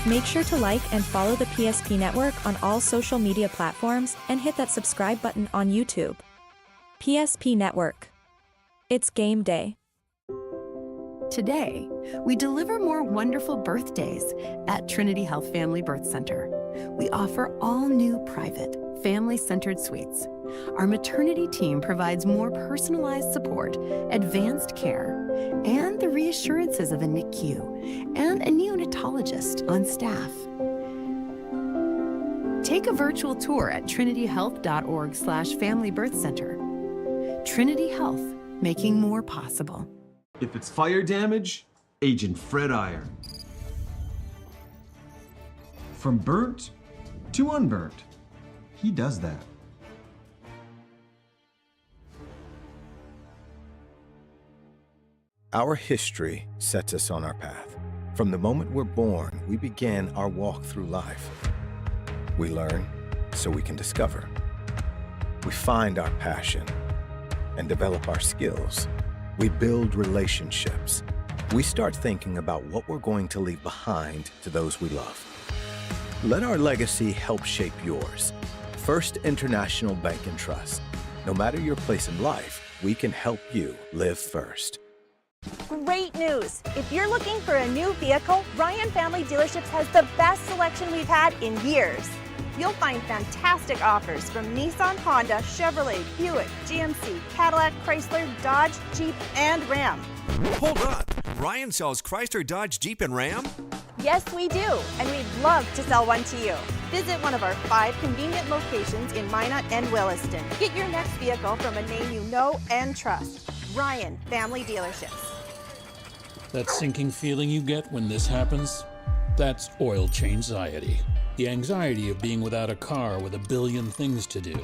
Make sure to like and follow the PSP Network on all social media platforms and hit that subscribe button on YouTube. PSP Network. It's game day. Today, we deliver more wonderful birthdays at Trinity Health Family Birth Center. We offer all new private, family-centered suites. Our maternity team provides more personalized support, advanced care, and the reassurances of a NICU and a neonatologist on staff. Take a virtual tour at trinityhealth.org/Family Birth Center. Trinity Health, making more possible. If it's fire damage, Agent Fred Iron. From burnt to unburnt, he does that. Our history sets us on our path. From the moment we're born, we begin our walk through life. We learn so we can discover. We find our passion and develop our skills. We build relationships. We start thinking about what we're going to leave behind to those we love. Let our legacy help shape yours. First International Bank and Trust. No matter your place in life, we can help you live first. Great news! If you're looking for a new vehicle, Ryan Family Dealerships has the best selection we've had in years. You'll find fantastic offers from Nissan, Honda, Chevrolet, Buick, GMC, Cadillac, Chrysler, Dodge, Jeep, and Ram. Hold on! Ryan sells Chrysler, Dodge, Jeep, and Ram? Yes, we do, and we'd love to sell one to you. Visit one of our 5 convenient locations in Minot and Williston. Get your next vehicle from a name you know and trust. Ryan Family Dealerships. That sinking feeling you get when this happens? That's oil change-anxiety. The anxiety of being without a car with a billion things to do.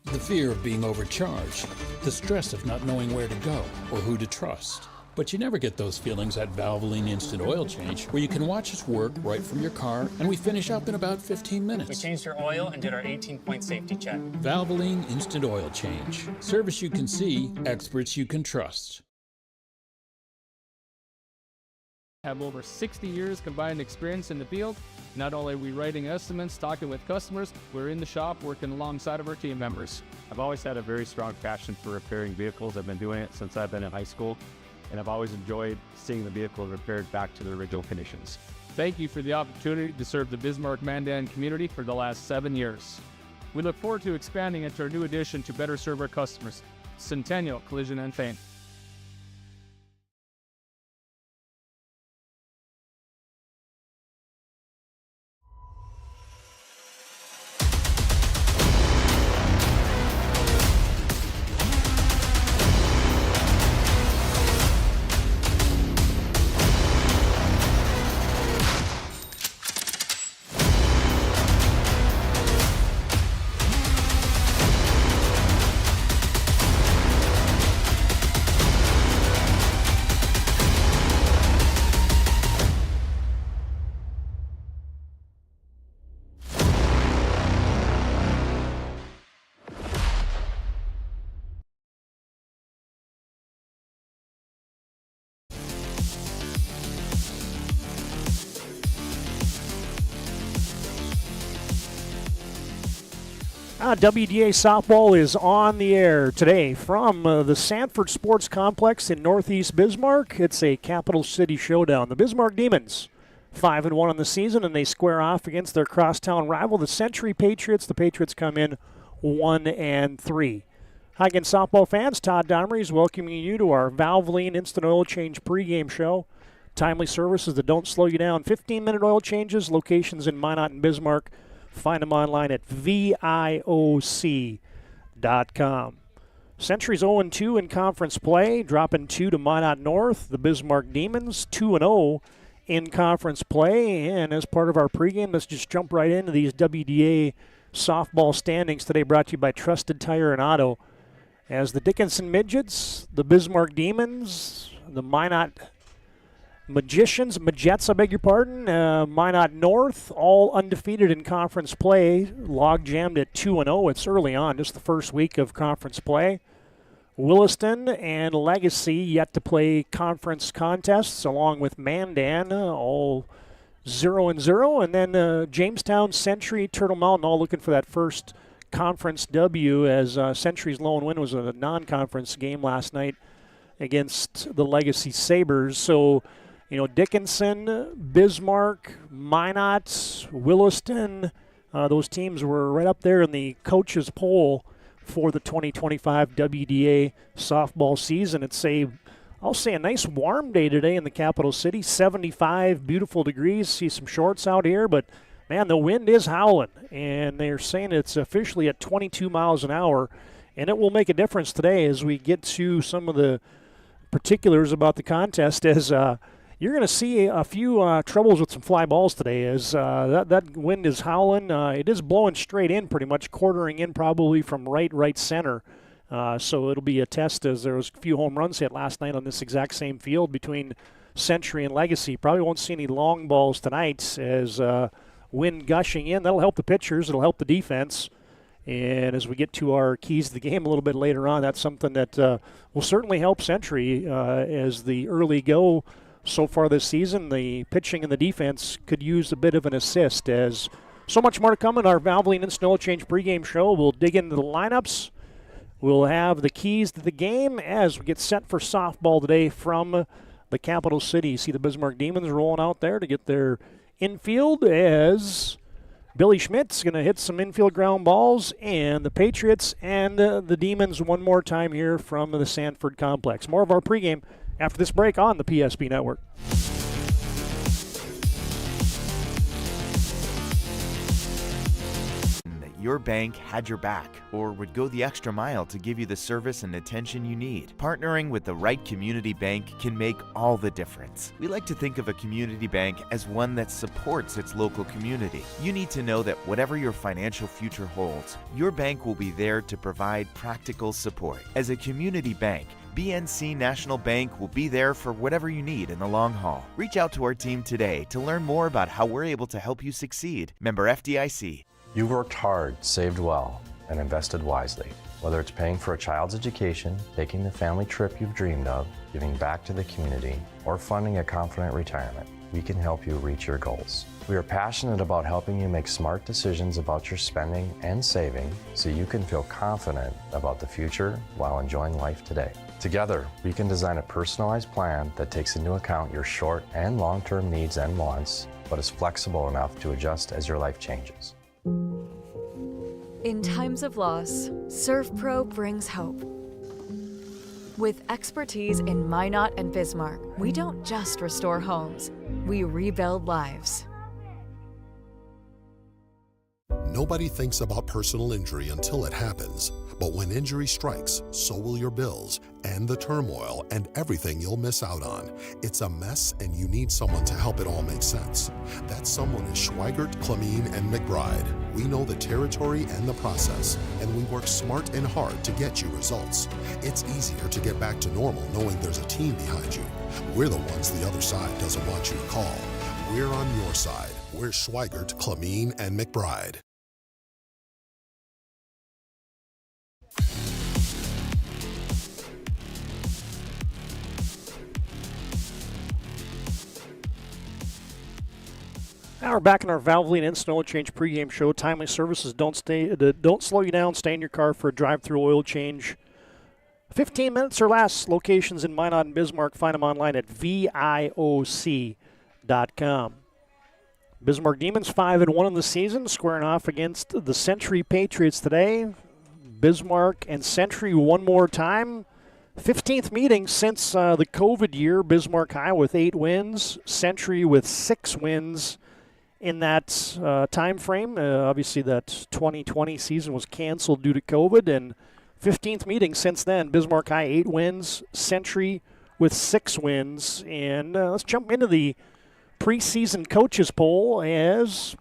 The fear of being overcharged. The stress of not knowing where to go or who to trust. But you never get those feelings at Valvoline Instant Oil Change, where you can watch us work right from your car, and we finish up in about 15 minutes. We changed your oil and did our 18-point safety check. Valvoline Instant Oil Change. Service you can see, experts you can trust. Have over 60 years combined experience in the field. Not only are we writing estimates, talking with customers, we're in the shop working alongside of our team members. I've always had a very strong passion for repairing vehicles. I've been doing it since I've been in high school, and I've always enjoyed seeing the vehicle repaired back to the original conditions. Thank you for the opportunity to serve the Bismarck-Mandan community for the last 7 years. We look forward to expanding into our new addition to better serve our customers, Centennial Collision and Paint. WDA Softball is on the air today from the Sanford Sports Complex in Northeast Bismarck. It's a Capital City showdown. The Bismarck Demons 5-1 on the season, and they square off against their crosstown rival, the Century Patriots. The Patriots come in 1-3. Hi again, softball fans. Todd DOMRES welcoming you to our Valvoline Instant Oil Change pregame show. Timely services that don't slow you down. 15-minute oil changes, locations in Minot and Bismarck. Find them online at VIOC.com. Century's 0-2 in conference play, dropping 2 to Minot North. The Bismarck Demons 2-0 in conference play. And as part of our pregame, let's just jump right into these WDA softball standings today, brought to you by Trusted Tire and Auto. As the Dickinson Midgets, the Bismarck Demons, the Minot Majets, I beg your pardon, Minot North, all undefeated in conference play, log jammed at 2-0. It's early on, just the first week of conference play. Williston and Legacy yet to play conference contests, along with Mandan, all 0-0. And then Jamestown, Century, Turtle Mountain all looking for that first conference W, as Century's lone win was a non-conference game last night against the Legacy Sabres. So, Dickinson, Bismarck, Minot, Williston, those teams were right up there in the coaches' poll for the 2025 WDA softball season. It's I'll say a nice warm day today in the capital city, 75 beautiful degrees. See some shorts out here, but man, the wind is howling, and they're saying it's officially at 22 miles an hour, and it will make a difference today as we get to some of the particulars about the contest, as you're going to see a few troubles with some fly balls today, as that wind is howling. It is blowing straight in, pretty much quartering in probably from right center. So it'll be a test, as there was a few home runs hit last night on this exact same field between Century and Legacy. Probably won't see any long balls tonight, as wind gushing in. That'll help the pitchers. It'll help the defense. And as we get to our keys to the game a little bit later on, that's something that will certainly help Century as the early go so far this season. The pitching and the defense could use a bit of an assist, as so much more to come in our Valvoline Instant Oil Change pregame show. We'll dig into the lineups. We'll have the keys to the game as we get set for softball today from the capital city. You see the Bismarck Demons rolling out there to get their infield, as Billy Schmidt's going to hit some infield ground balls, and the Patriots and the Demons one more time here from the Sanford Complex. More of our pregame after this break on the PSP Network. Your bank had your back, or would go the extra mile to give you the service and attention you need. Partnering with the right community bank can make all the difference. We like to think of a community bank as one that supports its local community. You need to know that whatever your financial future holds, your bank will be there to provide practical support. As a community bank, BNC National Bank will be there for whatever you need in the long haul. Reach out to our team today to learn more about how we're able to help you succeed. Member FDIC. You worked hard, saved well, and invested wisely. Whether it's paying for a child's education, taking the family trip you've dreamed of, giving back to the community, or funding a confident retirement, we can help you reach your goals. We are passionate about helping you make smart decisions about your spending and saving so you can feel confident about the future while enjoying life today. Together, we can design a personalized plan that takes into account your short and long-term needs and wants, but is flexible enough to adjust as your life changes. In times of loss, ServPro brings hope. With expertise in Minot and Bismarck, we don't just restore homes, we rebuild lives. Nobody thinks about personal injury until it happens. But when injury strikes, so will your bills and the turmoil and everything you'll miss out on. It's a mess, and you need someone to help it all make sense. That someone is Schweigert, Clemene, and McBride. We know the territory and the process, and we work smart and hard to get you results. It's easier to get back to normal knowing there's a team behind you. We're the ones the other side doesn't want you to call. We're on your side. We're Schweigert, Clemene, and McBride. Now we're back in our Valvoline Instant Oil Change pregame show. Timely services don't slow you down. Stay in your car for a drive-through oil change. 15 minutes or less. Locations in Minot and Bismarck. Find them online at VIOC.com. Bismarck Demons 5-1 in the season, squaring off against the Century Patriots today. Bismarck and Century one more time. 15th meeting since the COVID year. Bismarck High with 8 wins. Century with 6 wins in that time frame. Obviously, that 2020 season was canceled due to COVID. And 15th meeting since then. Bismarck High 8 wins. Century with 6 wins. And let's jump into the preseason coaches poll, as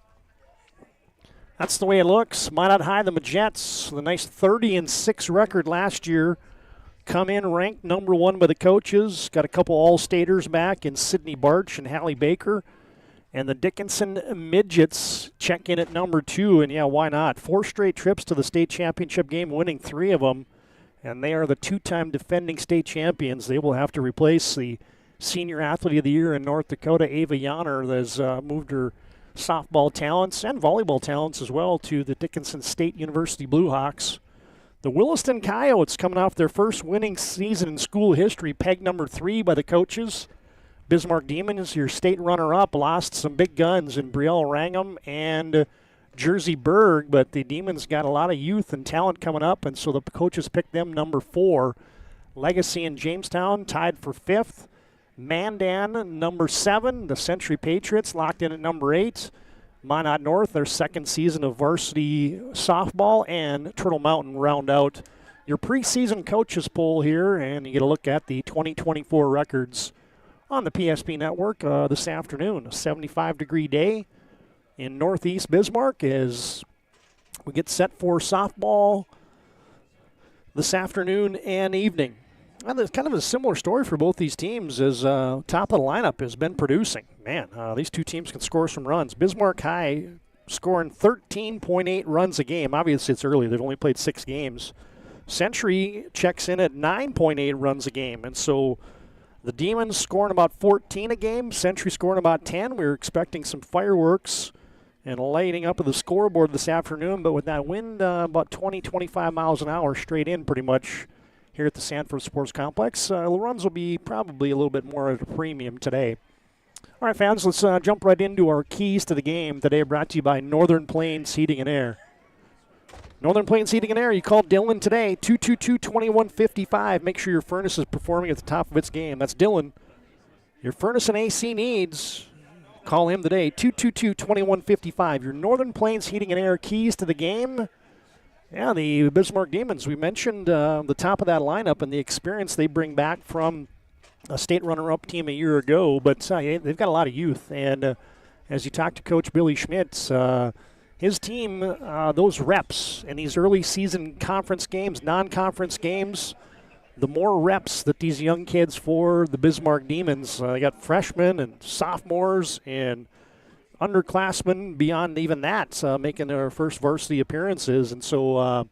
that's the way it looks. Minot High, the Majets, the nice 30-6 record last year, come in ranked number 1 by the coaches. Got a couple All-Staters back in Sydney Barch and Hallie Baker. And the Dickinson Midgets check in at number 2, and yeah, why not? 4 straight trips to the state championship game, winning 3 of them. And they are the 2-time defending state champions. They will have to replace the Senior Athlete of the Year in North Dakota, Ava Yonner, has moved her softball talents and volleyball talents as well to the Dickinson State University Blue Hawks. The Williston Coyotes coming off their first winning season in school history, pegged number 3 by the coaches. Bismarck Demons, your state runner-up, lost some big guns in Brielle Wrangham and Jersey Berg, but the Demons got a lot of youth and talent coming up, and so the coaches picked them number 4. Legacy and Jamestown tied for 5th. Mandan, number 7. The Century Patriots locked in at number 8. Minot North, their second season of varsity softball, and Turtle Mountain round out your preseason coaches poll here, and you get a look at the 2024 records on the PSP Network this afternoon. A 75-degree day in Northeast Bismarck as we get set for softball this afternoon and evening. And there's kind of a similar story for both these teams as top of the lineup has been producing. Man, these two teams can score some runs. Bismarck High scoring 13.8 runs a game. Obviously, it's early. They've only played 6 games. Century checks in at 9.8 runs a game. And so the Demons scoring about 14 a game. Century scoring about 10. We were expecting some fireworks and lighting up of the scoreboard this afternoon. But with that wind about 20, 25 miles an hour straight in pretty much here at the Sanford Sports Complex, the runs will be probably a little bit more at a premium today. All right, fans, let's jump right into our keys to the game today, brought to you by Northern Plains Heating and Air. Northern Plains Heating and Air, you call Dylan today, 222-2155. Make sure your furnace is performing at the top of its game. That's Dylan. Your furnace and AC needs, call him today, 222-2155. Your Northern Plains Heating and Air keys to the game. Yeah, the Bismarck Demons, we mentioned the top of that lineup and the experience they bring back from a state runner-up team a year ago, but they've got a lot of youth. And as you talk to Coach Billy Schmidt, his team, those reps in these early season conference games, non-conference games, the more reps that these young kids for the Bismarck Demons, they got freshmen and sophomores and underclassmen beyond even that, making their first varsity appearances. And so,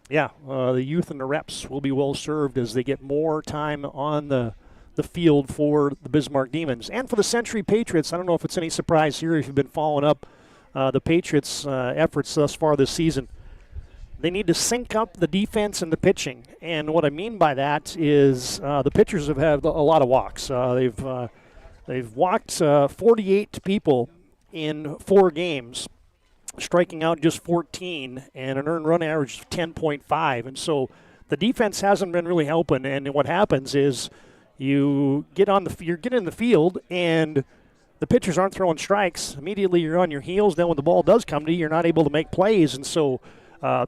the youth and the reps will be well served as they get more time on the field for the Bismarck Demons. And for the Century Patriots, I don't know if it's any surprise here if you've been following up the Patriots' efforts thus far this season. They need to sync up the defense and the pitching. And what I mean by that is the pitchers have had a lot of walks. They've walked 48 people in 4 games, striking out just 14 and an earned run average of 10.5. And so the defense hasn't been really helping. And what happens is you get in the field and the pitchers aren't throwing strikes. Immediately you're on your heels. Then when the ball does come to you, you're not able to make plays. And so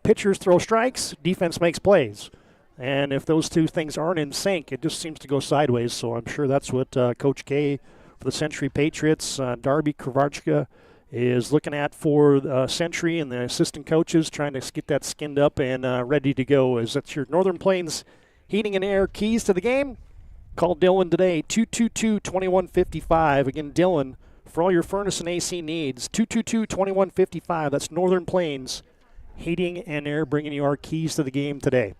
pitchers throw strikes, defense makes plays. And if those two things aren't in sync, it just seems to go sideways. So I'm sure that's what Coach K for the Century Patriots, Darby Kravarchka, is looking at for Century and the assistant coaches, trying to get that skinned up and ready to go. As that's your Northern Plains Heating and Air keys to the game. Call Dylan today, 222-2155. Again, Dylan, for all your furnace and AC needs, 222-2155. That's Northern Plains Heating and Air, bringing you our keys to the game today.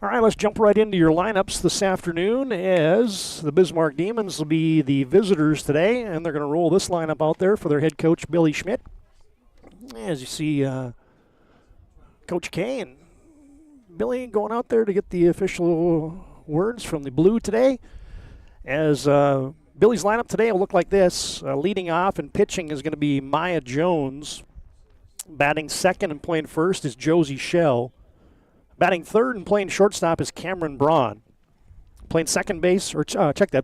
All right, let's jump right into your lineups this afternoon as the Bismarck Demons will be the visitors today, and they're going to roll this lineup out there for their head coach, Billy Schmidt. As you see, Coach K and Billy going out there to get the official words from the Blue today. As Billy's lineup today will look like this. Leading off and pitching is going to be Maya Jones. Batting second and playing first is Josie Shell. Batting third and playing shortstop is Cameron Braun. Playing second base,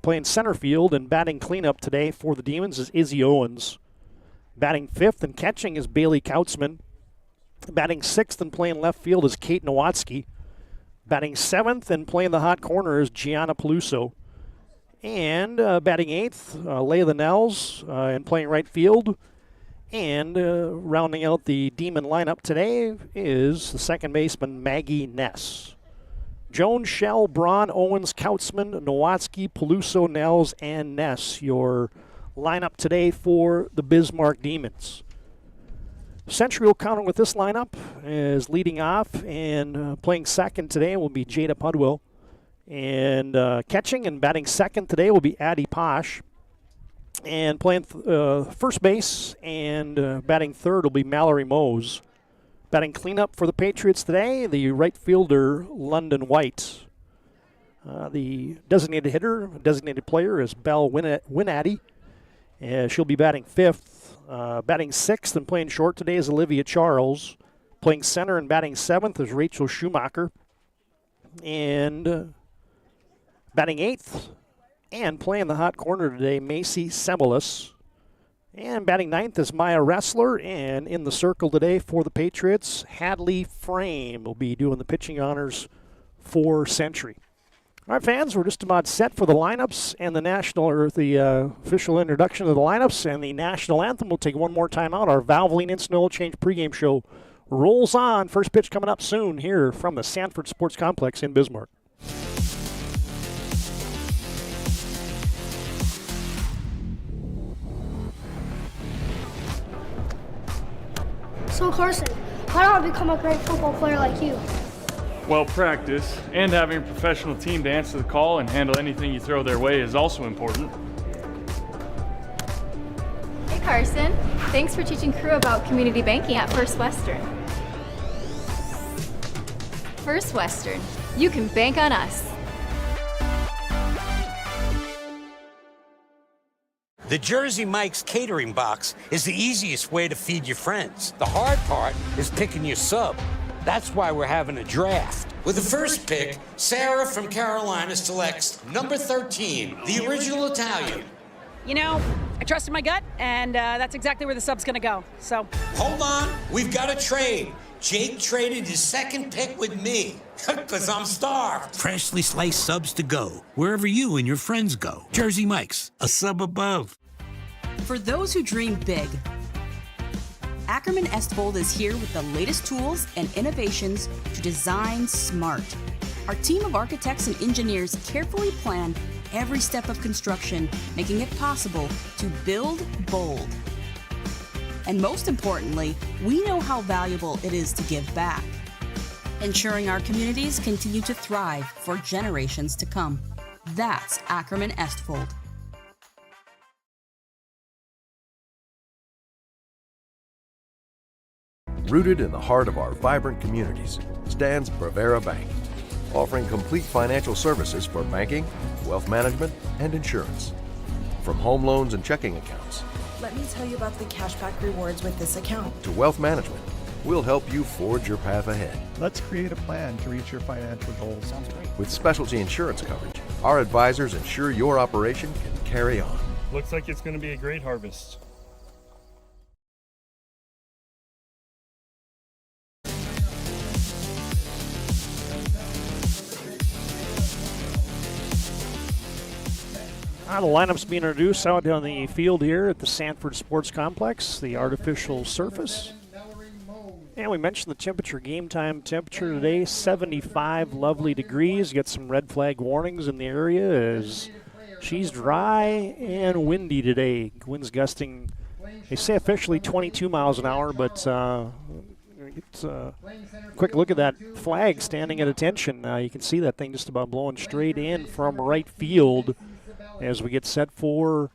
playing center field and batting cleanup today for the Demons is Izzy Owens. Batting fifth and catching is Bailey Kautzman. Batting sixth and playing left field is Kate Nowatzki. Batting seventh and playing the hot corner is Gianna Peluso. And batting eighth, Layla Nels, and playing right field. And rounding out the Demon lineup today is the second baseman, Maggie Ness. Jones, Shell, Braun, Owens, Kautzman, Nowatzki, Peluso, Nels, and Ness, your lineup today for the Bismarck Demons. Century will counter with this lineup as leading off and playing second today will be Jada Pudwell. And catching and batting second today will be Addie Posh. And playing first base and batting third will be Mallory Mose. Batting cleanup for the Patriots today, the right fielder, London White. The designated hitter, designated player is Belle Winatty. She'll be batting fifth. Batting sixth and playing short today is Olivia Charles. Playing center and batting seventh is Rachel Schumacher. And batting eighth and playing the hot corner today, Macy Semmelus. And batting ninth is Maya Ressler. And in the circle today for the Patriots, Hadley Frame will be doing the pitching honors for Century. All right, fans, we're just about set for the lineups and the official introduction of the lineups and the national anthem. We'll take one more time out. Our Valvoline Instant Oil Change pregame show rolls on. First pitch coming up soon here from the Sanford Sports Complex in Bismarck. So Carson, how do I become a great football player like you? Well, practice and having a professional team to answer the call and handle anything you throw their way is also important. Hey Carson, thanks for teaching crew about community banking at First Western. First Western, you can bank on us. The Jersey Mike's catering box is the easiest way to feed your friends. The hard part is picking your sub. That's why we're having a draft. With the first pick, Sarah from Carolina selects number 13, the original Italian. You know, I trusted my gut, and that's exactly where the sub's gonna go, so. Hold on, we've got a trade. Jake traded his second pick with me, because I'm starved. Freshly sliced subs to go, wherever you and your friends go. Jersey Mike's, a sub above. For those who dream big, Ackerman Estvold is here with the latest tools and innovations to design smart. Our team of architects and engineers carefully plan every step of construction, making it possible to build bold. And most importantly, we know how valuable it is to give back, ensuring our communities continue to thrive for generations to come. That's Ackerman Estvold. Rooted in the heart of our vibrant communities stands Brevera Bank, offering complete financial services for banking, wealth management, and insurance. From home loans and checking accounts, let me tell you about the cashback rewards with this account, to wealth management, we'll help you forge your path ahead. Let's create a plan to reach your financial goals. Sounds great. With specialty insurance coverage, our advisors ensure your operation can carry on. Looks like it's going to be a great harvest. The lineup's being introduced out on the field here at the Sanford Sports Complex, the artificial surface. And we mentioned the temperature, game time temperature today, 75 lovely degrees. You got some red flag warnings in the area as she's dry and windy today. Winds gusting, they say officially 22 miles an hour, but it's a quick look at that flag standing at attention. You can see that thing just about blowing straight in from right field as we get set for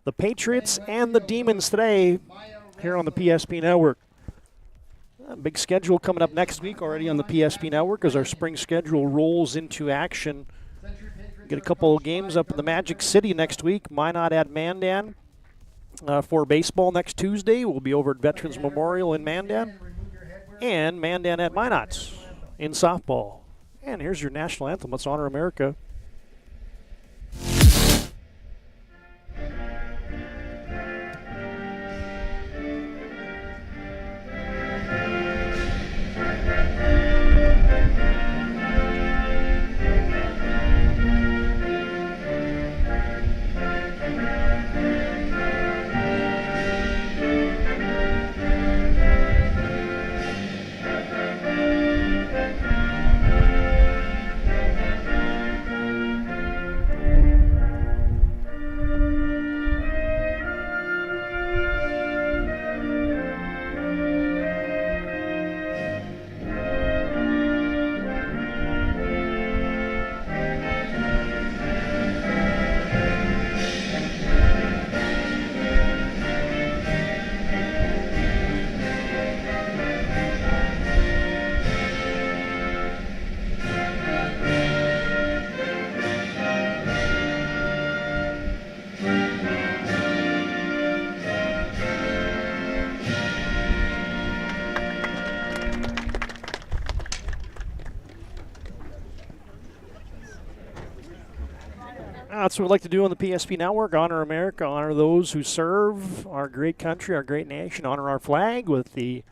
the Patriots and the Demons today here on the PSP Network. A big schedule coming up next week already on the PSP Network as our spring schedule rolls into action. Get a couple of games up in the Magic City next week. Minot at Mandan for baseball next Tuesday. We'll be over at Veterans Memorial in Mandan. And Mandan at Minot in softball. And here's your national anthem. Let's honor America. that's what we like to do on the PSP Network. Honor America, honor those who serve our great country, our great nation, honor our flag with the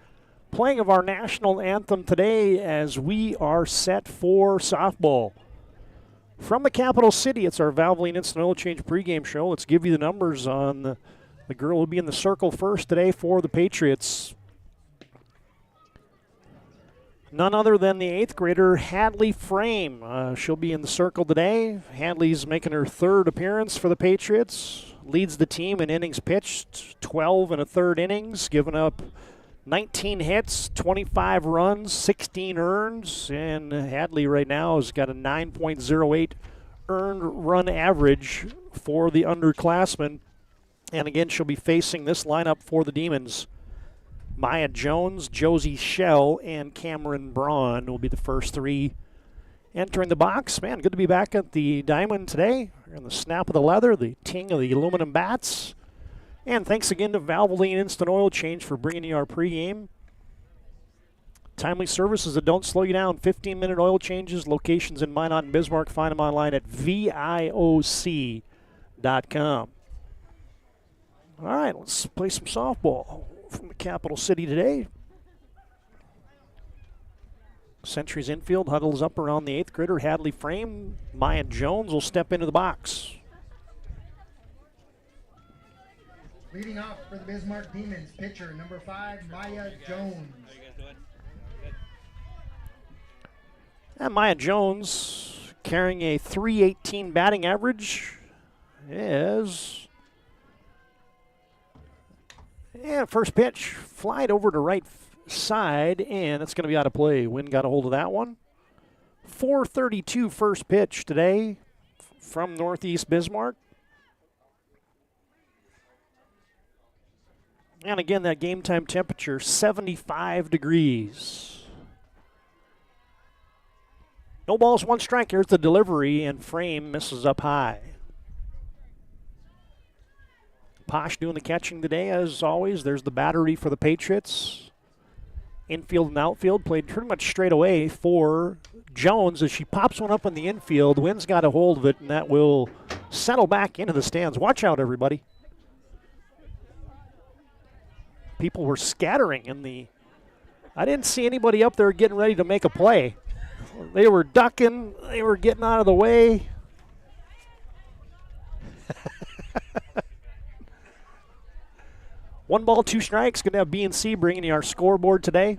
playing of our national anthem today as we are set for softball. From the capital city, it's our Valvoline Instant Oil Change pregame show. Let's give you the numbers on the girl who will be in the circle first today for the Patriots. None other than the 8th grader, Hadley Frame. She'll be in the circle today. Hadley's making her 3rd appearance for the Patriots. Leads the team in innings pitched, 12 and a third innings, giving up 19 hits, 25 runs, 16 earns, and Hadley right now has got a 9.08 earned run average for the underclassmen. And again, she'll be facing this lineup for the Demons. Maya Jones, Josie Schell, and Cameron Braun will be the first 3 entering the box. Man, good to be back at the Diamond today. And the snap of the leather, the ting of the aluminum bats. And thanks again to Valvoline Instant Oil Change for bringing you our pregame. Timely services that don't slow you down. 15-minute oil changes, locations in Minot and Bismarck. Find them online at VIOC.com. All right, let's play some softball from the capital city today. Century's infield huddles up around the 8th grader, Hadley Frame. Maya Jones will step into the box. Leading off for the Bismarck Demons, pitcher number 5, Maya Jones. And Maya Jones, carrying a .318 batting average, is... And first pitch, flied over to right side, and it's going to be out of play. Wind got a hold of that one. 4:32 first pitch today from Northeast Bismarck. And again, that game time temperature, 75 degrees. No balls, 1 strike. Here's the delivery, and Frame misses up high. Posh doing the catching today, as always. There's the battery for the Patriots. Infield and outfield played pretty much straight away for Jones as she pops one up in the infield. Wind's got a hold of it, and that will settle back into the stands. Watch out, everybody. People were scattering in the... I didn't see anybody up there getting ready to make a play. They were ducking. They were getting out of the way. 1 ball, 2 strikes. Going to have BNC bringing you our scoreboard today.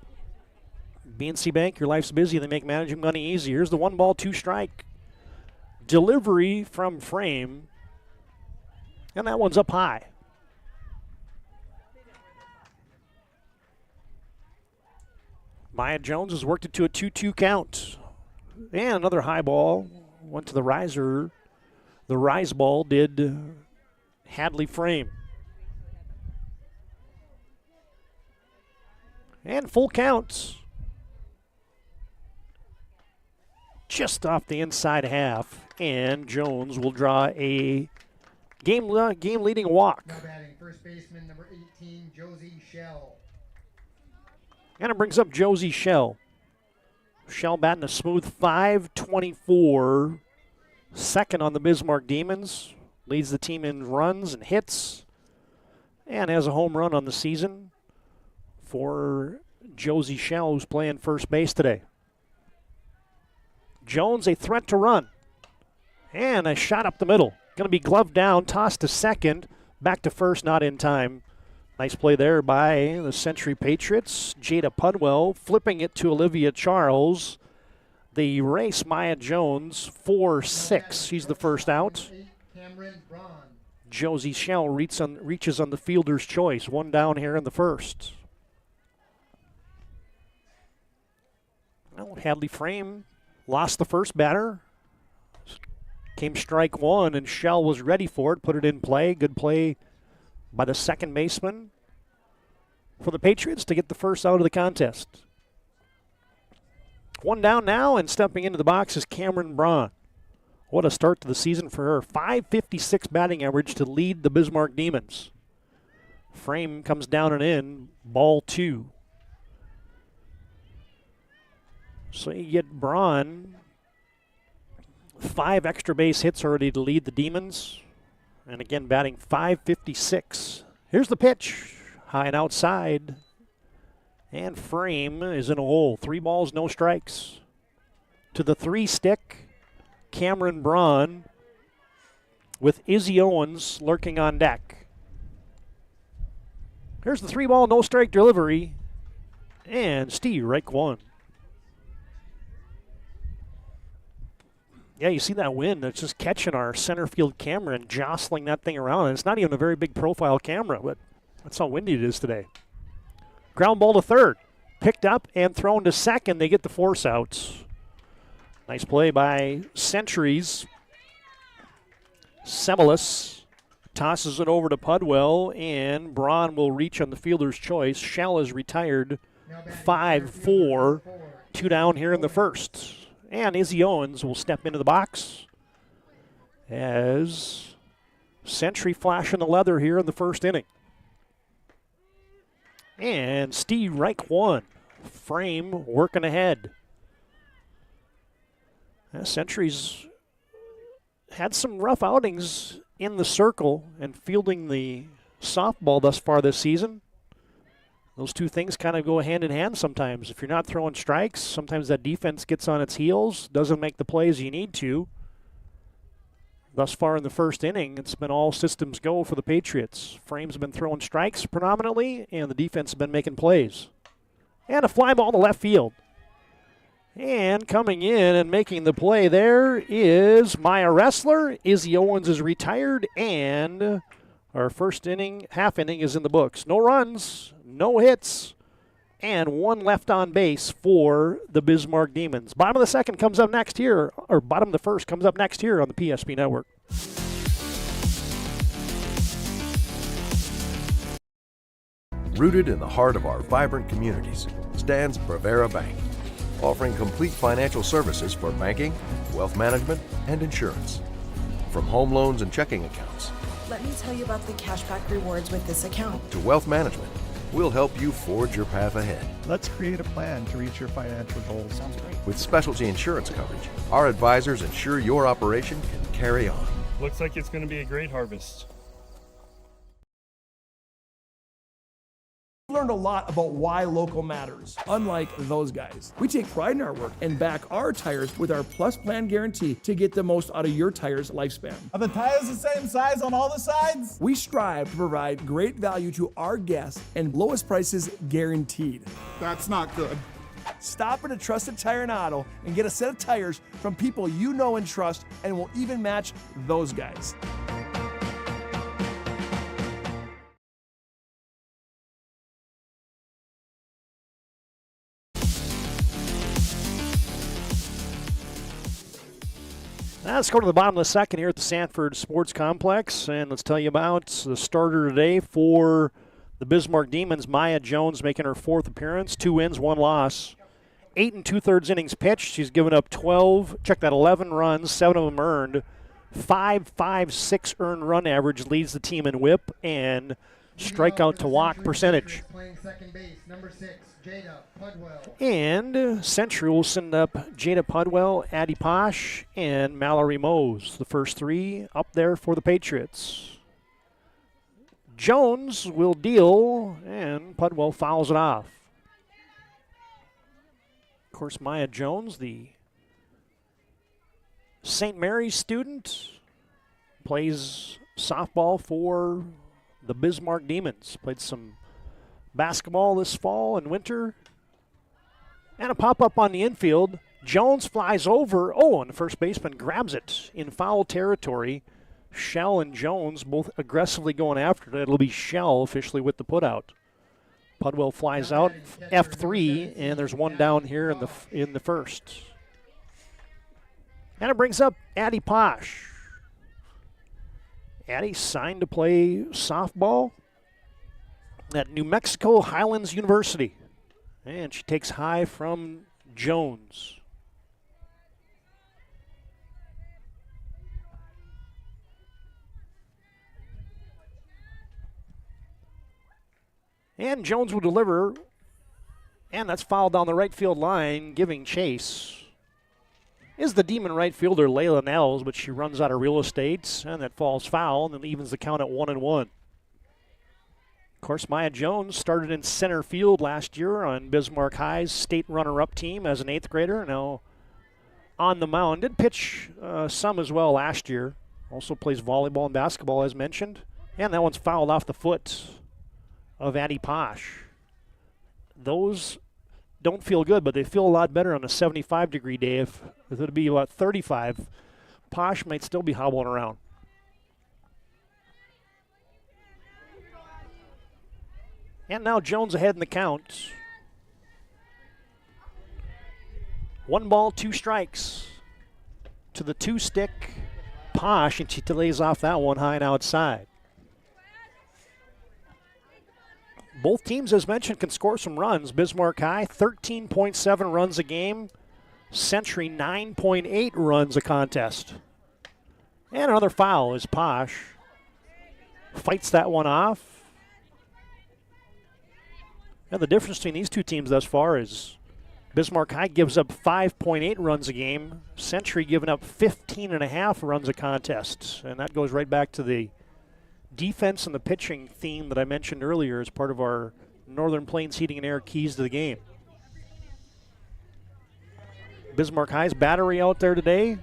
BNC Bank, your life's busy. They make managing money easy. Here's the 1 ball, 2 strike delivery from Frame. And that one's up high. Maya Jones has worked it to a 2-2 count. And another high ball went to the riser. The rise ball did Hadley Frame. And full counts. Just off the inside half. And Jones will draw a game-leading walk. Now batting first baseman number 18, Josie Schell. And it brings up Josie Schell. Schell batting a smooth .524. Second on the Bismarck Demons. Leads the team in runs and hits. And has a home run on the season for Josie Schell, who's playing first base today. Jones, a threat to run. And a shot up the middle. Going to be gloved down, tossed to second. Back to first, not in time. Nice play there by the Century Patriots. Jada Pudwell flipping it to Olivia Charles. The race, Maya Jones, 4-6. She's the first out. Josie Schell reaches on the fielder's choice. 1 down here in the first. Well, Hadley Frame lost the first batter. Came strike 1, and Schell was ready for it. Put it in play. Good play by the second baseman for the Patriots to get the first out of the contest. 1 down now, and stepping into the box is Cameron Braun. What a start to the season for her. .556 batting average to lead the Bismarck Demons. Frame comes down and in, ball 2. So you get Braun, 5 extra base hits already to lead the Demons. And again, batting .556. Here's the pitch. High and outside. And Frame is in a hole. 3 balls, no strikes. To the 3-stick, Cameron Braun with Izzy Owens lurking on deck. Here's the 3-ball, no-strike delivery. And Steve Reich won. Yeah, you see that wind that's just catching our center field camera and jostling that thing around. And it's not even a very big profile camera, but that's how windy it is today. Ground ball to third. Picked up and thrown to second. They get the force outs. Nice play by Centuries. Semelis tosses it over to Pudwell, and Braun will reach on the fielder's choice. Shell is retired 5-4. 2 down here in the first. And Izzy Owens will step into the box as Century flashing the leather here in the first inning. And Steve Reich won. Frame working ahead. Century's had some rough outings in the circle and fielding the softball thus far this season. Those two things kind of go hand in hand sometimes. If you're not throwing strikes, sometimes that defense gets on its heels, doesn't make the plays you need to. Thus far in the first inning, it's been all systems go for the Patriots. Frame's been throwing strikes predominantly, and the defense has been making plays. And a fly ball to left field. And coming in and making the play there is Maya Ressler. Izzy Owens is retired, and our first inning, half inning, is in the books. No runs, no hits, and 1 left on base for the Bismarck Demons. Bottom of the second comes up next here, or bottom of the first comes up next here on the PSP Network. Rooted in the heart of our vibrant communities stands Prevera Bank, offering complete financial services for banking, wealth management, and insurance. From home loans and checking accounts, Let me tell you about the cashback rewards with this account. to wealth management, we'll help you forge your path ahead. Let's create a plan to reach your financial goals. Sounds great. With specialty insurance coverage, our advisors ensure your operation can carry on. Looks like it's going to be a great harvest. Learned a lot about why local matters. Unlike those guys, we take pride in our work and back our tires with our Plus Plan guarantee to get the most out of your tire's lifespan. Are the tires the same size on all the sides? We strive to provide great value to our guests and lowest prices guaranteed. That's not good. Stop at a trusted tire and auto and get a set of tires from people you know and trust, and will even match those guys. Now let's go to the bottom of the second here at the Sanford Sports Complex, and let's tell you about the starter today for the Bismarck Demons. Maya Jones making her 4th appearance, 2 wins, 1 loss. 8 2/3 innings pitched. She's given up 11 runs, 7 of them earned. 5.56 earned run average, leads the team in WHIP and strikeout to walk percentage. Playing second base, number 6, Jada Pudwell. And Century will send up Jada Pudwell, Addie Posh, and Mallory Mose. The first 3 up there for the Patriots. Jones will deal, and Pudwell fouls it off. Of course, Maya Jones, the St. Mary's student, plays softball for the Bismarck Demons. Played some basketball this fall and winter. And a pop-up on the infield. Jones flies over. Oh, and the first baseman grabs it in foul territory. Shell and Jones both aggressively going after it. It'll be Shell officially with the putout. Pudwell flies out, F3, and there's 1 down here in the first. And it brings up Addie Posh. Addie signed to play softball at New Mexico Highlands University. And she takes high from Jones. And Jones will deliver, and that's fouled down the right field line, giving chase. is the Demon right fielder Layla Nels, but she runs out of real estate, and that falls foul, and then evens the count at 1-1. Of course, Maya Jones started in center field last year on Bismarck High's state runner-up team as an 8th grader. Now on the mound, did pitch some as well last year. Also plays volleyball and basketball as mentioned. And that one's fouled off the foot of Addie Posh. Those don't feel good, but they feel a lot better on a 75-degree day. If it would be about 35, Posh might still be hobbling around. And now Jones ahead in the count. 1 ball, 2 strikes. To the 2-stick, Posh, and she lays off that one high and outside. Both teams, as mentioned, can score some runs. Bismarck High, 13.7 runs a game. Century, 9.8 runs a contest. And another foul as Posh fights that one off. And the difference between these two teams thus far is Bismarck High gives up 5.8 runs a game. Century giving up 15.5 runs a contest. And that goes right back to the defense and the pitching theme that I mentioned earlier as part of our Northern Plains Heating and Air keys to the game. Bismarck High's battery out there today.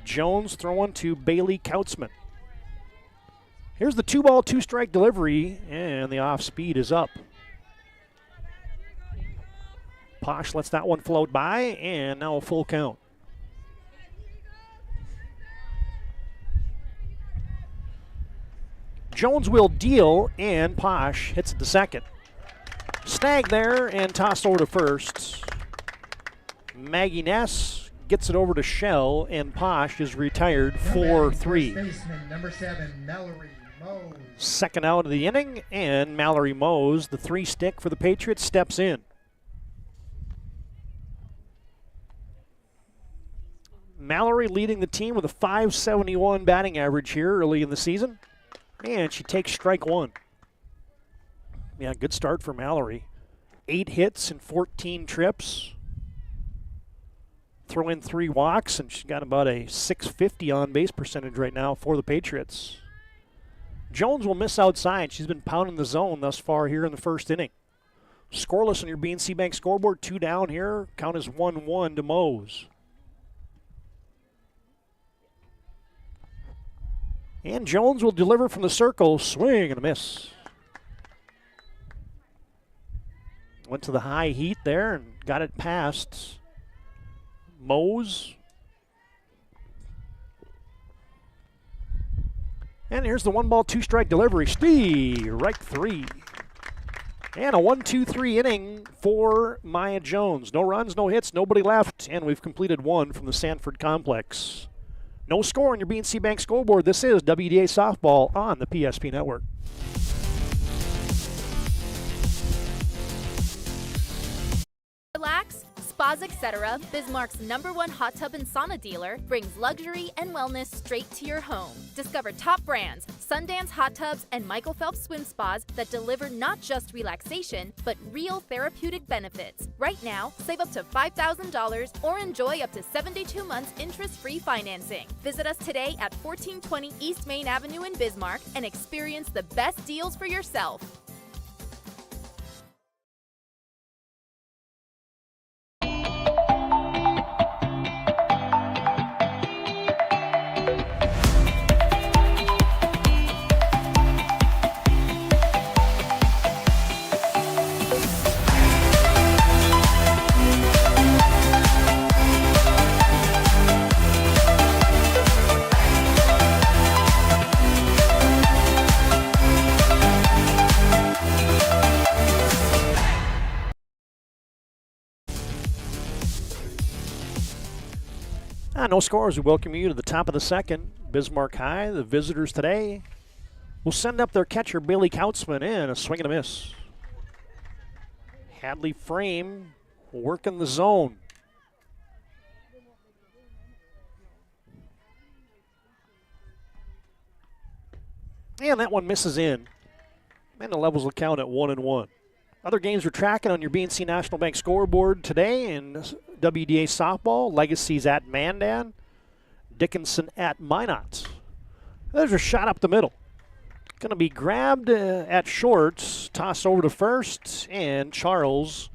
Jones throwing to Bailey Kautzman. Here's the 2-ball, 2-strike delivery, and the off speed is up. Posh lets that one float by, and now a full count. Jones will deal, and Posh hits it to second. Snag there and tossed over to first. Maggie Ness gets it over to Shell, and Posh is retired 4-3. Baseman, number 7, Mallory Mose. Second out of the inning, and Mallory Mose, the 3-stick for the Patriots, steps in. Mallory leading the team with a .571 batting average here early in the season. And she takes strike 1. Yeah, good start for Mallory. 8 hits and 14 trips. Throw in 3 walks, and she's got about a .650 on-base percentage right now for the Patriots. Jones will miss outside. She's been pounding the zone thus far here in the first inning. Scoreless on your BNC Bank scoreboard. 2 down here. Count is 1-1 to Mose. And Jones will deliver from the circle. Swing and a miss. Went to the high heat there and got it past Mose. And here's the 1-ball, 2-strike delivery. Strike 3. And a 1-2-3 inning for Maya Jones. No runs, no hits, nobody left. And we've completed 1 from the Sanford Complex. No score on your BNC Bank scoreboard. This is WDA Softball on the PSP Network. Relax, Spas Etc., Bismarck's #1 hot tub and sauna dealer, brings luxury and wellness straight to your home. Discover top brands, Sundance hot tubs, and Michael Phelps swim spas that deliver not just relaxation, but real therapeutic benefits. Right now, save up to $5,000 or enjoy up to 72 months interest-free financing. Visit us today at 1420 East Main Avenue in Bismarck and experience the best deals for yourself. No scores. We welcome you to the top of the second. Bismarck High, the visitors today, will send up their catcher, Bailey Kautzman, in a swing and a miss. Hadley Frame working the zone. And that one misses in. And the levels will count at 1-1. Other games we're tracking on your BNC National Bank scoreboard today in WDA softball. Legacy's at Mandan. Dickinson at Minot. There's a shot up the middle. Going to be grabbed at short, tossed over to first, and Charles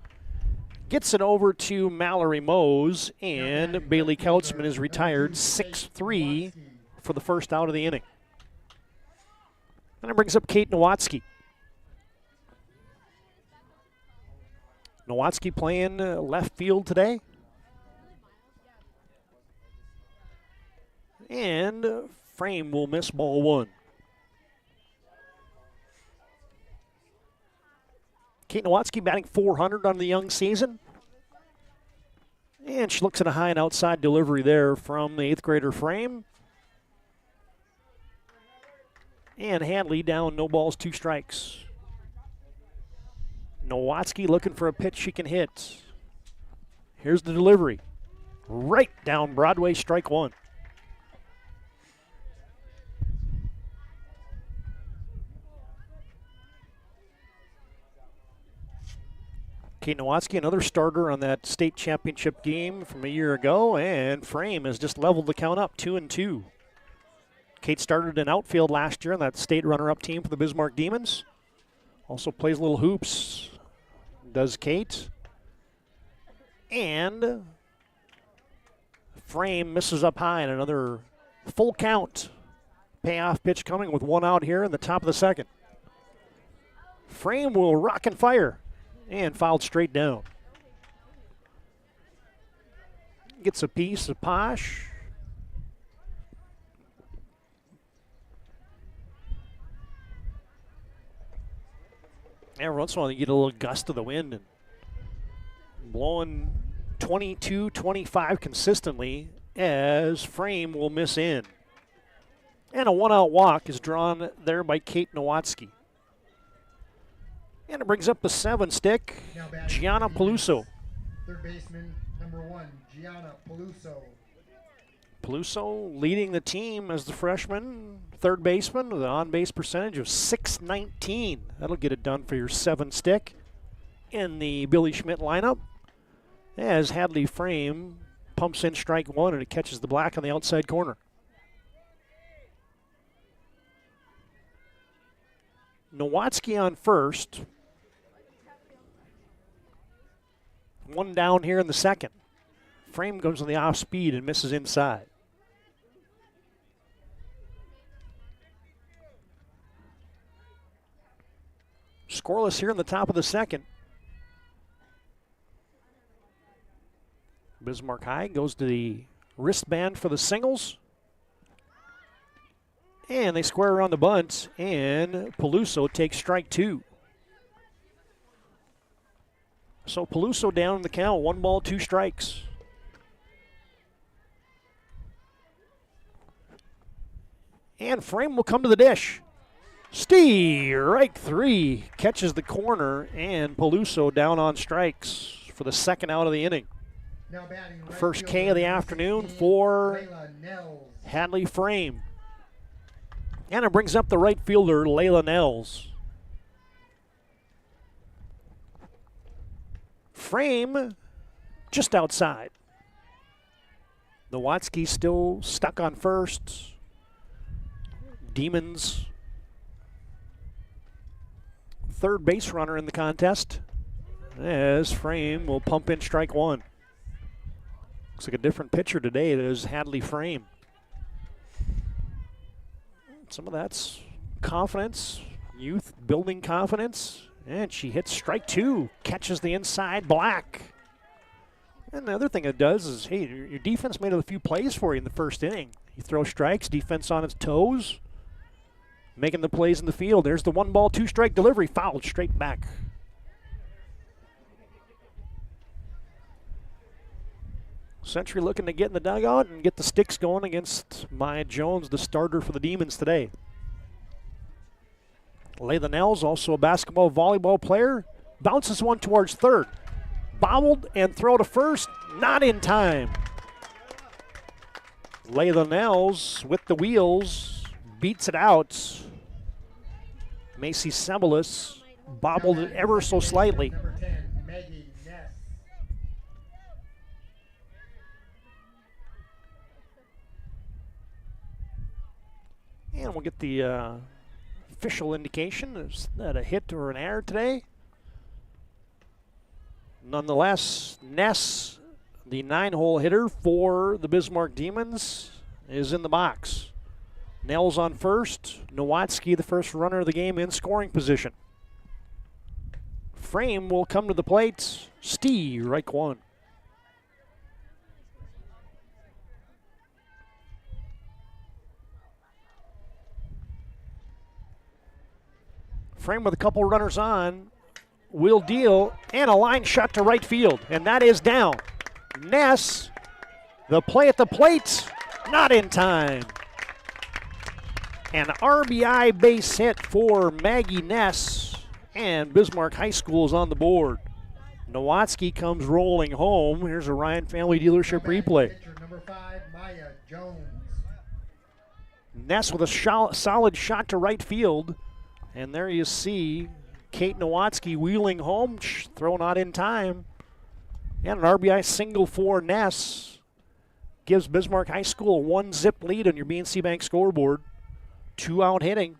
gets it over to Mallory Mose, and Bailey Kautzman is retired 6-3 for the first out of the inning. And it brings up Kate Nowatzki. Nowatzki playing left field today. And Frame will miss ball one. Kate Nowatzki batting .400 on the young season. And she looks at a high and outside delivery there from the 8th grader Frame. And Hadley down, no balls, 2 strikes. Nowatzki looking for a pitch she can hit. Here's the delivery. Right down Broadway, strike one. Kate Nowatzki, another starter on that state championship game from a year ago, and Frame has just leveled the count up, 2-2. Kate started in outfield last year on that state runner-up team for the Bismarck Demons. Also plays little hoops, does Kate. And Frame misses up high, and another full count. Payoff pitch coming with 1 out here in the top of the second. Frame will rock and fire. And fouled straight down. Gets a piece of Posh. Every once in a while you get a little gust of the wind and blowing 22, 25 consistently as Frame will miss in. And a 1-out walk is drawn there by Kate Nowatzki. And it brings up the 7-stick, Gianna Peluso. Third baseman, number 1, Gianna Peluso. Peluso leading the team as the freshman, third baseman with an on-base percentage of .619. That'll get it done for your 7-stick in the Billy Schmidt lineup. As Hadley Frame pumps in strike one, and it catches the black on the outside corner. Nowatzki on first. 1 down here in the second. Frame goes on the off speed and misses inside. Scoreless here in the top of the second. Bismarck High goes to the wristband for the singles. And they square around the bunt, and Peluso takes strike 2. So Peluso down in the count, 1 ball, 2 strikes. And Frame will come to the dish. Strike 3 catches the corner, and Peluso down on strikes for the second out of the inning. First K of the afternoon for Hadley Frame. And it brings up the right fielder, Layla Nels. Frame just outside. Nowatzki still stuck on first. Demons third base runner in the contest as Frame will pump in strike 1. Looks like a different pitcher today. That is Hadley Frame. Some of that's confidence, youth building confidence. And she hits strike 2, catches the inside black. And the other thing it does is, hey, your defense made a few plays for you in the first inning. You throw strikes, defense on its toes, making the plays in the field. There's the 1 ball, 2 strike delivery, fouled straight back. Century looking to get in the dugout and get the sticks going against Maya Jones, the starter for the Demons today. Layla Nels, also a basketball volleyball player, bounces one towards third. Bobbled and throw to first, not in time. Layla Nels with the wheels, beats it out. Macy Ceballos bobbled it ever so slightly. Number 10, Maggie Ness. And we'll get the official indication. Is that a hit or an error today? Nonetheless, Ness, the 9-hole hitter for the Bismarck Demons, is in the box. Nels on first. Nowatzki, the first runner of the game, in scoring position. Frame will come to the plate. Steve, strike one. Frame with a couple runners on. Will deal, and a line shot to right field, and that is down. Ness, the play at the plate, not in time. An RBI base hit for Maggie Ness, and Bismarck High School is on the board. Nowatzki comes rolling home. Here's a Ryan Family Dealership replay. Number 5, Maya Jones. Ness with a solid shot to right field, and there you see Kate Nowatzki wheeling home, throw not in time. And an RBI single for Ness gives Bismarck High School a 1-zip lead on your BNC Bank scoreboard. 2 out hitting.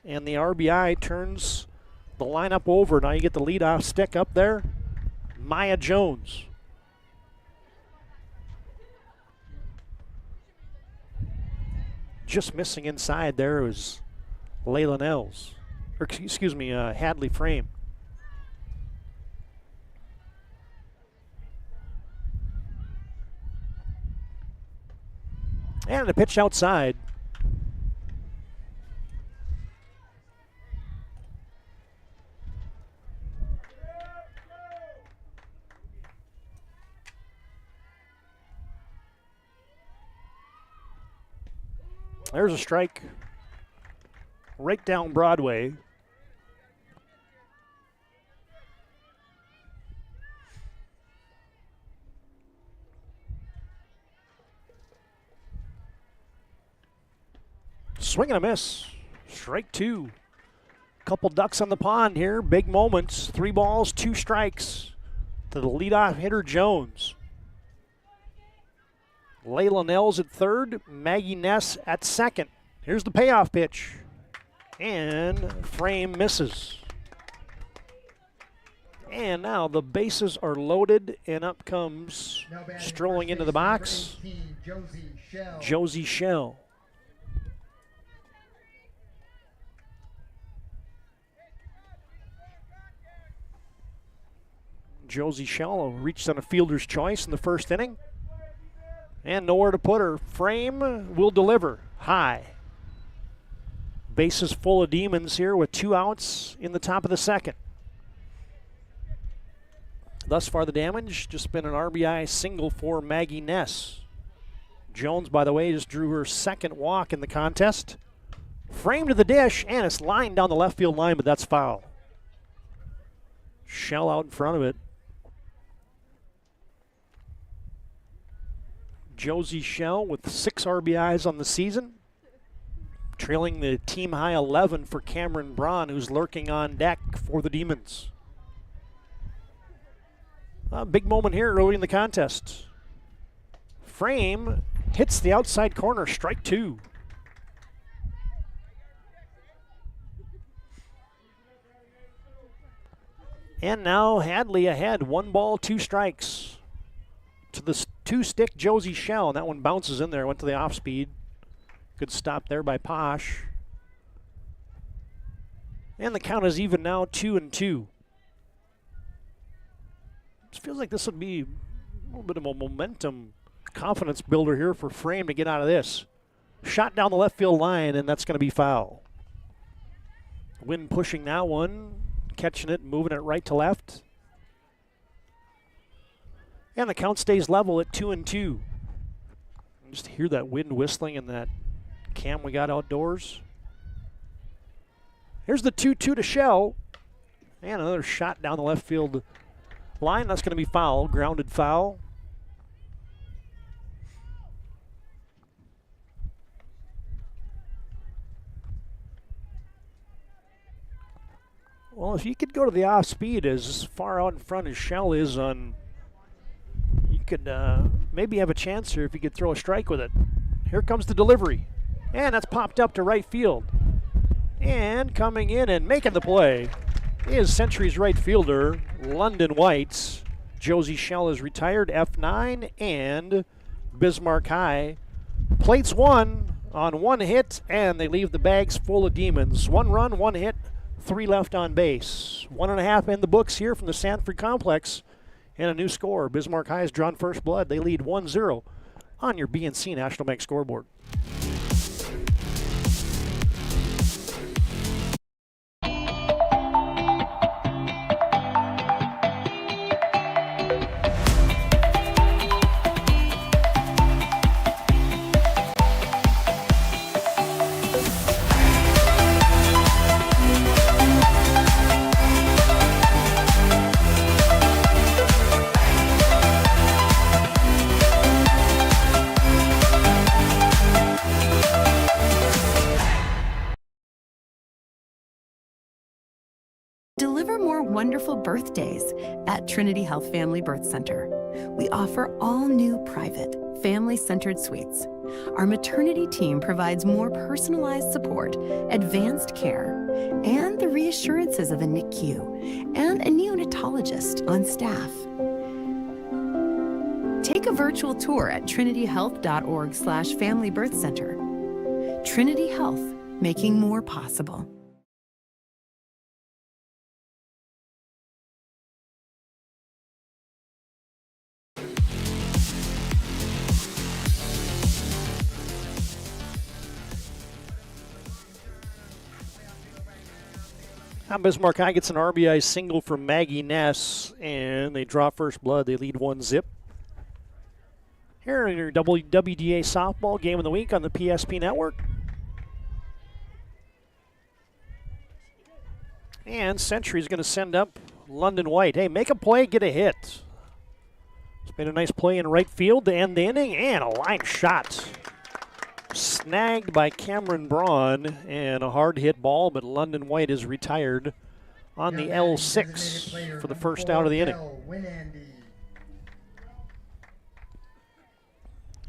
And the RBI turns the lineup over. Now you get the leadoff stick up there. Maya Jones. Just missing inside there was Layla Nels. Or excuse me, Hadley Frame. And a pitch outside. There's a strike right down Broadway. Swing and a miss. Strike 2. Couple ducks on the pond here. Big moments. 3 balls, 2 strikes to the leadoff hitter Jones. Layla Nels at third. Maggie Ness at second. Here's the payoff pitch. And Frame misses. And now the bases are loaded, and up comes, strolling into the box, Josie Shell. Josie Shell reached on a fielder's choice in the first inning. And nowhere to put her. Frame will deliver high. Bases full of Demons here with 2 outs in the top of the second. Thus far the damage, just been an RBI single for Maggie Ness. Jones, by the way, just drew her second walk in the contest. Frame to the dish, and it's lined down the left field line, but that's foul. Shell out in front of it. Josie Shell with 6 RBIs on the season, trailing the team high 11 for Cameron Braun, who's lurking on deck for the Demons. A big moment here early in the contest. Frame hits the outside corner, strike 2. And now Hadley ahead, 1 ball, 2 strikes. To the 2-stick Josie Shell, and that one bounces in there, went to the off speed. Good stop there by Posh. And the count is even now, 2-2. It feels like this would be a little bit of a momentum confidence builder here for Frame to get out of this. Shot down the left field line, and that's going to be foul. Wind pushing that one, catching it, moving it right to left. And the count stays level at 2-2. Just hear that wind whistling in that cam we got outdoors. Here's the 2-2 to Shell. And another shot down the left field line. That's going to be foul, grounded foul. Well, if you could go to the off speed as far out in front as Shell is on, you could maybe have a chance here if you could throw a strike with it. Here comes the delivery. And that's popped up to right field. And coming in and making the play is Century's right fielder, London White. Josie Shell is retired, F9, and Bismarck High plates one on one hit, and they leave the bags full of Demons. 1 run, 1 hit, 3 left on base. 1.5 in the books here from the Sanford Complex, and a new score. Bismarck High has drawn first blood. They lead 1-0 on your BNC National Bank scoreboard. Deliver more wonderful birthdays at Trinity Health Family Birth Center. We offer all new private, family-centered suites. Our maternity team provides more personalized support, advanced care, and the reassurances of a NICU and a neonatologist on staff. Take a virtual tour at trinityhealth.org/Family Birth Center. Trinity Health, making more possible. Bismarck High gets an RBI single from Maggie Ness, and they draw first blood. They lead 1-0. Here in your WDA softball game of the week on the PSP Network. And Century's going to send up London White. Hey, make a play, get a hit. It's been a nice play in right field to end the inning, and a line shot. Snagged by Cameron Braun, and a hard hit ball, but London White is retired on the L6 for the first out of the inning.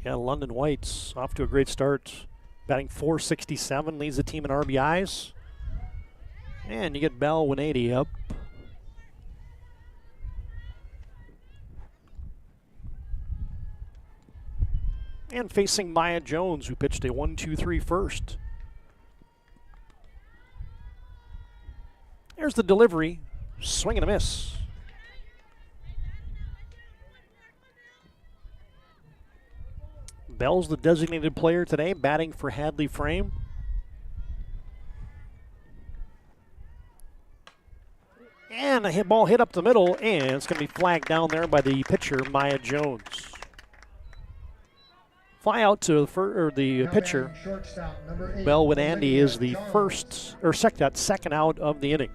Yeah, London White's off to a great start, batting .467, leads the team in RBIs. And you get Bell 180 up. And facing Maya Jones, who pitched a 1-2-3 first. There's the delivery. Swing and a miss. Bell's the designated player today, batting for Hadley Frame. And a hit ball hit up the middle, and it's going to be flagged down there by the pitcher, Maya Jones. Fly out to the pitcher. Bell with Andy is the second out of the inning.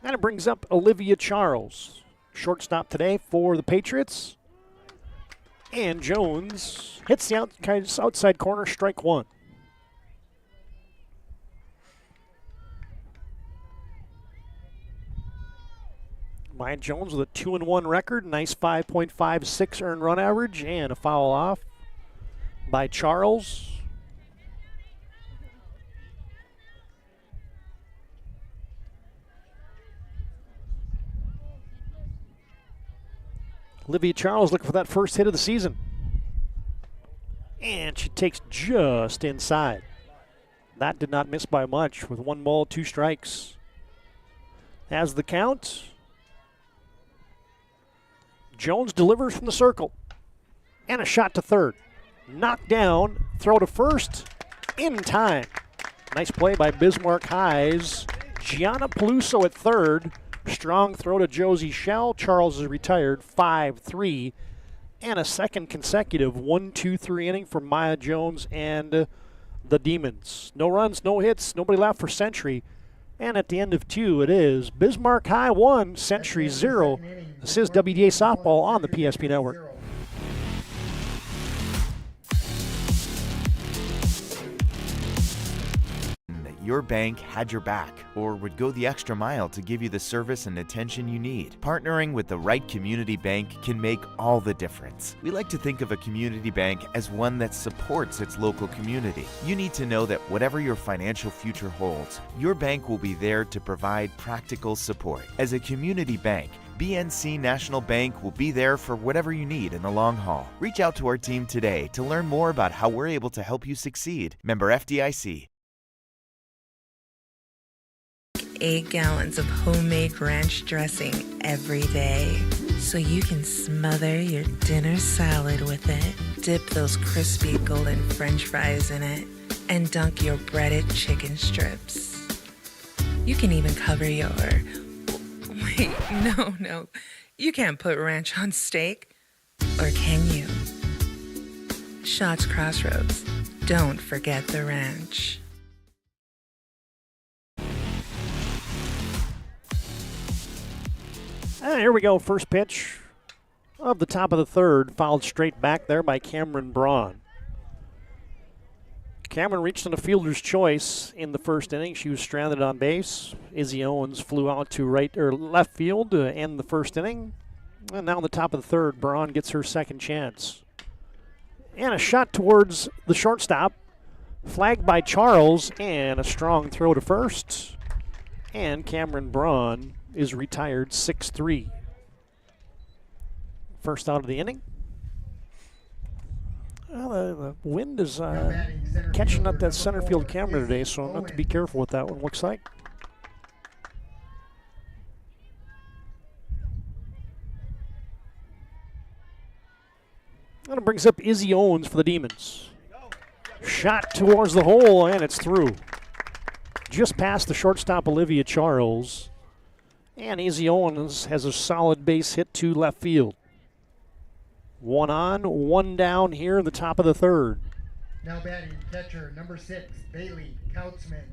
And it brings up Olivia Charles, shortstop today for the Patriots. And Jones hits the outside corner, strike one. Maya Jones with a 2-1 record, nice 5.56 earned run average, and a foul off by Charles. Olivia Charles looking for that first hit of the season. And she takes just inside. That did not miss by much with 1 ball, 2 strikes. Has the count. Jones delivers from the circle. And a shot to third. Knocked down, throw to first in time. Nice play by Bismarck High's Gianna Peluso at third. Strong throw to Josie Shell. Charles is retired, 5-3. And a second consecutive 1-2-3 inning for Maya Jones and the Demons. No runs, no hits, nobody left for Century. And at the end of 2, it is Bismarck High 1, Century 0. This is WDA Softball on the PSP Network. your bank had your back or would go the extra mile to give you the service and attention you need. Partnering with the right community bank can make all the difference. We like to think of a community bank as one that supports its local community. You need to know that whatever your financial future holds, your bank will be there to provide practical support. As a community bank, BNC National Bank will be there for whatever you need in the long haul. Reach out to our team today to learn more about how we're able to help you succeed. Member FDIC. 8 gallons of homemade ranch dressing every day, so you can smother your dinner salad with it, dip those crispy golden French fries in it, and dunk your breaded chicken strips. You can even cover your... Wait, no. You can't put ranch on steak. Or can you? Shots Crossroads. Don't forget the ranch. Here we go. First pitch of the top of the third. Fouled straight back there by Cameron Braun. Cameron reached on a fielder's choice in the first inning. She was stranded on base. Izzy Owens flew out to left field to end the first inning. And now in the top of the third, Braun gets her second chance. And a shot towards the shortstop. Flagged by Charles, and a strong throw to first. And Cameron Braun is retired 6-3. First out of the inning. Well, the wind is catching up that center field camera today, so I'm going to have to be careful with that one, looks like. And it brings up Izzy Owens for the Demons. Shot towards the hole, and it's through. Just past the shortstop, Olivia Charles. And Izzy Owens has a solid base hit to left field. 1 on, 1 down here in the top of the third. Now batting catcher number 6, Bailey Kautzman.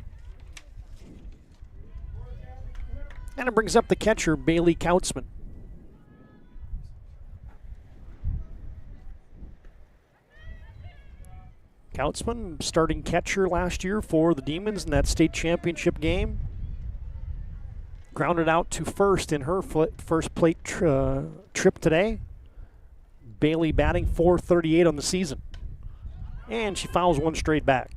And it brings up the catcher, Bailey Kautzman. Kautzman, starting catcher last year for the Demons in that state championship game. Grounded out to first in her first plate trip today. Bailey batting .438 on the season. And she fouls one straight back.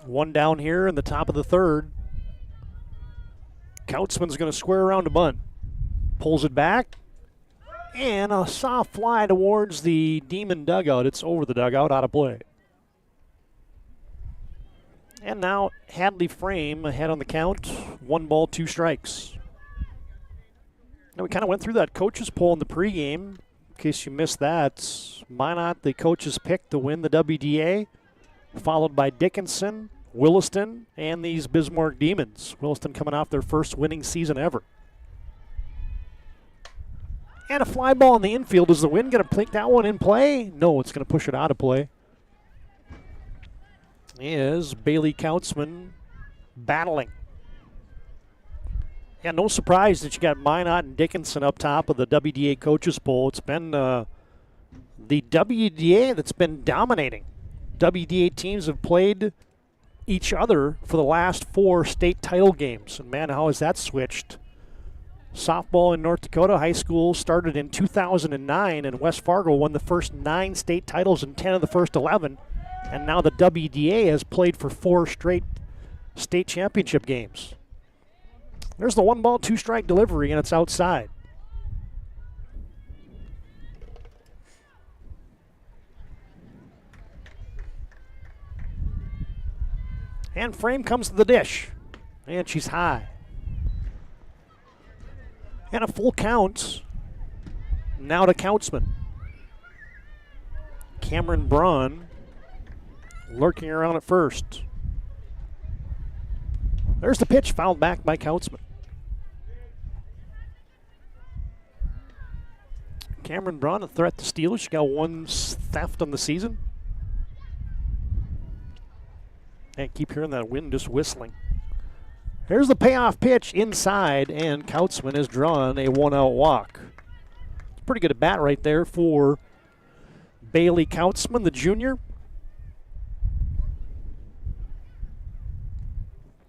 One down here in the top of the third. Kautzman's going to square around a bunt. Pulls it back. And a soft fly towards the Demon dugout. It's over the dugout, out of play. And now Hadley Frame ahead on the count. 1 ball, 2 strikes. Now we kind of went through that coaches poll in the pregame. In case you missed that, Minot, the coaches picked to win the WDA, followed by Dickinson, Williston, and these Bismarck Demons. Williston coming off their first winning season ever. And a fly ball in the infield. Is the wind going to take that one in play? No, it's going to push it out of play. Is Bailey Kautzman battling. Yeah, no surprise that you got Minot and Dickinson up top of the WDA coaches poll. It's been the WDA that's been dominating. WDA teams have played each other for the last 4 state title games. And man, how has that switched? Softball in North Dakota high school started in 2009, and West Fargo won the first 9 state titles and 10 of the first 11. And now the WDA has played for 4 straight state championship games. There's the 1 ball, 2 strike delivery, and it's outside. And Frame comes to the dish. And she's high. And a full count. Now to Kautzman. Cameron Braun lurking around at first. There's the pitch, fouled back by Kautzman. Cameron Braun, a threat to steal. She got 1 theft on the season. And keep hearing that wind just whistling. Here's the payoff pitch inside, and Kautzman has drawn a 1-out walk. Pretty good at bat right there for Bailey Kautzman, the junior.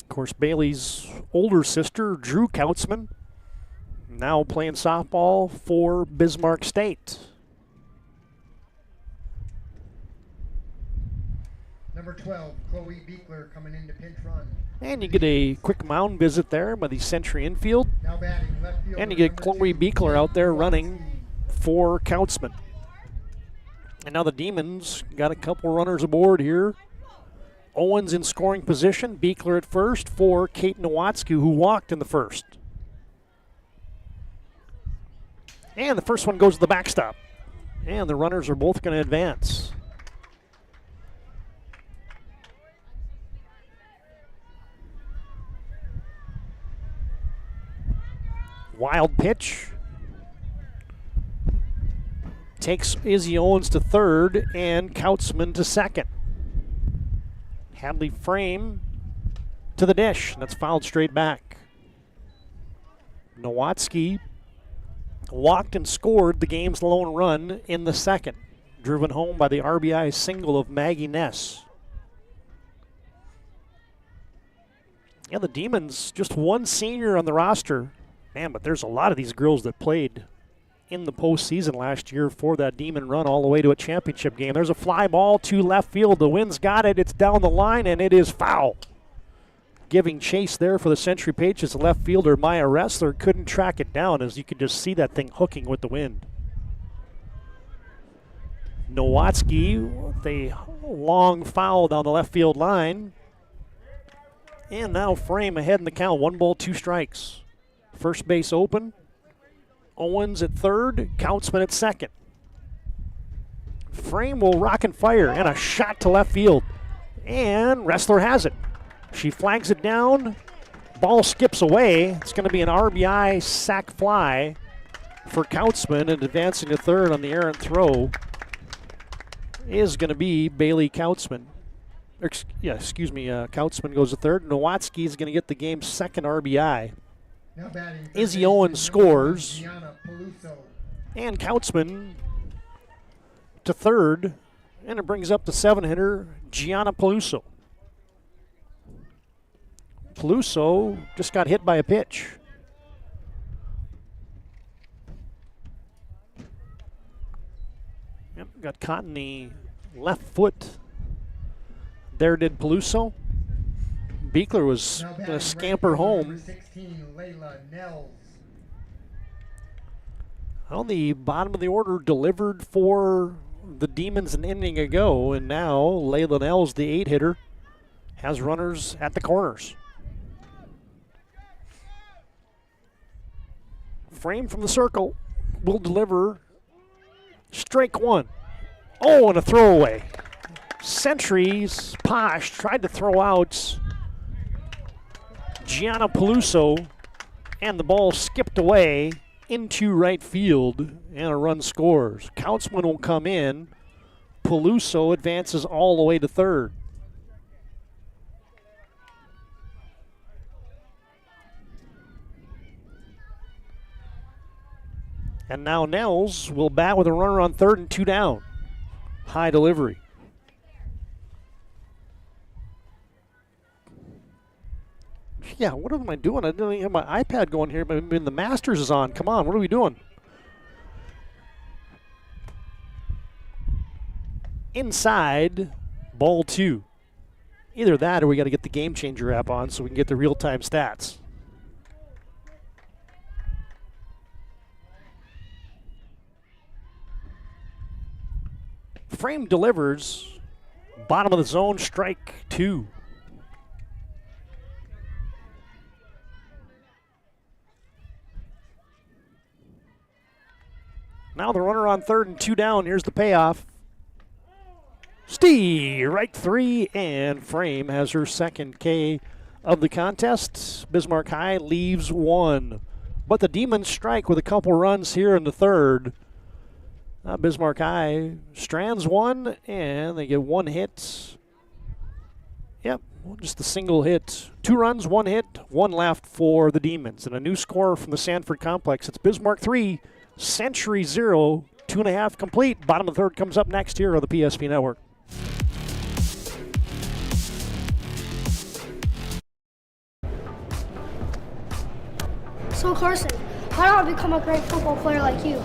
Of course, Bailey's older sister, Drew Kautzman, now playing softball for Bismarck State. Number 12, Chloe Beekler coming in to pinch run. And you get a quick mound visit there by the Century infield. Now batting left field. And you get Chloe Beekler out there running for Kautzman. And now the Demons got a couple runners aboard here. Owens in scoring position, Beekler at first for Kate Nowatzki, who walked in the first. And the first one goes to the backstop. And the runners are both going to advance. Wild pitch. Takes Izzy Owens to third and Kautzman to second. Hadley Frame to the dish. That's fouled straight back. Nowatzki walked and scored the game's lone run in the second, driven home by the RBI single of Maggie Ness. Yeah, the Demons, just one senior on the roster. Man, but there's a lot of these girls that played in the postseason last year for that Demon run all the way to a championship game. There's a fly ball to left field. The Wind's got it. It's down the line, and it is foul. Giving chase there for the Century Patriots. The left fielder, Maya Ressler, couldn't track it down, as you could just see that thing hooking with the wind. Nowatzki with a long foul down the left field line. And now Frame ahead in the count. 1 ball, 2 strikes. First base open. Owens at third, Kautzman at second. Frame will rock and fire, and a shot to left field. And Ressler has it. She flags it down. Ball skips away. It's going to be an RBI sac fly for Kautzman, and advancing to third on the errant throw is going to be Bailey Kautzman. Kautzman goes to third. Nowatzki is going to get the game's second RBI. Izzy Owens scores, and Kautzman to third, and it brings up the 7-hitter, Gianna Peluso. Peluso just got hit by a pitch. Yep, got caught in the left foot. There did Peluso. Beekler was going to scamper home. 16, Layla Nels. Well, the bottom of the order delivered for the Demons an inning ago, and now Layla Nels, the 8-hitter, has runners at the corners. Frame from the circle will deliver strike one. Oh, and a throwaway. Century's Posh tried to throw out Gianna Peluso, and the ball skipped away into right field, and a run scores. Kautzman will come in. Peluso advances all the way to third. And now Nels will bat with a runner on third and 2 down. High delivery. Yeah, what am I doing? I don't even have my iPad going here, but the Masters is on. Come on, what are we doing? Inside, ball 2. Either that or we got to get the Game Changer app on so we can get the real-time stats. Frame delivers. Bottom of the zone, strike 2. Now the runner on third and 2 down. Here's the payoff. Right 3, and Frame has her second K of the contest. Bismarck High leaves 1. But the Demons strike with a couple runs here in the third. Bismarck High strands 1, and they get 1 hit. Yep, Well, just the single hit. 2 runs, 1 hit, 1 left for the Demons. And a new score from the Sanford Complex. It's Bismarck 3, Century 0, 2.5 complete. Bottom of the third comes up next here on the PSP Network. So Carson, how do I become a great football player like you?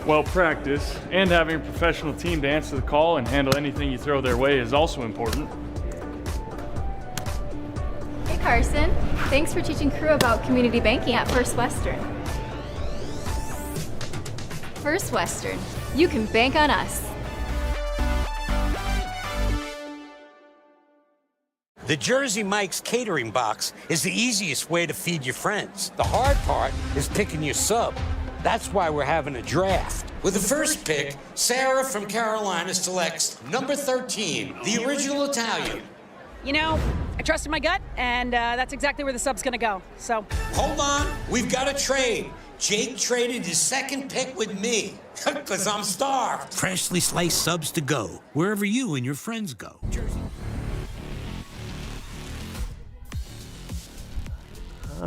Well, practice and having a professional team to answer the call and handle anything you throw their way is also important. Hey Carson, thanks for teaching crew about community banking at First Western. First Western, you can bank on us. The Jersey Mike's catering box is the easiest way to feed your friends. The hard part is picking your sub. That's why we're having a draft. With the first pick, Sarah from Carolina selects number 13, the original Italian. You know, I trusted my gut, and that's exactly where the sub's gonna go, so. Hold on, we've got a trade. Jake traded his second pick with me, because I'm starved. Freshly sliced subs to go, wherever you and your friends go. Jersey.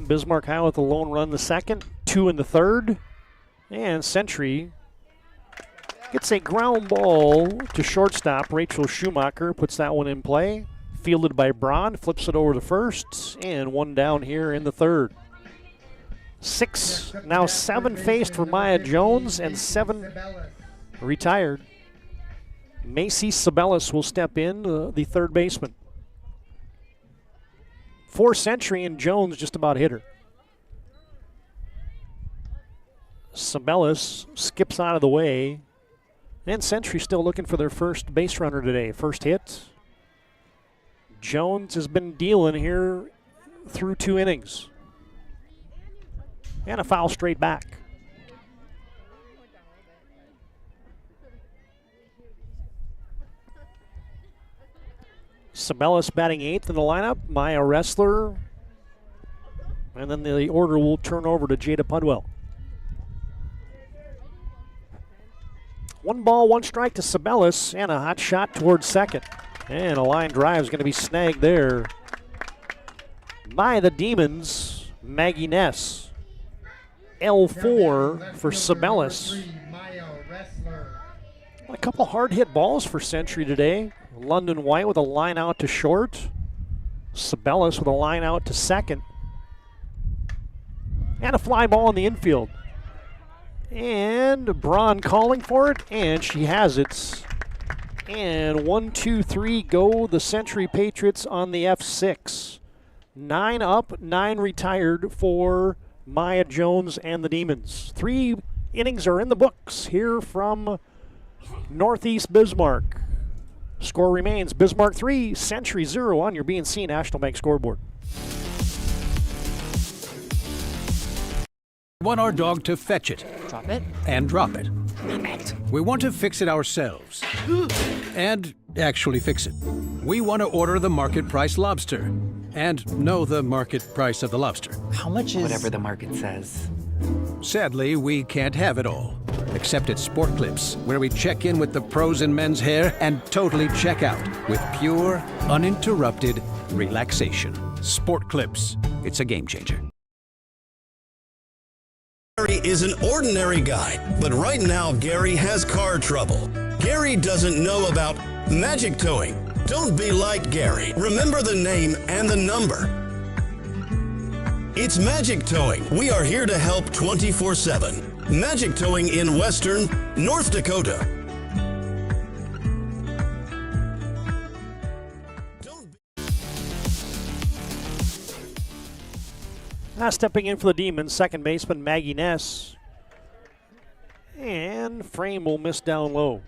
Bismarck High with a lone run in the second, 2 in the third, and Century gets a ground ball to shortstop. Rachel Schumacher puts that one in play. Fielded by Braun, flips it over to first, and 1 down here in the third. 6, now 7 faced for Maya Jones, and 7 retired. Macy Sabellis will step in, the third baseman. 4 Century, and Jones just about hit her. Sabellis skips out of the way, and Century still looking for their first base runner today. First hit. Jones has been dealing here through 2 innings. And a foul straight back. Sabellis batting 8th in the lineup. Maya Ressler. And then the order will turn over to Jada Pudwell. 1 ball, 1 strike to Sabellis, and a hot shot towards second. And a line drive is going to be snagged there by the Demons, Maggie Ness. L4 for Sabellis. A couple hard hit balls for Century today. London White with a line out to short. Sabellis with a line out to second. And a fly ball in the infield. And Braun calling for it, and she has it. And 1, 2, 3 go the Century Patriots on the F6. 9 up, 9 retired for Maya Jones and the Demons. 3 innings are in the books here from Northeast Bismarck. Score remains Bismarck 3, Century 0 on your BNC National Bank scoreboard. We want our dog to fetch it. Drop it. And drop it. Name it. We want to fix it ourselves. And actually fix it. We want to order the market price lobster. And know the market price of the lobster. How much is... Whatever the market says. Sadly, we can't have it all. Except at Sport Clips, where we check in with the pros in men's hair and totally check out with pure, uninterrupted relaxation. Sport Clips. It's a game changer. Gary is an ordinary guy, but right now Gary has car trouble. Gary doesn't know about magic towing. Don't be like Gary. Remember the name and the number. It's Magic Towing. We are here to help 24/7. Magic Towing in Western North Dakota. Now stepping in for the Demons, second baseman Maggie Ness. And Frame will miss down low.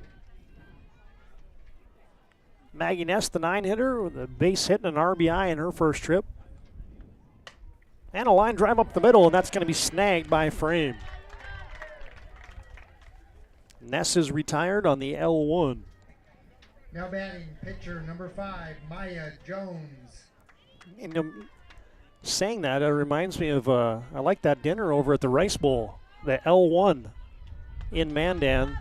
Maggie Ness, the 9-hitter, with a base hit and an RBI in her first trip. And a line drive up the middle, and that's going to be snagged by Frame. Ness is retired on the L1. Now batting pitcher number 5, Maya Jones. And saying that, it reminds me of, I like that dinner over at the Rice Bowl, the L1 in Mandan.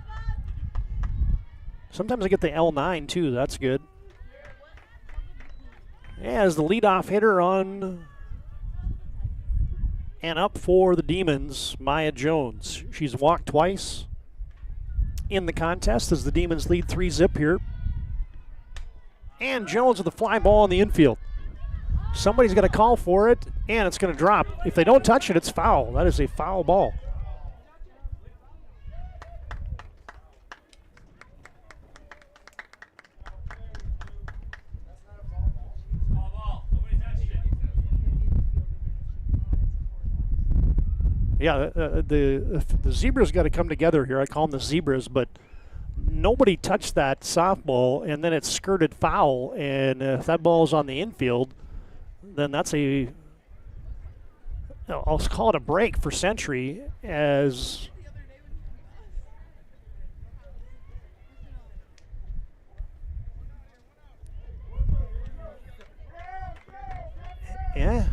Sometimes I get the L9 too, that's good. As the leadoff hitter on and up for the Demons, Maya Jones. She's walked twice in the contest as the Demons lead 3-0 here. And Jones with a fly ball in the infield. Somebody's going to call for it, and it's going to drop. If they don't touch it, it's foul. That is a foul ball. Yeah, the Zebras got to come together here. I call them the Zebras, but nobody touched that softball, and then it skirted foul. And if that ball is on the infield, then that's I'll call it a break for Century as yeah,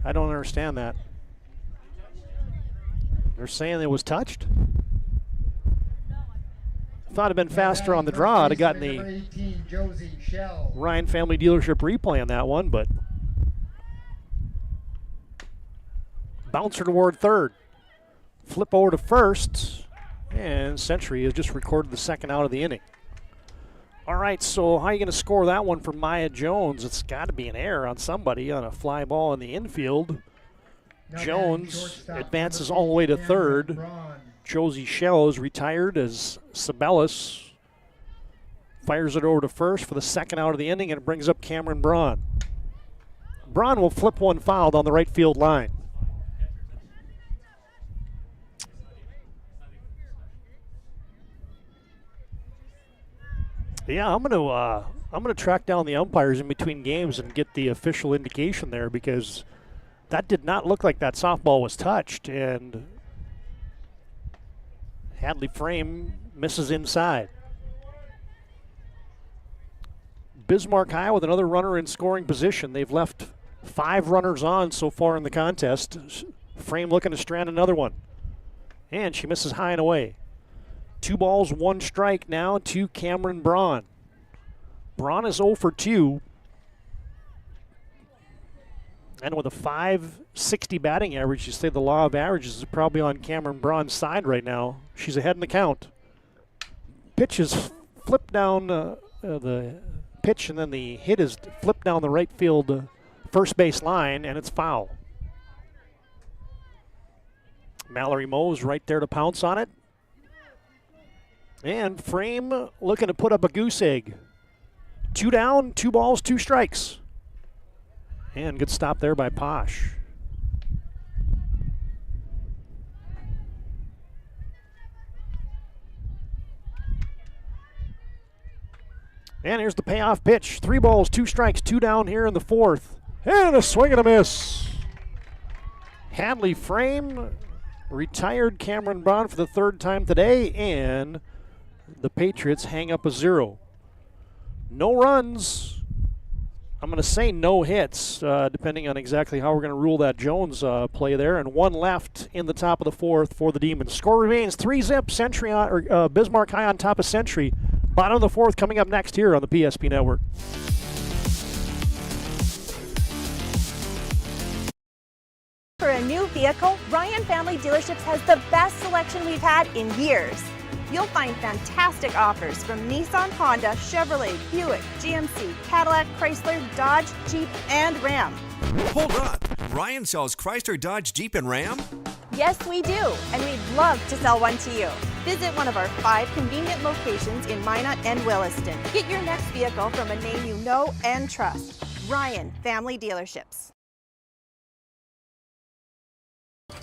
I don't understand that. They're saying it was touched. Thought it'd been faster on the draw. I'd have gotten the Ryan Family Dealership replay on that one, but bouncer toward third. Flip over to first, and Century has just recorded the second out of the inning. All right, so how are you going to score that one for Maya Jones? It's got to be an error on somebody on a fly ball in the infield. Jones advances all the way to third. Josie Shell is retired as Sabelis fires it over to first for the second out of the inning, and it brings up Cameron Braun. Braun will flip one foul down the right field line. Yeah, I'm gonna track down the umpires in between games and get the official indication there, because that did not look like that softball was touched, and Hadley Frame misses inside. Bismarck High with another runner in scoring position. They've left 5 runners on so far in the contest. Frame looking to strand another one, and she misses high and away. 2 balls, 1 strike now to Cameron Braun. Braun is 0 for 2. And with a .560 batting average, you say the law of averages is probably on Cameron Braun's side right now. She's ahead in the count. Pitch is flipped down the pitch, and then the hit is flipped down the right field first base line, and it's foul. Mallory Moe's right there to pounce on it. And Frame looking to put up a goose egg. 2 down, 2 balls, 2 strikes. And good stop there by Posh. And here's the payoff pitch. 3 balls, 2 strikes, 2 down here in the 4th. And a swing and a miss. Hadley Frame retired Cameron Braun for the 3rd time today, and the Patriots hang up a 0. No runs. I'm going to say no hits, depending on exactly how we're going to rule that Jones play there. And 1 left in the top of the 4th for the Demons. Score remains 3-0. Century Bismarck High on top of Century. Bottom of the 4th coming up next here on the PSP Network. For a new vehicle, Ryan Family Dealerships has the best selection we've had in years. You'll find fantastic offers from Nissan, Honda, Chevrolet, Buick, GMC, Cadillac, Chrysler, Dodge, Jeep, and Ram. Hold on. Ryan sells Chrysler, Dodge, Jeep, and Ram? Yes, we do, and we'd love to sell one to you. Visit one of our 5 convenient locations in Minot and Williston. Get your next vehicle from a name you know and trust. Ryan Family Dealerships.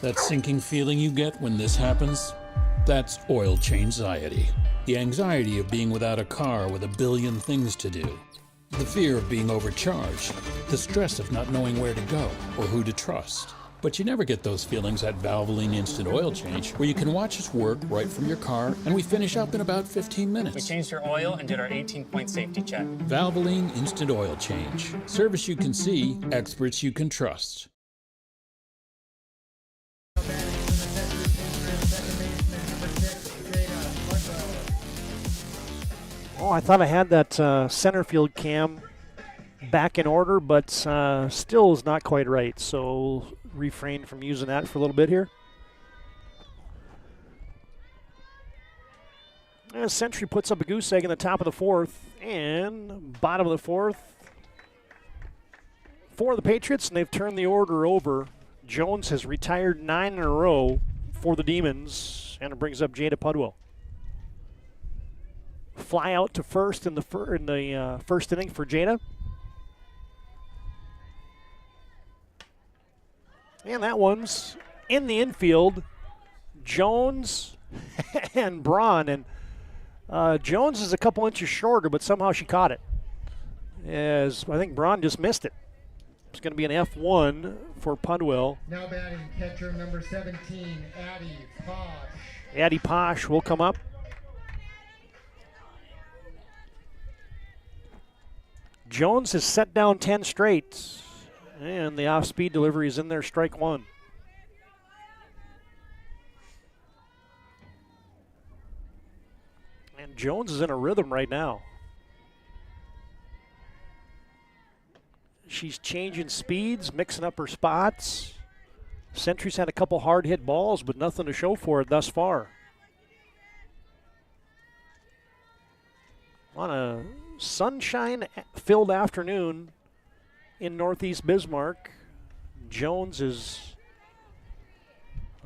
That sinking feeling you get when this happens? That's oil change-anxiety. The anxiety of being without a car with a billion things to do. The fear of being overcharged. The stress of not knowing where to go or who to trust. But you never get those feelings at Valvoline Instant Oil Change, where you can watch us work right from your car, and we finish up in about 15 minutes. We changed your oil and did our 18-point safety check. Valvoline Instant Oil Change. Service you can see, experts you can trust. Oh, I thought I had that center field cam back in order, but still is not quite right. So refrain from using that for a little bit here. And Century puts up a goose egg in the top of the fourth and bottom of the fourth for the Patriots, and they've turned the order over. Jones has retired 9 in a row for the Demons, and it brings up Jada Pudwell. Fly out to first in the first inning for Jada. And that one's in the infield. Jones and Braun. And Jones is a couple inches shorter, but somehow she caught it. As I think Braun just missed it. It's going to be an F1 for Pudwell. Now batting catcher number 17, Addie Posh. Addie Posh will come up. Jones has set down 10 straight, and the off-speed delivery is in there, strike one. And Jones is in a rhythm right now. She's changing speeds, mixing up her spots. Century's had a couple hard hit balls, but nothing to show for it thus far. On a sunshine-filled afternoon in Northeast Bismarck, Jones is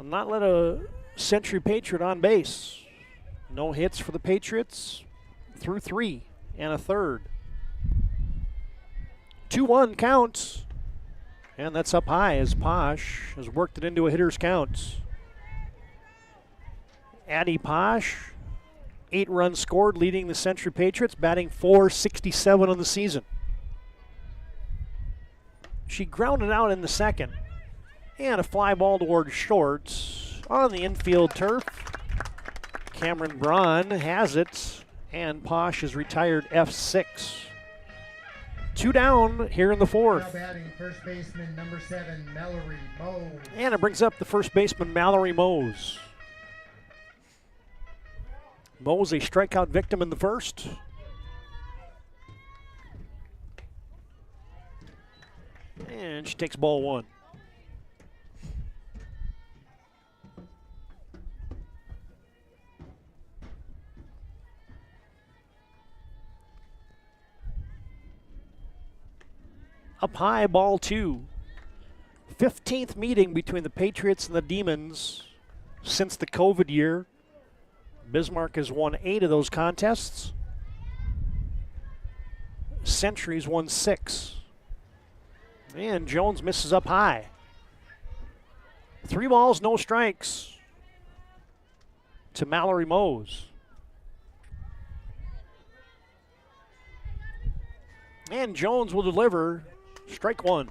not let a Century Patriot on base. No hits for the Patriots through 3 and a third. 2-1 counts, and that's up high as Posh has worked it into a hitter's count. Addie Posh, 8 runs scored, leading the Century Patriots, batting .467 on the season. She grounded out in the second, and a fly ball towards short on the infield turf. Cameron Braun has it, and Posh is retired F6. 2 down here in the fourth. Now batting first baseman number 7, Mallory Mose. And it brings up the first baseman, Mallory Mose. Mose, a strikeout victim in the first. And she takes ball 1. Up high, ball 2. 15th meeting between the Patriots and the Demons since the COVID year. Bismarck has won 8 of those contests. Century's won 6. And Jones misses up high. 3 balls, no strikes to Mallory Mose. And Jones will deliver. Strike 1. And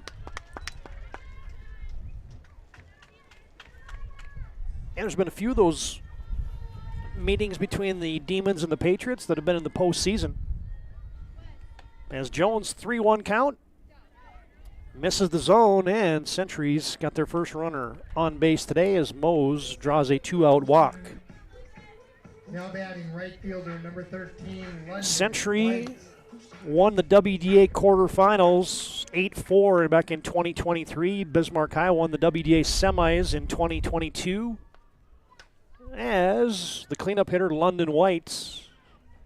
there's been a few of those meetings between the Demons and the Patriots that have been in the postseason. As Jones, 3-1 count. Misses the zone, and Century's got their first runner on base today as Mose draws a 2-out walk. Now batting right fielder number 13, London Century White. Won the WDA quarterfinals 8-4 back in 2023. Bismarck High won the WDA semis in 2022. As the cleanup hitter London White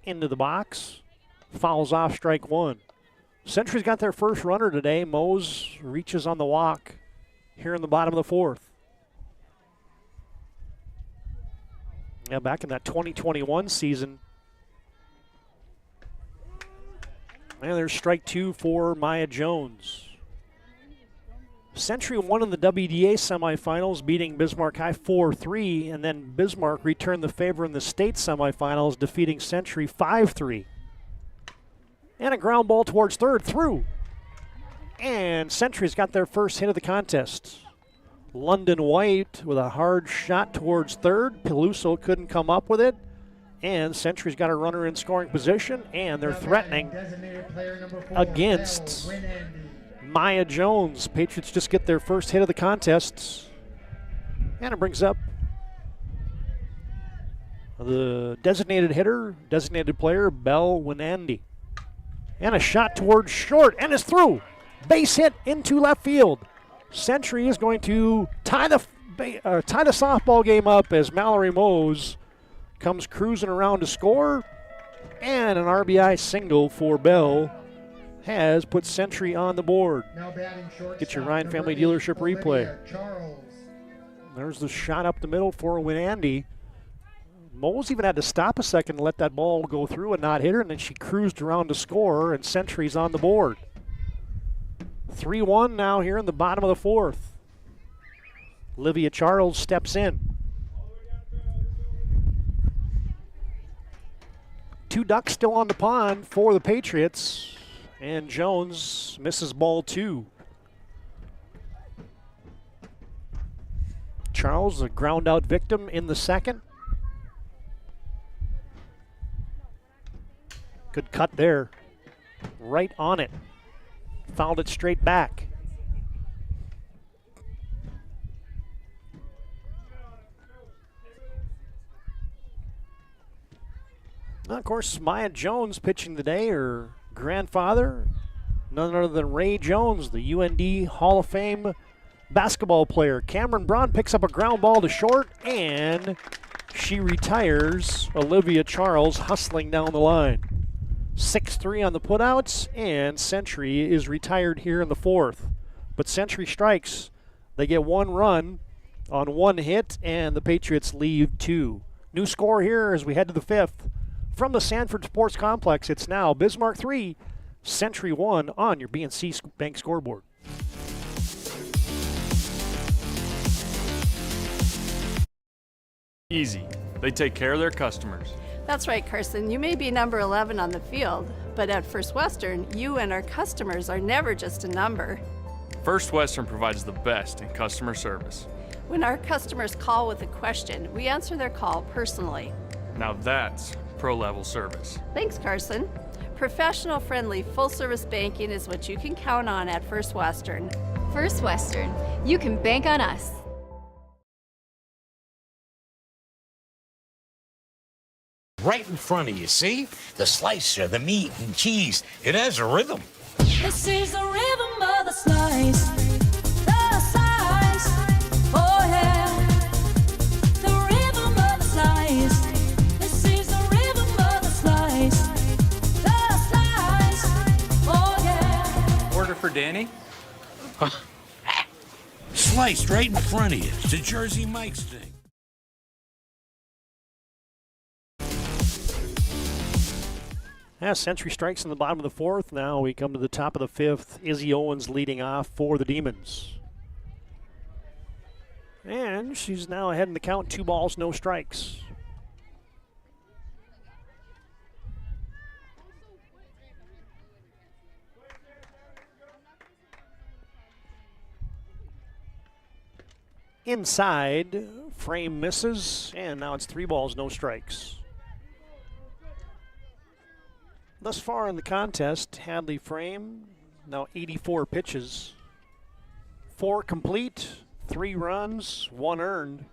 into the box, fouls off strike 1. Century's got their first runner today. Mose reaches on the walk here in the bottom of the fourth. Yeah, back in that 2021 season. And there's strike 2 for Maya Jones. Century won in the WDA semifinals, beating Bismarck High 4-3, and then Bismarck returned the favor in the state semifinals, defeating Century 5-3. And a ground ball towards third, through. And Century's got their first hit of the contest. London White with a hard shot towards third. Peluso couldn't come up with it. And Century's got a runner in scoring position, and they're threatening against Maya Jones. Patriots just get their first hit of the contest. And it brings up the designated hitter, designated player, Belle Winandy. And a shot towards short, and it's through. Base hit into left field. Century is going to tie the softball game up as Mallory Mose comes cruising around to score. And an RBI single for Bell has put Century on the board. Now batting shortstop, Get your Ryan Family 8, Dealership Olivia replay. Charles. There's the shot up the middle for Winandy. Mose even had to stop a second and let that ball go through and not hit her, and then she cruised around to score, and Century's on the board. 3-1 now here in the bottom of the fourth. Olivia Charles steps in. 2 ducks still on the pond for the Patriots, and Jones misses ball 2. Charles, a ground out victim in the second. Good cut there. Right on it. Fouled it straight back. Now, of course, Maya Jones pitching today. Her grandfather, none other than Ray Jones, the UND Hall of Fame basketball player. Cameron Braun picks up a ground ball to short, and she retires. Olivia Charles hustling down the line. 6-3 on the putouts, and Century is retired here in the fourth. But Century strikes. They get 1 run on 1 hit, and the Patriots leave 2. New score here as we head to the fifth. From the Sanford Sports Complex, it's now Bismarck 3, Century 1 on your BNC Bank scoreboard. Easy. They take care of their customers. That's right, Carson. You may be number 11 on the field, but at First Western, you and our customers are never just a number. First Western provides the best in customer service. When our customers call with a question, we answer their call personally. Now that's pro-level service. Thanks, Carson. Professional, friendly, full-service banking is what you can count on at First Western. First Western, you can bank on us. Right in front of you, see? The slicer, the meat and cheese. It has a rhythm. This is the rhythm of the slice. The slice. Oh, yeah. The rhythm of the slice. This is the rhythm of the slice. The slice. Oh, yeah. Order for Danny? Sliced right in front of you. It's a Jersey Mike's thing. Yeah, Century strikes in the bottom of the fourth. Now we come to the top of the fifth. Izzy Owens leading off for the Demons. And she's now ahead in the count, 2 balls, no strikes. Inside, frame misses, and now it's 3 balls, no strikes. Thus far in the contest, Hadley Frame, now 84 pitches. 4 complete, 3 runs, 1 earned,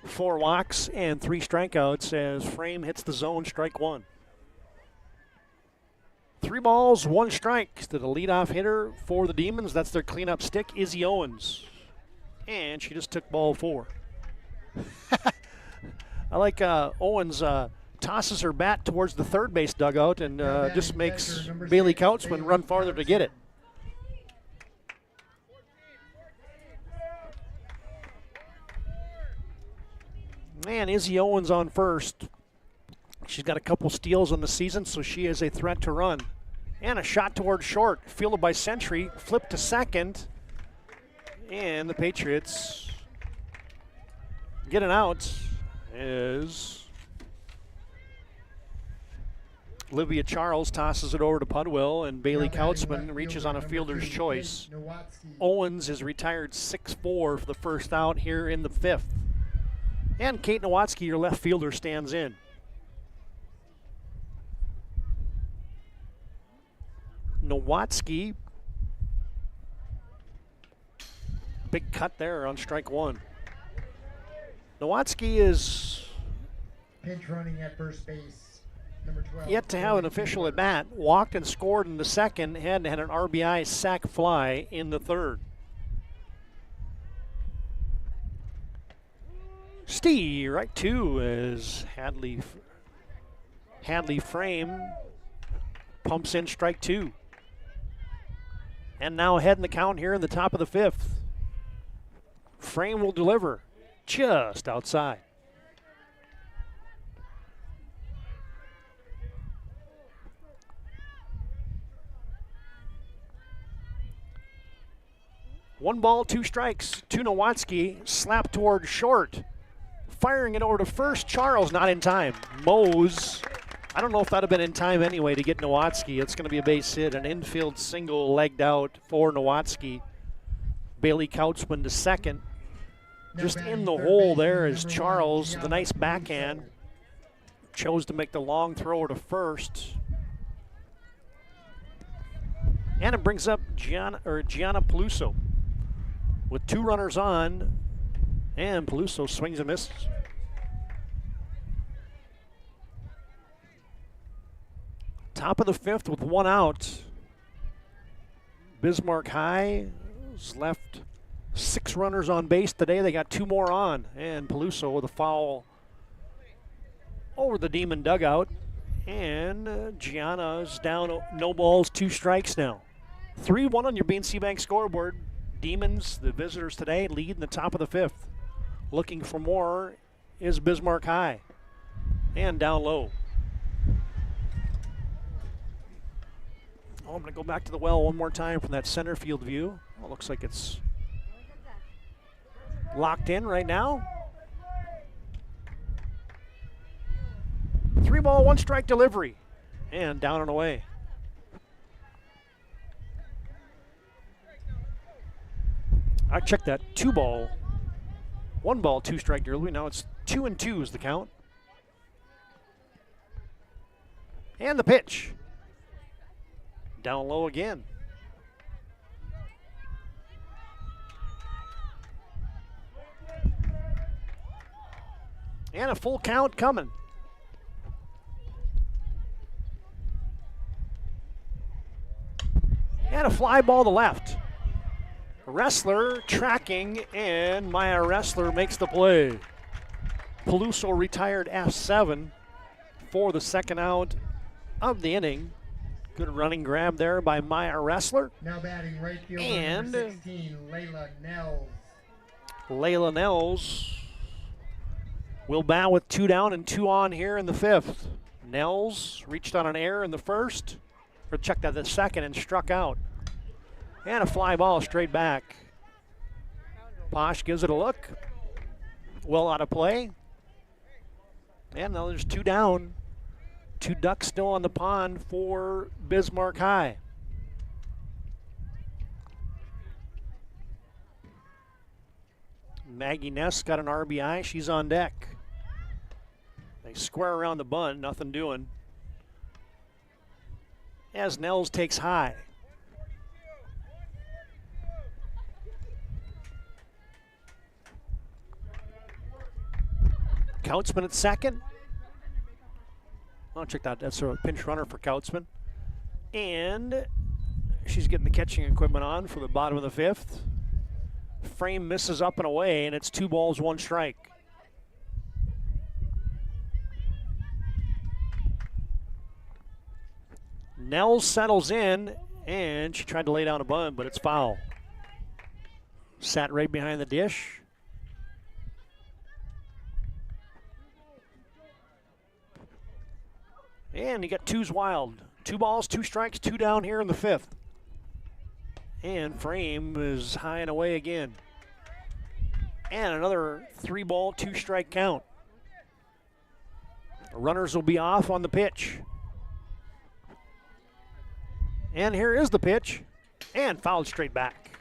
4 walks, and 3 strikeouts as Frame hits the zone, strike 1. 3 balls, 1 strike to the leadoff hitter for the Demons. That's their cleanup stick, Izzy Owens. And she just took ball 4. I like Owens tosses her bat towards the third base dugout and just makes Bailey Kautzman run farther to get it. Man, Izzy Owens on first. She's got a couple steals on the season, so she is a threat to run. And a shot towards short, fielded by Century, flipped to second. And the Patriots get an out as Olivia Charles tosses it over to Pudwill, and Bailey Kautzman reaches on a fielder's choice. Owens is retired 6-4 for the first out here in the fifth. And Kate Nowatzki, your left fielder, stands in. Nowatzki, big cut there on strike 1. Nowatzki is pinch running at first base. Number 12. Yet to have an official at bat. Walked and scored in the second, and had an RBI sac fly in the third. Steve, right two, as Hadley Frame pumps in strike two. And now ahead in the count here in the top of the fifth. Frame will deliver just outside. One ball, two strikes to Nowatzki, slap toward short. Firing it over to first, Charles not in time. Mose, I don't know if that would have been in time anyway to get Nowatzki. It's going to be a base hit, an infield single legged out for Nowatzki. Bailey Kautzman to second. Just in the hole there is Charles, the nice backhand. Chose to make the long throw to first. And it brings up Gianna Peluso with two runners on, and Peluso swings and misses. Top of the fifth with one out. Bismarck High has left 6 runners on base today. They got 2 more on, and Peluso with a foul over the Demon dugout. And Gianna's down, no balls, 2 strikes now. 3-1 on your BNC Bank scoreboard. Demons, the visitors today, lead in the top of the fifth. Looking for more is Bismarck High. And down low. Oh, I'm going to go back to the well one more time from that center field view. Oh, looks like it's locked in right now. 3 ball, 1 strike delivery. And down and away. I checked that. 2 ball, 1 ball, 2 strike delivery. Now it's 2-2 is the count. And the pitch. Down low again. And a full count coming. And a fly ball to left. Wrestler tracking, and Maya Wrestler makes the play. Peluso retired F7 for the second out of the inning. Good running grab there by Maya Wrestler. Now batting right fielder and number 16, Layla Nels. Layla Nels will bat with 2 down and 2 on here in the fifth. Nels reached on an error in the first, or checked out the second and struck out. And a fly ball straight back. Posh gives it a look. Well out of play. And now there's 2 down. 2 ducks still on the pond for Bismarck High. Maggie Ness got an RBI. She's on deck. They square around the bunt. Nothing doing. As Nels takes high. Kautzman at second. Oh, check that. That's a pinch runner for Kautzman. And she's getting the catching equipment on for the bottom of the fifth. Frame misses up and away, and it's 2 balls, 1 strike. Nels settles in, and she tried to lay down a bunt, but it's foul. Sat right behind the dish. And you got 2s wild. 2 balls, 2 strikes, 2 down here in the fifth. And Frame is high and away again. And another 3 ball, 2 strike count. The runners will be off on the pitch. And here is the pitch. And fouled straight back.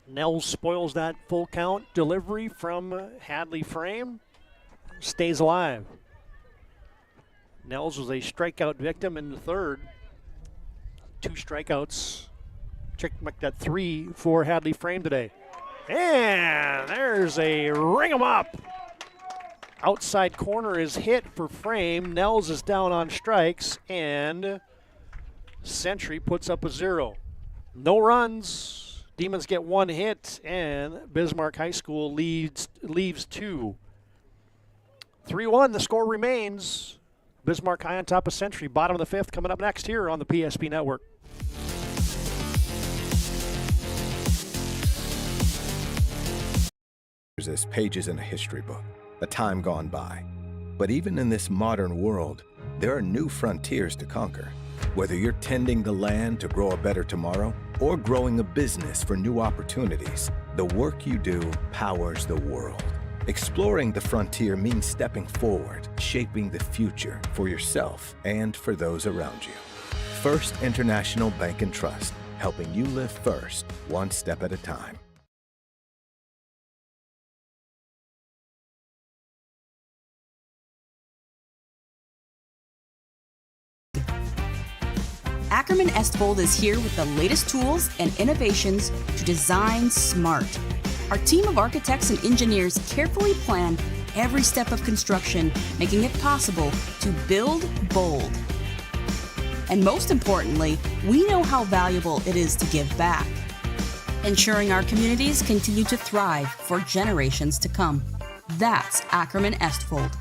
Nels spoils that full count delivery from Hadley Frame. Stays alive. Nels was a strikeout victim in the third. 2 strikeouts. Check that 3 for Hadley Frame today. And there's a ring 'em up. Outside corner is hit for frame. Nels is down on strikes, and Century puts up a 0. No runs. Demons get 1 hit, and Bismarck High School leaves 2. 3-1, the score remains. Bismarck High on top of Century. Bottom of the 5th coming up next here on the PSP Network. There's this pages in a history book, a time gone by. But even in this modern world, there are new frontiers to conquer. Whether you're tending the land to grow a better tomorrow or growing a business for new opportunities, the work you do powers the world. Exploring the frontier means stepping forward, shaping the future for yourself and for those around you. First International Bank and Trust, helping you live first, one step at a time. Ackerman Estvold is here with the latest tools and innovations to design smart. Our team of architects and engineers carefully plan every step of construction, making it possible to build bold. And most importantly, we know how valuable it is to give back, ensuring our communities continue to thrive for generations to come. That's Ackerman Estvold.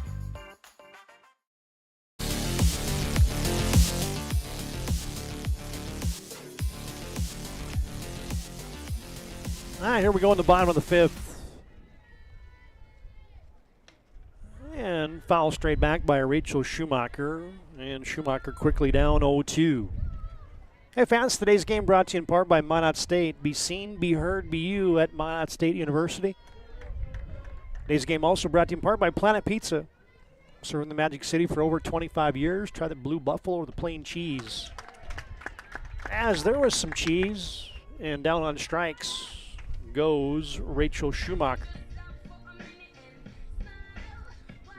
All right, here we go in the bottom of the 5th. And foul straight back by Rachel Schumacher. And Schumacher quickly down 0-2. Hey fans, today's game brought to you in part by Minot State. Be seen, be heard, be you at Minot State University. Today's game also brought to you in part by Planet Pizza. Serving the Magic City for over 25 years. Try the Blue Buffalo or the plain cheese. As there was some cheese, and down on strikes goes Rachel Schumacher.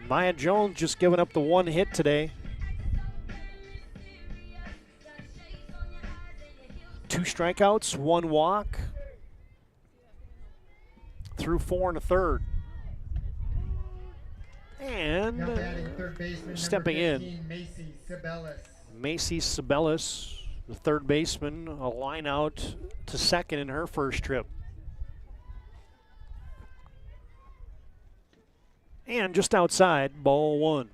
Maya Jones just giving up the 1 hit today. 2 strikeouts, 1 walk. Through 4 1/3. And third baseman, stepping 15, in, Macy Sabelis, the third baseman, a line out to second in her first trip. And just outside, ball 1.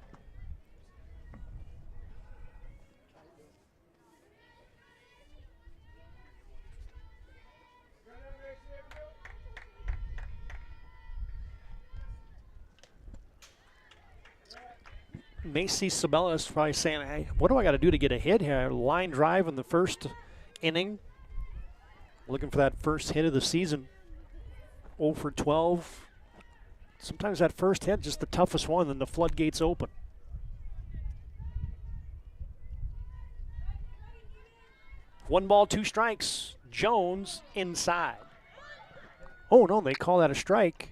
Macy Sabelis probably saying, hey, what do I got to do to get a hit here? Line drive in the first inning. Looking for that first hit of the season. 0 for 12. Sometimes that first hit, just the toughest one, then the floodgates open. One ball, 2 strikes. Jones inside. Oh, no, they call that a strike.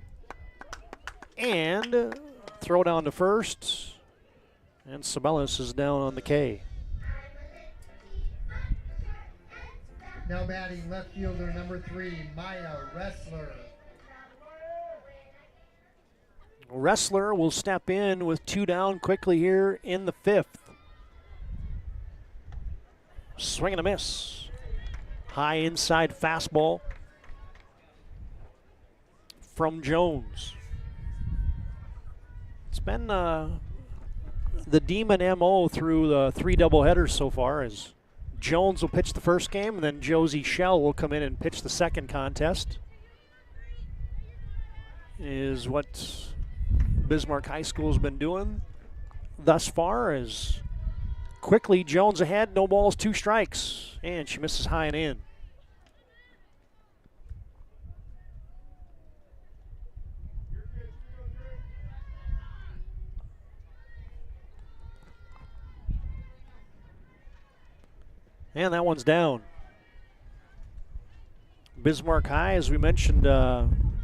And throw down to first. And Sabelis is down on the K. Now batting left fielder number 3, Maya Wrestler. Wrestler will step in with 2 down quickly here in the 5th. Swing and a miss. High inside fastball from Jones. It's been the Demon MO through the 3 doubleheaders so far, as Jones will pitch the first game, and then Josie Shell will come in and pitch the second contest. Is what Bismarck High School has been doing thus far. As quickly Jones ahead, no balls, 2 strikes, and she misses high and in. And that one's down. Bismarck High, as we mentioned,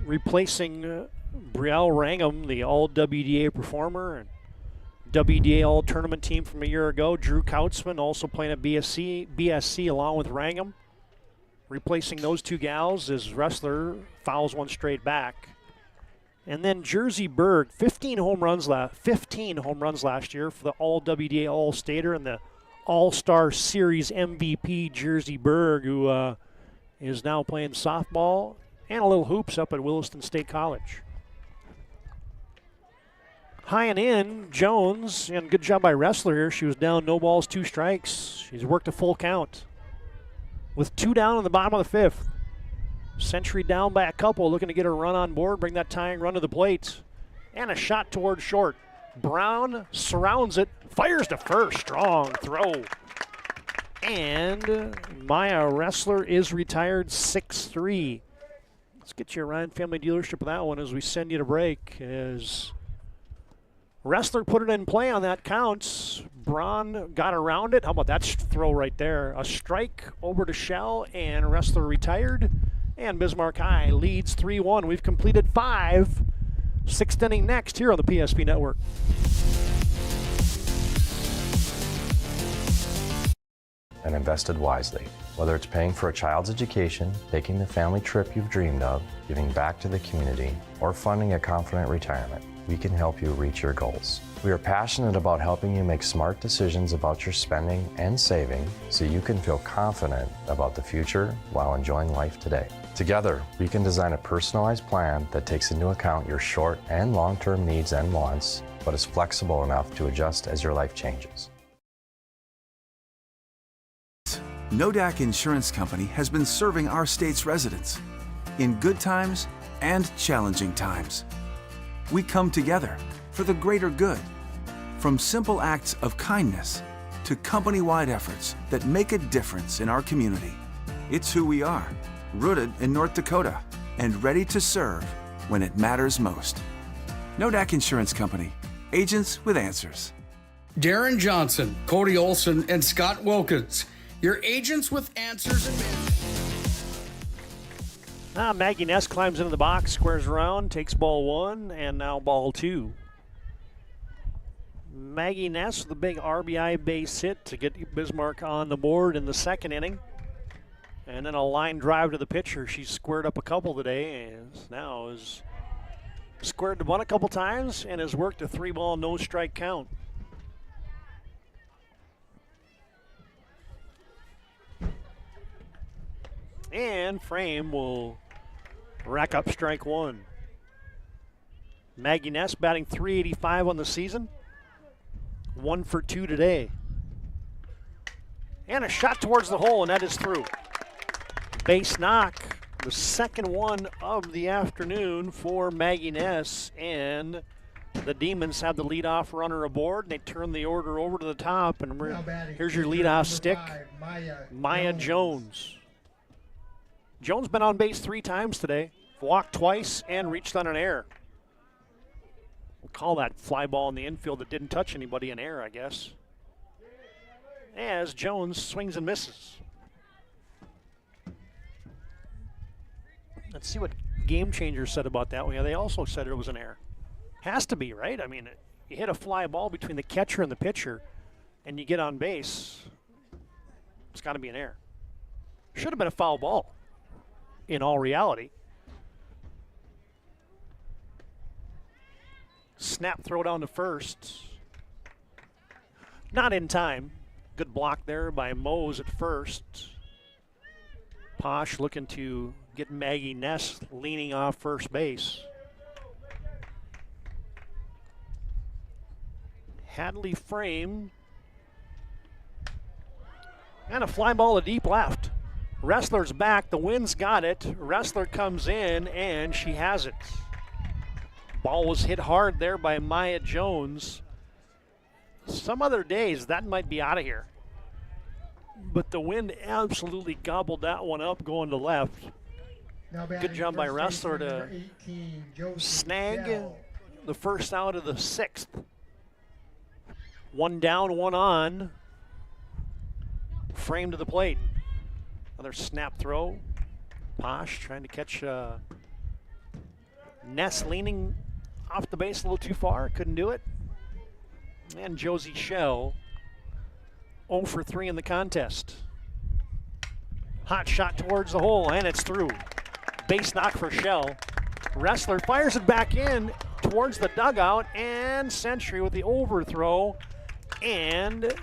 replacing Brielle Rangham, the all-WDA performer, and WDA all-tournament team from a year ago. Drew Kautzman also playing at BSC along with Rangham. Replacing those 2 gals as Wrestler fouls one straight back. And then Jersey Berg, 15 home runs last year for the All-WDA All-Stater and the All-Star Series MVP Jersey Berg, who is now playing softball and a little hoops up at Williston State College. High and in, Jones, and good job by Wrestler here. She was down, no balls, 2 strikes. She's worked a full count. With 2 down in the bottom of the 5th. Century down by a couple, looking to get a run on board, bring that tying run to the plate. And a shot towards short. Brown surrounds it, fires to first, strong throw. And Maya Wrestler is retired 6-3. Let's get you a Ryan Family Dealership with that one as we send you to break. As Wrestler put it in play on that count. Braun got around it. How about that throw right there? A strike over to Shell, and Wrestler retired. And Bismarck High leads 3-1. We've completed 5. 6th inning next here on the PSP Network. And invested wisely. Whether it's paying for a child's education, taking the family trip you've dreamed of, giving back to the community, or funding a confident retirement, we can help you reach your goals. We are passionate about helping you make smart decisions about your spending and saving so you can feel confident about the future while enjoying life today. Together, we can design a personalized plan that takes into account your short and long-term needs and wants, but is flexible enough to adjust as your life changes. NODAC Insurance Company has been serving our state's residents in good times and challenging times. We come together for the greater good, from simple acts of kindness to company-wide efforts that make a difference in our community. It's who we are, rooted in North Dakota and ready to serve when it matters most. NODAC Insurance Company, agents with answers. Darren Johnson, Cody Olson, and Scott Wilkins, your agents with answers. Maggie Ness climbs into the box, squares around, takes ball 1, and now ball 2. Maggie Ness with a big RBI base hit to get Bismarck on the board in the 2nd inning. And then a line drive to the pitcher. She's squared up a couple today, and now is squared to bunt a couple times and has worked a 3-ball, no-strike count. And Frame will rack up strike 1. Maggie Ness batting .385 on the season. 1 for 2 today. And a shot towards the hole, and that is through. Base knock, the 2nd one of the afternoon for Maggie Ness, and the Demons have the leadoff runner aboard, and they turn the order over to the top, and here's your leadoff stick, Maya Jones. Jones been on base 3 times today, walked twice, and reached on an error. We'll call that fly ball in the infield that didn't touch anybody an error, I guess. As Jones swings and misses. Let's see what Game Changer said about that one. Yeah, they also said it was an error. Has to be, right? I mean, you hit a fly ball between the catcher and the pitcher, and you get on base. It's got to be an error. Should have been a foul ball, in all reality. Snap throw down to first. Not in time. Good block there by Mose at first. Posh looking to get Maggie Ness leaning off first base. Hadley Frame. And a fly ball to deep left. Wrestler's back, the wind's got it. Wrestler comes in and she has it. Ball was hit hard there by Maya Jones. Some other days that might be out of here. But the wind absolutely gobbled that one up going to left. Good job by Wrestler to snag the first out of the 6th. 1 down, 1 on. Frame to the plate. Another snap throw. Posh trying to catch Ness leaning off the base a little too far. Couldn't do it. And Josie Shell 0 for 3 in the contest. Hot shot towards the hole, and it's through. Base knock for Shell. Wrestler fires it back in towards the dugout, and Century with the overthrow, and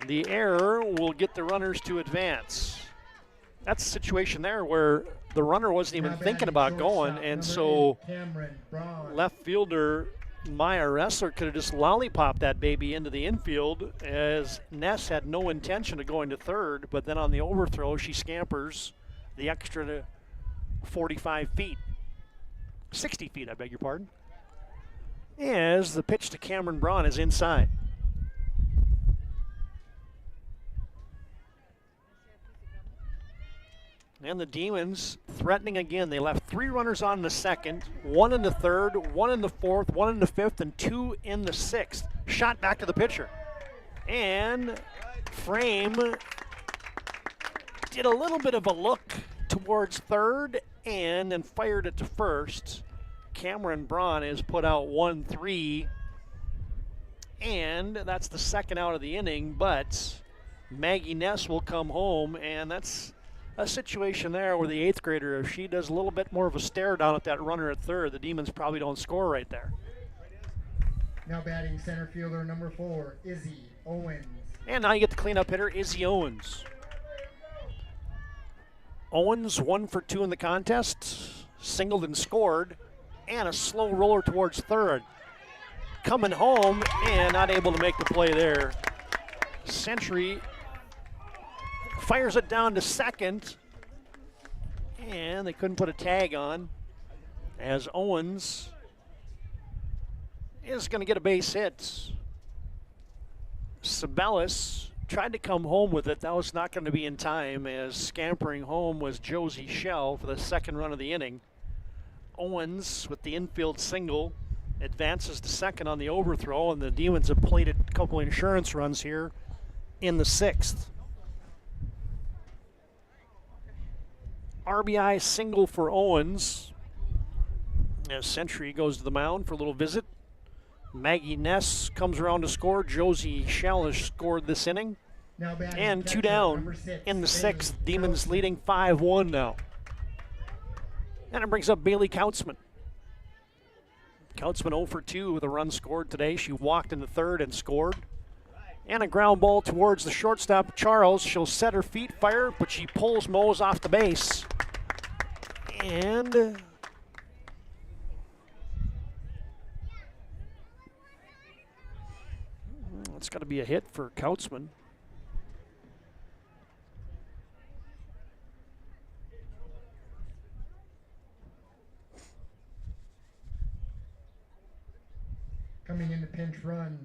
the error will get the runners to advance. That's a situation there where the runner wasn't even thinking about going, and so left fielder Maya Wrestler could have just lollipopped that baby into the infield, as Ness had no intention of going to third, but then on the overthrow she scampers the extra 45 feet. 60 feet, I beg your pardon. As the pitch to Cameron Braun is inside. And the Demons threatening again. They left 3 runners on in the second, 1 in the third, 1 in the fourth, 1 in the fifth, and 2 in the sixth. Shot back to the pitcher. And Frame did a little bit of a look towards third and then fired it to first. Cameron Braun is put out 1-3, and that's the second out of the inning, but Maggie Ness will come home, and that's a situation there where the 8th grader, if she does a little bit more of a stare down at that runner at third, the Demons probably don't score right there. Now batting center fielder number 4, Izzy Owens. And now you get the cleanup hitter, Izzy Owens. Owens 1 for 2 in the contest, singled and scored, and a slow roller towards third. Coming home and not able to make the play there. Century fires it down to second, and they couldn't put a tag on, as Owens is going to get a base hit. Sabelis tried to come home with it. That was not going to be in time, as scampering home was Josie Shell for the second run of the inning. Owens with the infield single advances to second on the overthrow, and the Demons have plated a couple insurance runs here in the sixth. RBI single for Owens as Century goes to the mound for a little visit. Maggie Ness comes around to score. Josie Shell has scored this inning. And 2 down in the sixth. Demons leading 5-1 now. And it brings up Bailey Kautzman. Kautzman 0 for 2 with a run scored today. She walked in the third and scored. And a ground ball towards the shortstop, Charles. She'll set her feet, fire, but she pulls Mose off the base. And it's got to be a hit for Kautzman. Coming in the pinch run,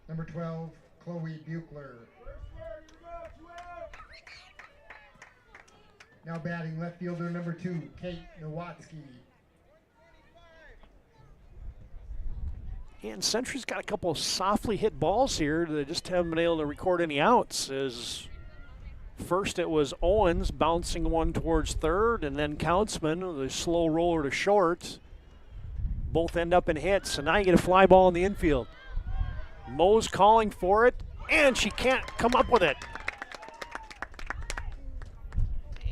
number 12, Chloe Buechler. Now batting left fielder number 2, Kate Nowatzki. And Century's got a couple of softly hit balls here. They just haven't been able to record any outs. As first it was Owens bouncing one towards third, and then Kautzman with a slow roller to short. Both end up in hits, and now you get a fly ball in the infield. Mose calling for it, and she can't come up with it.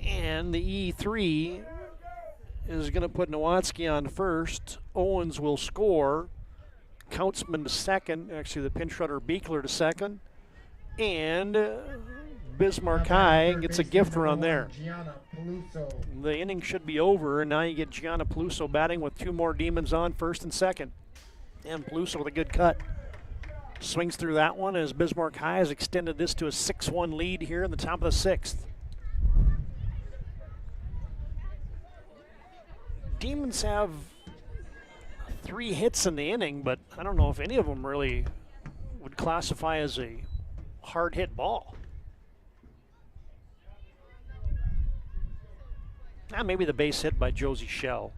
And the E3 is going to put Nowatzki on first. Owens will score. Kautzman to second. Actually, the pinch runner Buechler to second. And Bismarck High gets a gift run there. The inning should be over, and now you get Gianna Peluso batting with 2 more Demons on first and second. And Peluso with a good cut. Swings through that one as Bismarck High has extended this to a 6-1 lead here in the top of the sixth. Demons have 3 hits in the inning, but I don't know if any of them really would classify as a hard hit ball. Maybe the base hit by Josie Shell.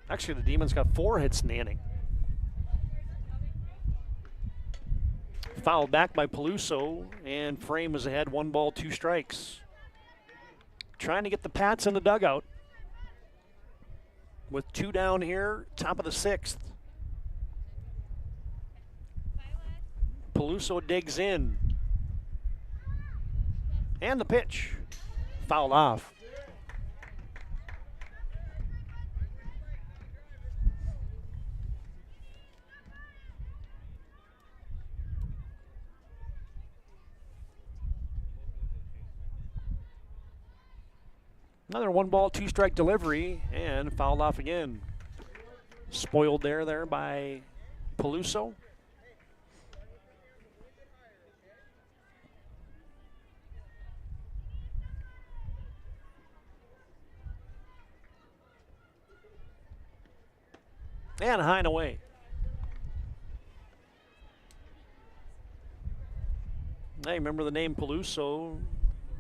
Actually, the Demons got 4 hits in the inning. Fouled back by Peluso, and Frame is ahead, 1 ball, 2 strikes. Trying to get the Pats in the dugout. With 2 down here, top of the sixth. Peluso digs in. And the pitch. Fouled off. Another 1-ball, 2-strike delivery, and fouled off again. Spoiled there by Peluso. And high and away. Hey, remember the name Peluso?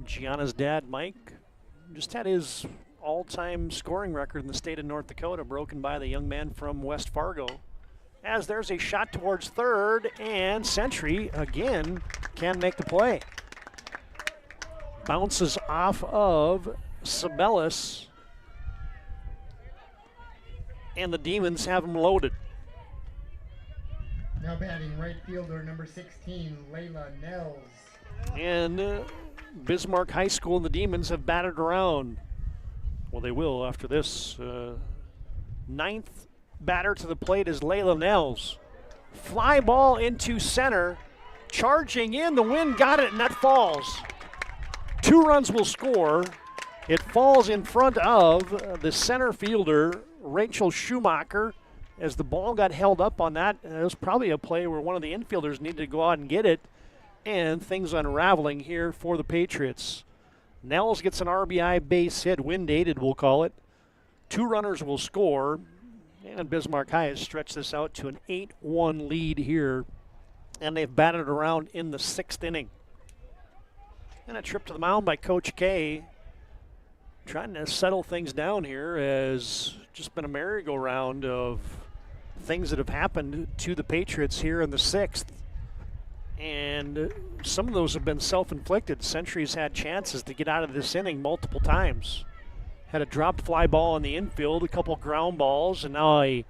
Gianna's dad, Mike, just had his all-time scoring record in the state of North Dakota broken by the young man from West Fargo. As there's a shot towards third, and Century again can make the play. Bounces off of Sabelis, and the Demons have him loaded. Now batting right fielder number 16, Layla Nels. And Bismarck High School and the Demons have batted around. Well, they will after this. Ninth batter to the plate is Layla Nels. Fly ball into center. Charging in, the wind got it, and that falls. 2 runs will score. It falls in front of the center fielder, Rachel Schumacher. As the ball got held up on that, it was probably a play where one of the infielders needed to go out and get it. And things unraveling here for the Patriots. Nels gets an RBI base hit, wind aided we'll call it. 2 runners will score, and Bismarck High has stretched this out to an 8-1 lead here, and they've batted around in the 6th inning. And a trip to the mound by Coach K, trying to settle things down here, as just been a merry-go-round of things that have happened to the Patriots here in the 6th. And some of those have been self-inflicted. Century's had chances to get out of this inning multiple times. Had a dropped fly ball in the infield, a couple ground balls, and now a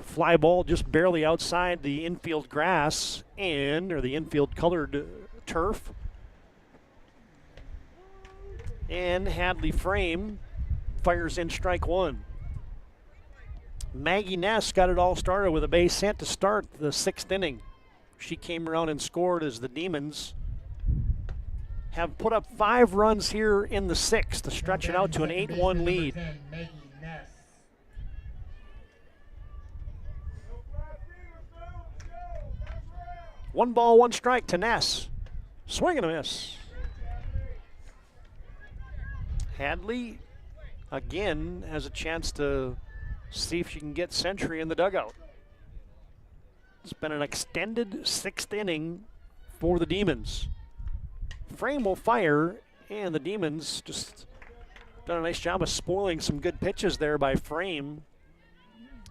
fly ball just barely outside the infield grass or the infield colored turf. And Hadley Frame fires in strike 1. Maggie Ness got it all started with a base hit to start the 6th inning. She came around and scored as the Demons have put up 5 runs here in the 6th to stretch it out to an 8-1 lead. 10, Maggie Ness. One ball, 1 strike to Ness. Swing and a miss. Hadley again has a chance to see if she can get Century in the dugout. It's been an extended 6th inning for the Demons. Frame will fire, and the Demons just done a nice job of spoiling some good pitches there by Frame,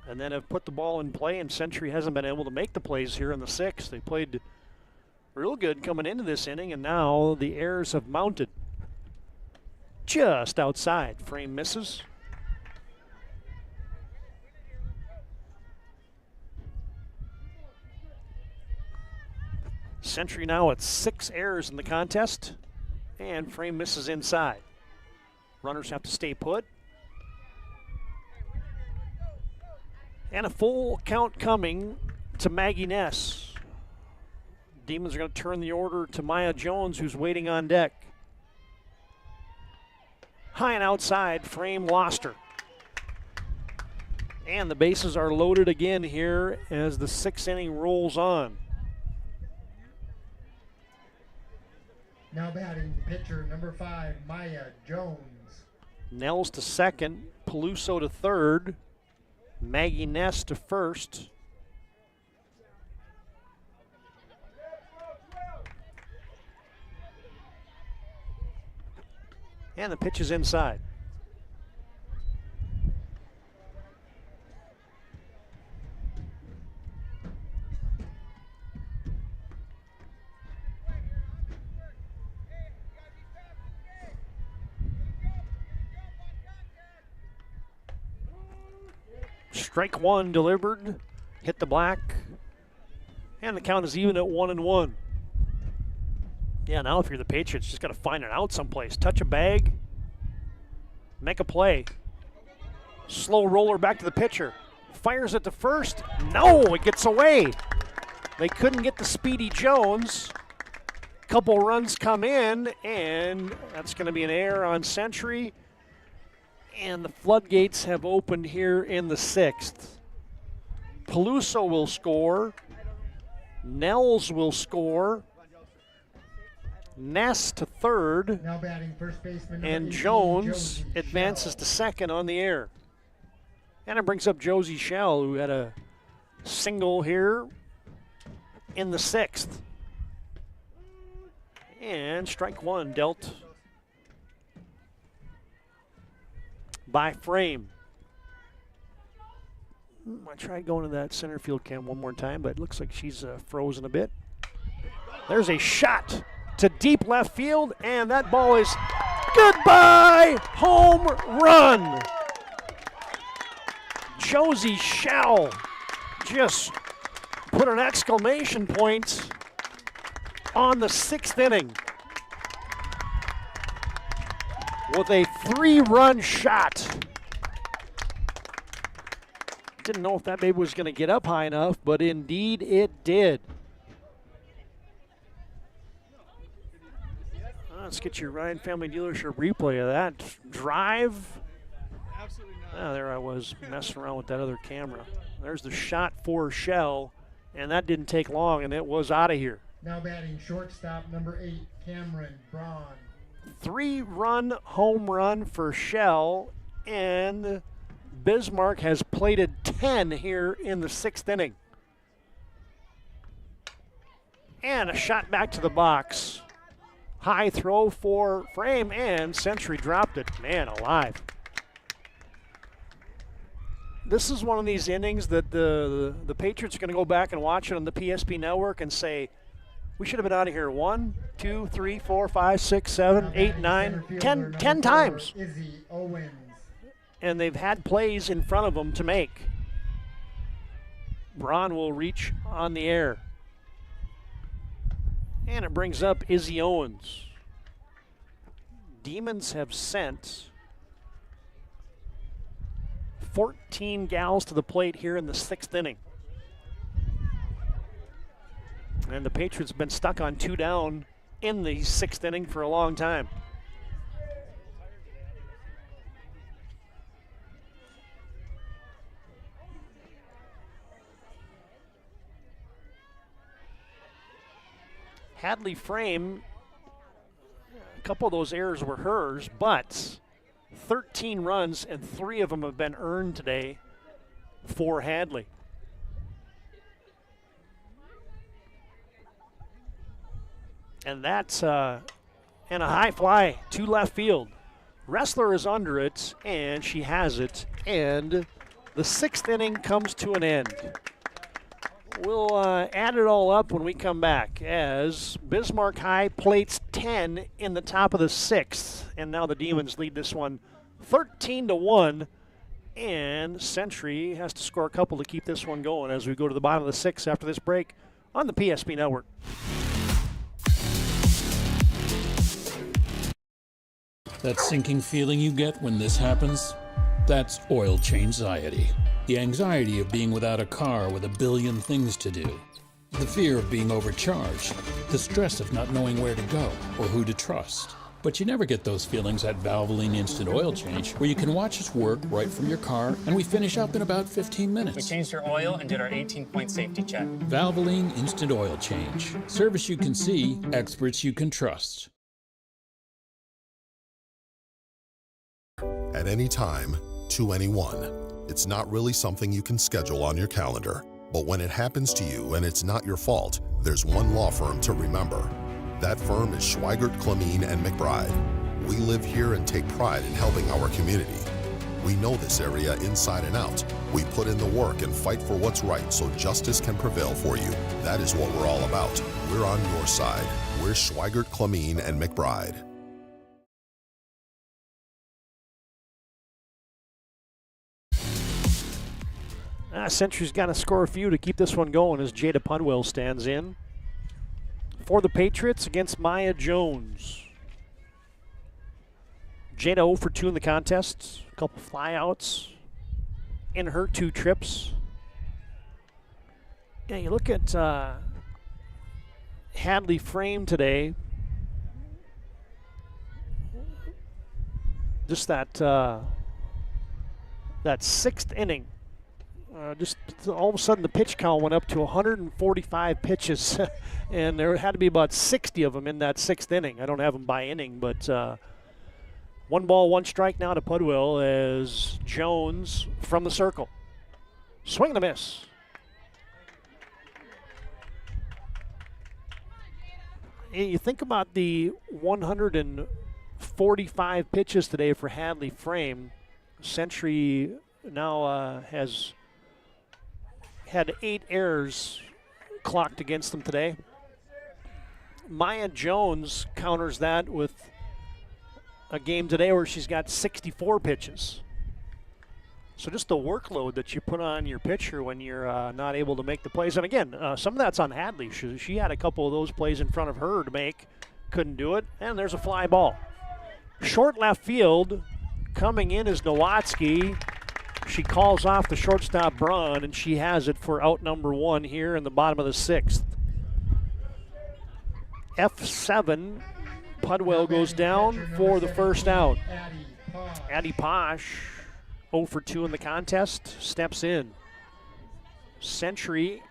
and then have put the ball in play, and Century hasn't been able to make the plays here in the 6th. They played real good coming into this inning, and now the errors have mounted. Just outside. Frame misses. Century now at 6 errors in the contest, and Frame misses inside. Runners have to stay put. And a full count coming to Maggie Ness. Demons are going to turn the order to Maya Jones, who's waiting on deck. High and outside, Frame lost her. And the bases are loaded again here as the 6th inning rolls on. Now batting pitcher number 5, Maya Jones. Nels to second, Peluso to third, Maggie Ness to first. And the pitch is inside. Strike 1 delivered, hit the black, and the count is even at 1-1. Yeah, now if you're the Patriots, just got to find it out someplace. Touch a bag, make a play. Slow roller back to the pitcher. Fires it to first. No, it gets away. They couldn't get the speedy Jones. Couple runs come in, and that's going to be an error on Century. And the floodgates have opened here in the 6th. Peluso will score. Nels will score. Ness to third. Now batting first baseman And 18, Jones Josie advances Shell. to second on the air. And it brings up Josie Shell, who had a single here in the 6th. And strike one dealt by Frame. I tried going to that center field cam one more time, but it looks like she's frozen a bit. There's a shot to deep left field, and that ball is goodbye, home run. Josie Shell just put an exclamation point on the 6th inning with a 3-run shot. Didn't know if that baby was going to get up high enough, but indeed it did. Let's get your Ryan Family Dealership replay of that drive. Absolutely not. Ah, there I was messing around with that other camera. There's the shot for Shell, and that didn't take long, and it was out of here. Now batting shortstop number 8, Cameron Braun. 3-run home run for Shell, and Bismarck has plated 10 here in the 6th inning. And a shot back to the box. High throw for Frame, and Century dropped it. Man alive. This is one of these innings that the Patriots are going to go back and watch it on the PSP network and say, we should have been out of here 1, 2, 3, 4, 5, 6, 7, 8, 9, 10 times. Izzy Owens. And they've had plays in front of them to make. Braun will reach on the air. And it brings up Izzy Owens. Demons have sent 14 gals to the plate here in the 6th inning. And the Patriots have been stuck on 2 down in the 6th inning for a long time. Hadley Frame, a couple of those errors were hers, but 13 runs and 3 of them have been earned today for Hadley. And that's and a high fly to left field. Wrestler is under it, and she has it. And the 6th inning comes to an end. We'll add it all up when we come back as Bismarck High plates 10 in the top of the 6th. And now the Demons lead this one 13-1. And Century has to score a couple to keep this one going as we go to the bottom of the 6th after this break on the PSP Network. That sinking feeling you get when this happens? That's oil change anxiety. The anxiety of being without a car with a billion things to do. The fear of being overcharged. The stress of not knowing where to go or who to trust. But you never get those feelings at Valvoline Instant Oil Change, where you can watch us work right from your car, and we finish up in about 15 minutes. We changed your oil and did our 18-point safety check. Valvoline Instant Oil Change. Service you can see, experts you can trust. At any time, to anyone. It's not really something you can schedule on your calendar. But when it happens to you and it's not your fault, there's one law firm to remember. That firm is Schweigert, Clemene, and McBride. We live here and take pride in helping our community. We know this area inside and out. We put in the work and fight for what's right so justice can prevail for you. That is what we're all about. We're on your side. We're Schweigert, Clemene, and McBride. Century's got to score a few to keep this one going as Jada Pudwell stands in for the Patriots against Maya Jones. Jada 0 for 2 in the contest, a couple flyouts in her 2 trips. Yeah, you look at Hadley Frame today. Just that that 6th inning. Just all of a sudden the pitch count went up to 145 pitches, and there had to be about 60 of them in that 6th inning. I don't have them by inning, but 1 ball, 1 strike now to Pudwell as Jones from the circle. Swing and a miss. You think about the 145 pitches today for Hadley Frame. Century now has had 8 errors clocked against them today. Maya Jones counters that with a game today where she's got 64 pitches. So just the workload that you put on your pitcher when you're not able to make the plays. And again, some of that's on Hadley. She had a couple of those plays in front of her to make. Couldn't do it. And there's a fly ball. Short left field. Coming in is Nowatzki. She calls off the shortstop Braun, and she has it for out number 1 here in the bottom of the 6th. F7, Pudwell goes down for the first out. Addie Posh, 0 for 2 in the contest, steps in. Century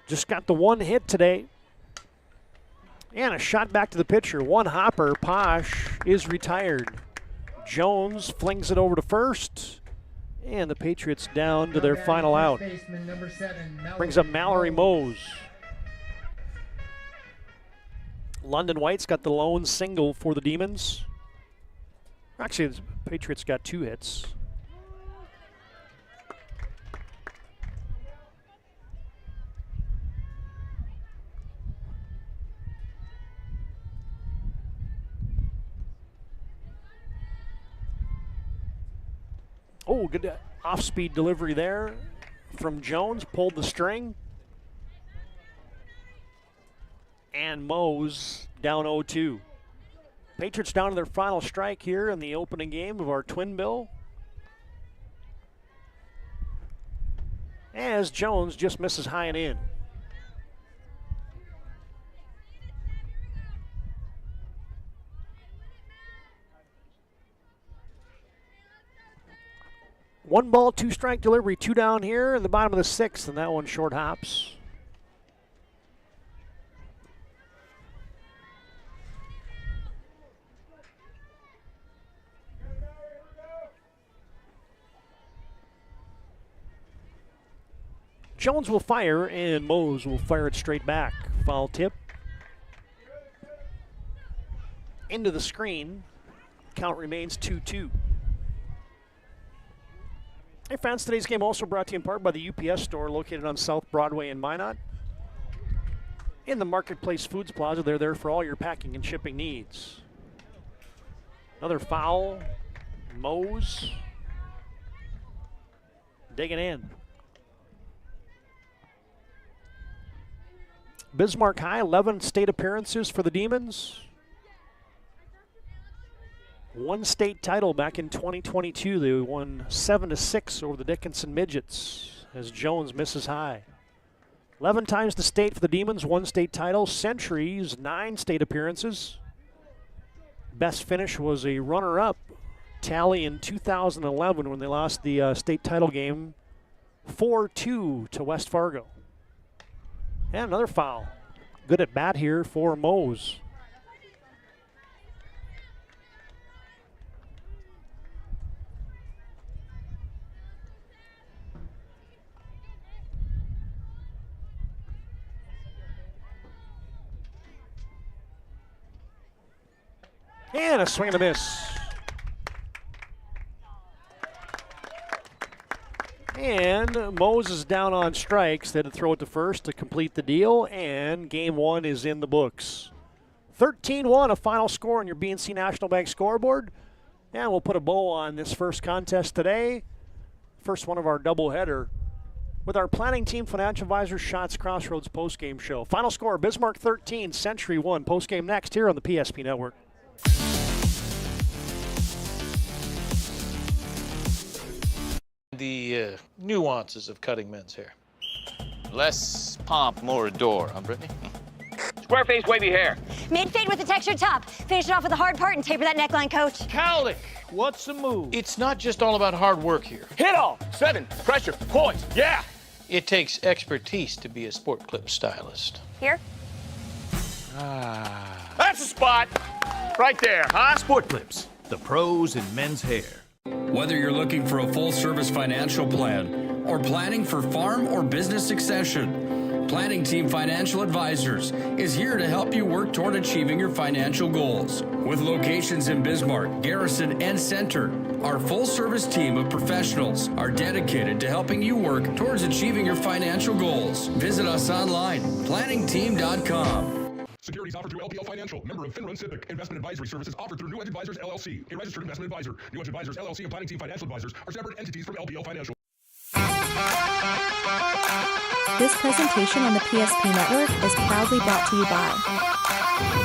just got the 1 hit today. And a shot back to the pitcher. 1 hopper. Posh is retired. Jones flings it over to first, and the Patriots down to their final out. Brings up Mallory Mose. London White's got the lone single for the Demons. Actually, the Patriots got 2 hits. Oh, good off-speed delivery there from Jones. Pulled the string. And Mose down 0-2. Patriots down to their final strike here in the opening game of our Twin Bill. As Jones just misses high and in. One ball, 2 strike delivery, 2 down here in the bottom of the 6th, and that one short hops. Jones will fire, and Mose will fire it straight back. Foul tip. Into the screen. Count remains 2-2. Hey fans, today's game also brought to you in part by the UPS store located on South Broadway in Minot. In the Marketplace Foods Plaza, they're there for all your packing and shipping needs. Another foul. Mose digging in. Bismarck High, 11 state appearances for the Demons. 1 state title back in 2022. They won 7-6 over the Dickinson Midgets as Jones misses high. 11 times the state for the Demons, 1 state title. Centuries, 9 state appearances. Best finish was a runner-up tally in 2011 when they lost the state title game 4-2 to West Fargo. And another foul. Good at bat here for Mose. And a swing and a miss. And Mose is down on strikes. They had to throw it to first to complete the deal, and game 1 is in the books. 13-1, a final score on your BNC National Bank scoreboard. And we'll put a bow on this first contest today. First one of our doubleheader with our planning team, financial advisors, Shots Crossroads postgame show. Final score, Bismarck 13, Century 1. Postgame next here on the PSP Network. The nuances of cutting men's hair. Less pomp, more adore, huh, Brittany? Square face, wavy hair. Mid-fade with a textured top. Finish it off with a hard part and taper that neckline, coach. Cowlick, what's the move? It's not just all about hard work here. Hit all. 7. Pressure. Poise. Yeah. It takes expertise to be a sport clip stylist. Here? That's the spot. Right there, huh? Sport Clips, the pros in men's hair. Whether you're looking for a full-service financial plan or planning for farm or business succession, Planning Team Financial Advisors is here to help you work toward achieving your financial goals. With locations in Bismarck, Garrison, and Center, our full-service team of professionals are dedicated to helping you work towards achieving your financial goals. Visit us online, planningteam.com. Securities offered through LPL Financial, member of FINRA SIPC. Investment advisory services offered through New Edge Advisors, LLC, a registered investment advisor. New Edge Advisors, LLC, and Planning Team Financial Advisors are separate entities from LPL Financial. This presentation on the PSP Network is proudly brought to you by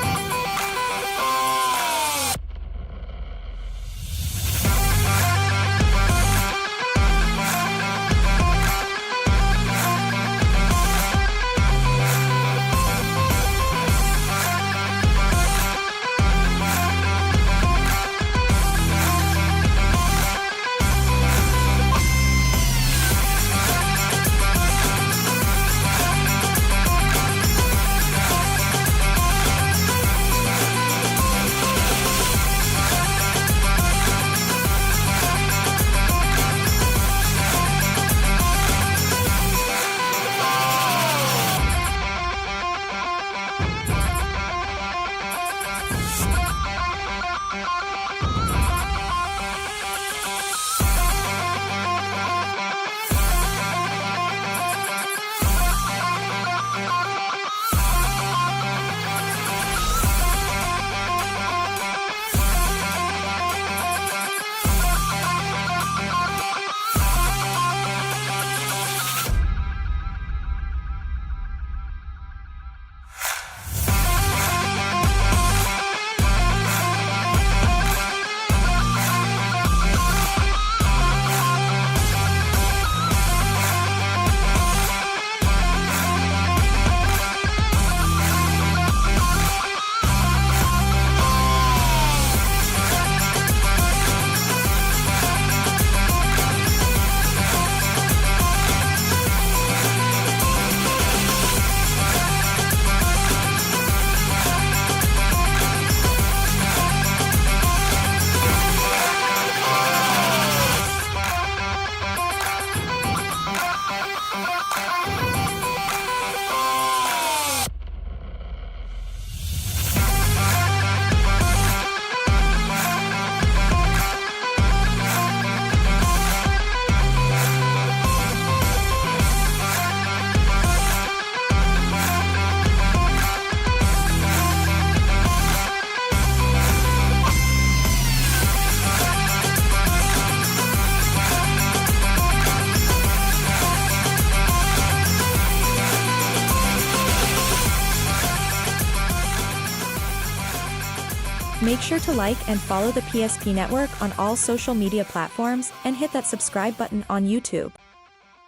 Make sure to like and follow the PSP Network on all social media platforms and hit that subscribe button on YouTube.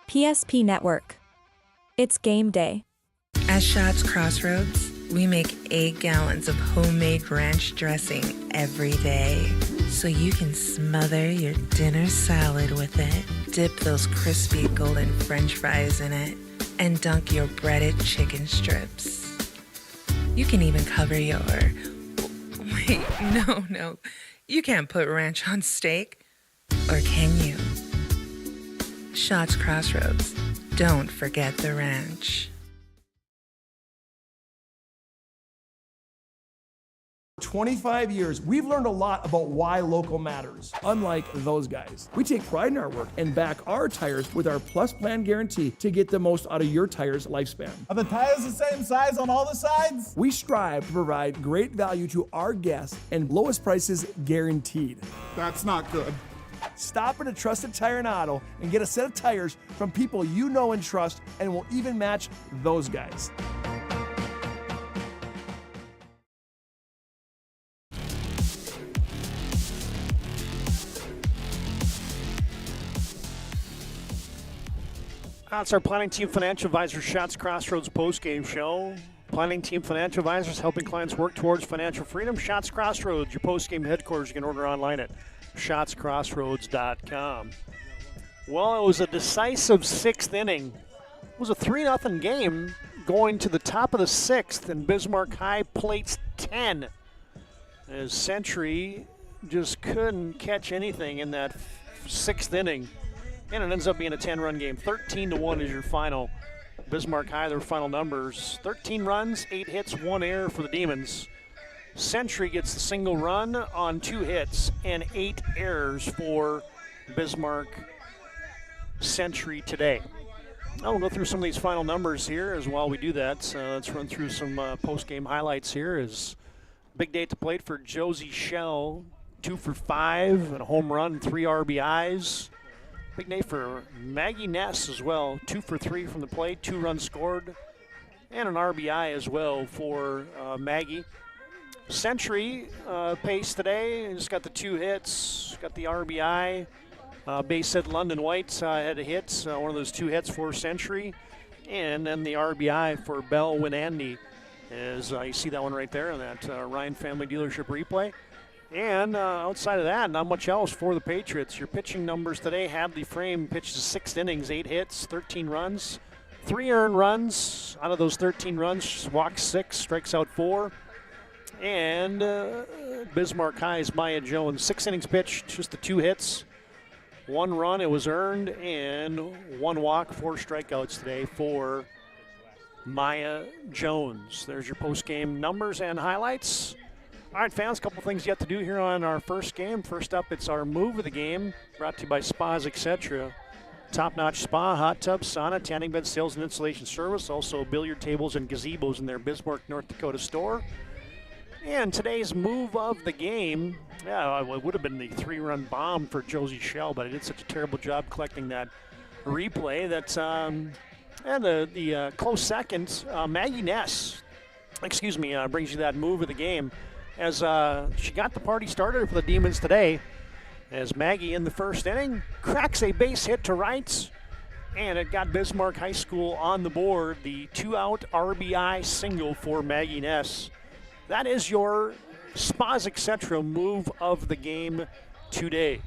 PSP Network. It's game day. At Shots Crossroads, we make 8 gallons of homemade ranch dressing every day. So you can smother your dinner salad with it, dip those crispy golden French fries in it, and dunk your breaded chicken strips. You can even cover your... Wait, no. You can't put ranch on steak. Or can you? Shots Crossroads. Don't forget the ranch. 25 years, we've learned a lot about why local matters. Unlike those guys, we take pride in our work and back our tires with our Plus Plan guarantee to get the most out of your tire's lifespan. Are the tires the same size on all the sides? We strive to provide great value to our guests and lowest prices guaranteed. That's not good. Stop at a trusted tire and auto and get a set of tires from people you know and trust, and will even match those guys. That's our Planning Team Financial Advisor Shots Crossroads postgame show. Planning Team Financial Advisors, helping clients work towards financial freedom. Shots Crossroads, your post-game headquarters. You can order online at shotscrossroads.com. Well, it was a decisive 6th inning. It was a 3-0 game going to the top of the 6th, and Bismarck High plates 10. As Century just couldn't catch anything in that 6th inning. And it ends up being a 10-run game. 13-1 is your final. Bismarck High, their final numbers. 13 runs, 8 hits, 1 error for the Demons. Century gets the single run on 2 hits and 8 errors for Bismarck Century today. Now we'll go through some of these final numbers here as while we do that. Let's run through some post-game highlights here. Is big day at the plate for Josie Shell. 2 for 5 and a home run, 3 RBIs. Big day for Maggie Ness as well. 2 for 3 from the plate, 2 runs scored, and an RBI as well for Maggie. Century pace today. Just got the 2 hits, got the RBI. Base hit London White had a hit, one of those 2 hits for Century. And then the RBI for Belle Winandy. As you see that one right there on that Ryan Family Dealership replay. And outside of that, not much else for the Patriots. Your pitching numbers today, Hadley Frame pitches 6 innings, 8 hits, 13 runs, 3 earned runs. Out of those 13 runs, walks 6, strikes out 4. And Bismarck High's Maya Jones, 6 innings pitched, just the 2 hits, 1 run, it was earned, and 1 walk, 4 strikeouts today for Maya Jones. There's your post-game numbers and highlights. All right, fans, a couple things yet to do here on our first game. First up, it's our move of the game, brought to you by Spas Etc. Top-notch spa, hot tub, sauna, tanning bed sales and installation service. Also billiard tables and gazebos in their Bismarck, North Dakota store. And today's move of the game, it would have been the 3-run bomb for Josie Shell, but I did such a terrible job collecting that replay that, and the close second, Maggie Ness, brings you that move of the game. As she got the party started for the Demons today, as Maggie in the first inning cracks a base hit to right, and it got Bismarck High School on the board, the 2-out RBI single for Maggie Ness. That is your Spas Etc. move of the game today.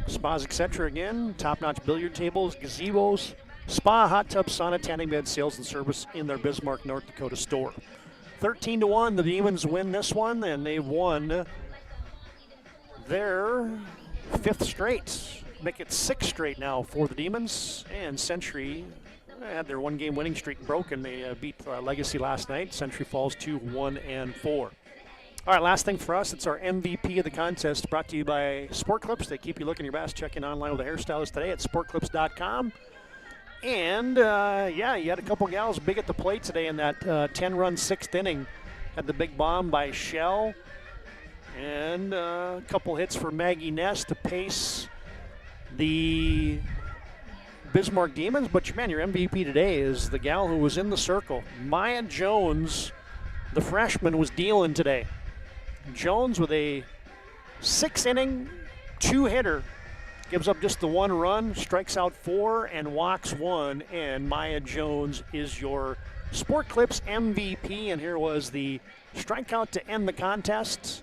Spas Etc. again, top-notch billiard tables, gazebos, spa, hot tub, sauna, tanning bed sales and service in their Bismarck, North Dakota store. 13-1, the Demons win this one, and they've won their 5th straight. Make it 6 straight now for the Demons. And Century had their 1-game winning streak broken. They beat Legacy last night. Century falls to 1-4. All right, last thing for us, it's our MVP of the contest, brought to you by Sport Clips. They keep you looking your best. Check in online with a hairstylist today at sportclips.com. And, you had a couple gals big at the plate today in that 10-run 6th inning. Had the big bomb by Shell. And a couple hits for Maggie Ness to pace the Bismarck Demons. But, man, your MVP today is the gal who was in the circle. Maya Jones, the freshman, was dealing today. Jones with a 6-inning, 2-hitter. Gives up just the 1 run, strikes out 4, and walks 1. And Maya Jones is your Sport Clips MVP. And here was the strikeout to end the contest.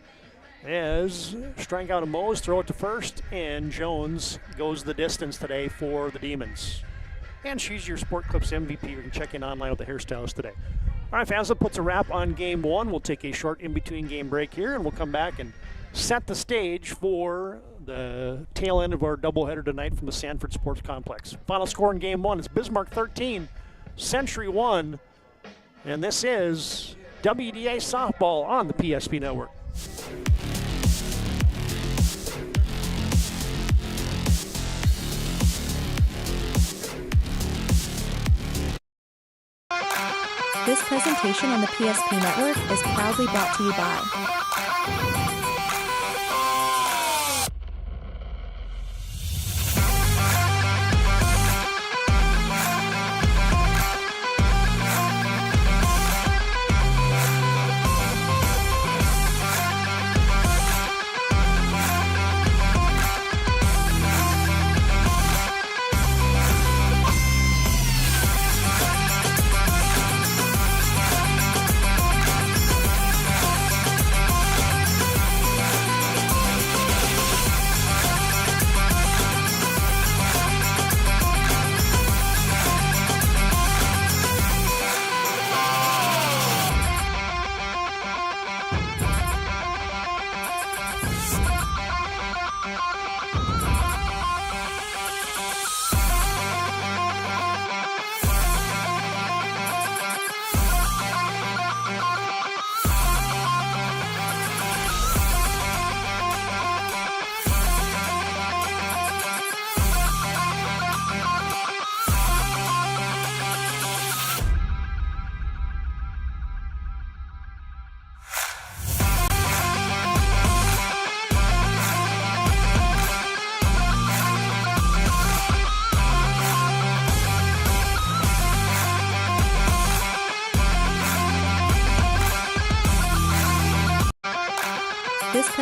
As strikeout to Mose, throw it to first, and Jones goes the distance today for the Demons. And she's your Sport Clips MVP. You can check in online with the hairstylist today. All right, fans, that puts a wrap on Game 1. We'll take a short in-between game break here, and we'll come back and set the stage for the tail end of our doubleheader tonight from the Sanford Sports Complex. Final score in Game 1 is Bismarck 13, Century 1, and this is WDA Softball on the PSP Network. This presentation on the PSP Network is proudly brought to you by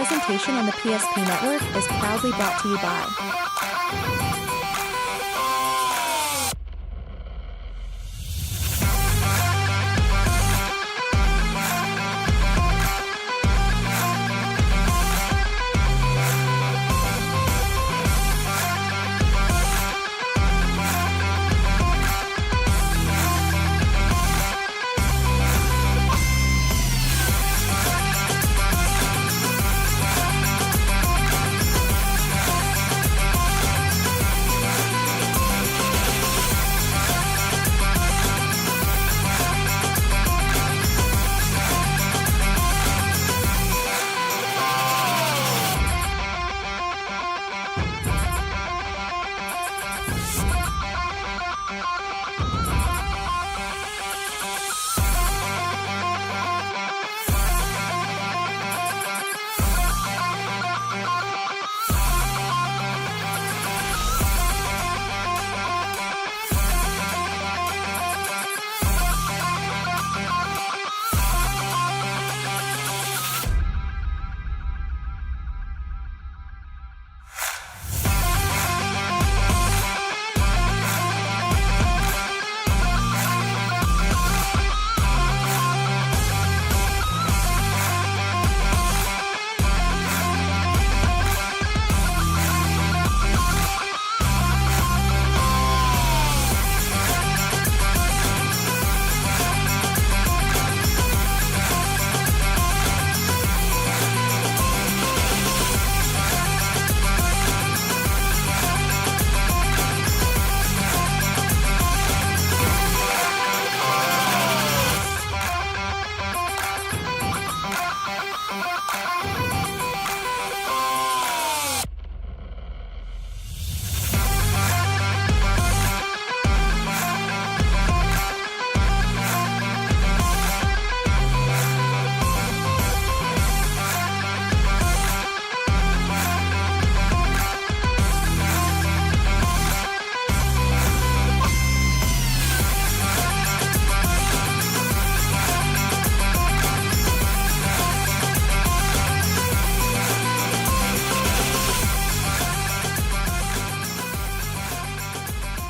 presentation on the PSP Network is proudly brought to you by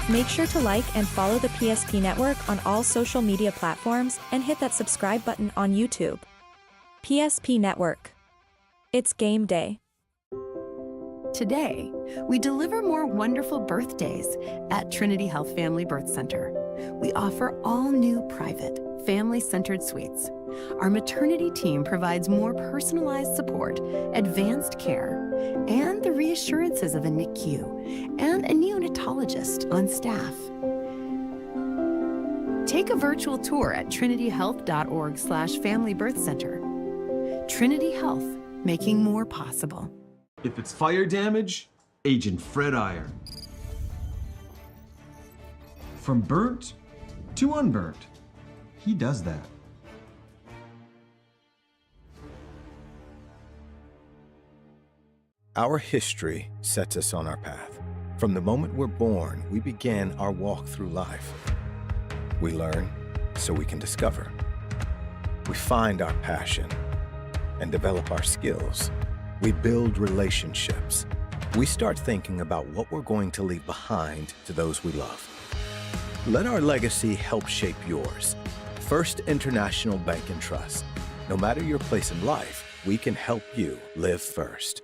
Make sure to like and follow the PSP Network on all social media platforms and hit that subscribe button on YouTube. PSP Network. It's game day. Today, we deliver more wonderful birthdays at Trinity Health Family Birth Center. We offer all new private, family-centered suites. Our maternity team provides more personalized support, advanced care, and the reassurances of a NICU and a neonatologist on staff. Take a virtual tour at trinityhealth.org/Family Birth Center. Trinity Health, making more possible. If it's fire damage, Agent Fred Iron. From burnt to unburnt, he does that. Our history sets us on our path. From the moment we're born, we begin our walk through life. We learn so we can discover. We find our passion and develop our skills. We build relationships. We start thinking about what we're going to leave behind to those we love. Let our legacy help shape yours. First International Bank and Trust. No matter your place in life, we can help you live first.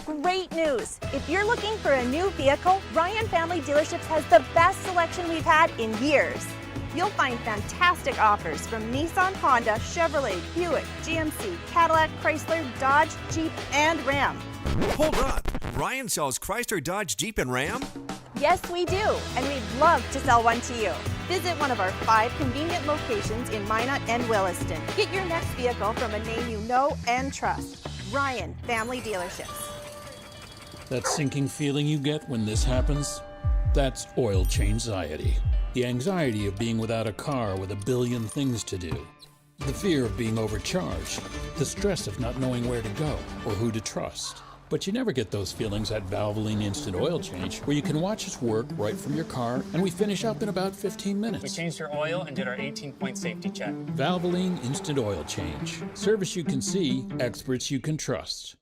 Great news! If you're looking for a new vehicle, Ryan Family Dealerships has the best selection we've had in years. You'll find fantastic offers from Nissan, Honda, Chevrolet, Buick, GMC, Cadillac, Chrysler, Dodge, Jeep, and Ram. Hold on! Ryan sells Chrysler, Dodge, Jeep, and Ram? Yes, we do, and we'd love to sell one to you. Visit one of our 5 convenient locations in Minot and Williston. Get your next vehicle from a name you know and trust. Ryan Family Dealerships. That sinking feeling you get when this happens? That's oil change anxiety. The anxiety of being without a car with a billion things to do. The fear of being overcharged. The stress of not knowing where to go or who to trust. But you never get those feelings at Valvoline Instant Oil Change, where you can watch us work right from your car, and we finish up in about 15 minutes. We changed your oil and did our 18-point safety check. Valvoline Instant Oil Change. Service you can see, experts you can trust.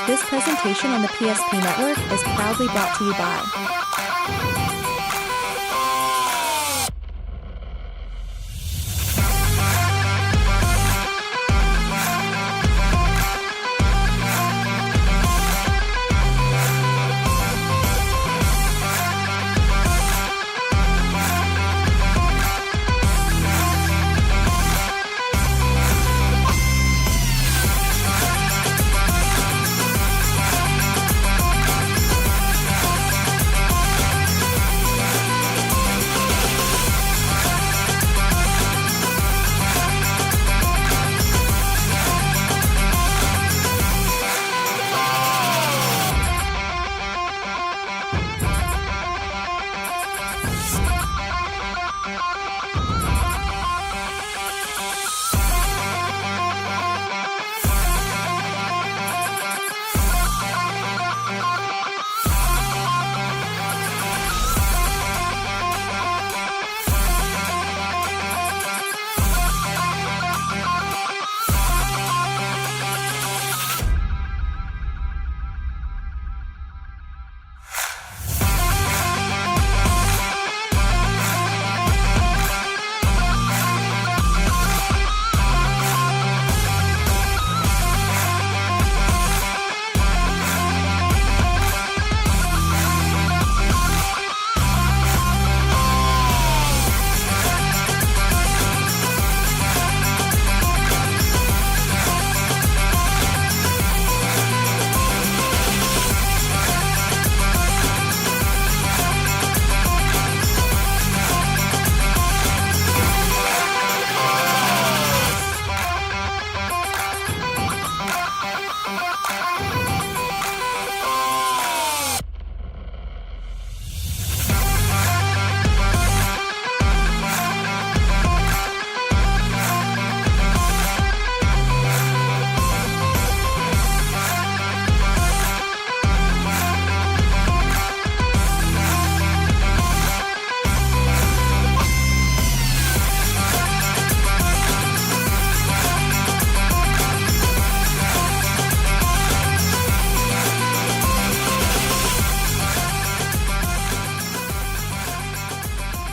This presentation on the PSP Network is proudly brought to you by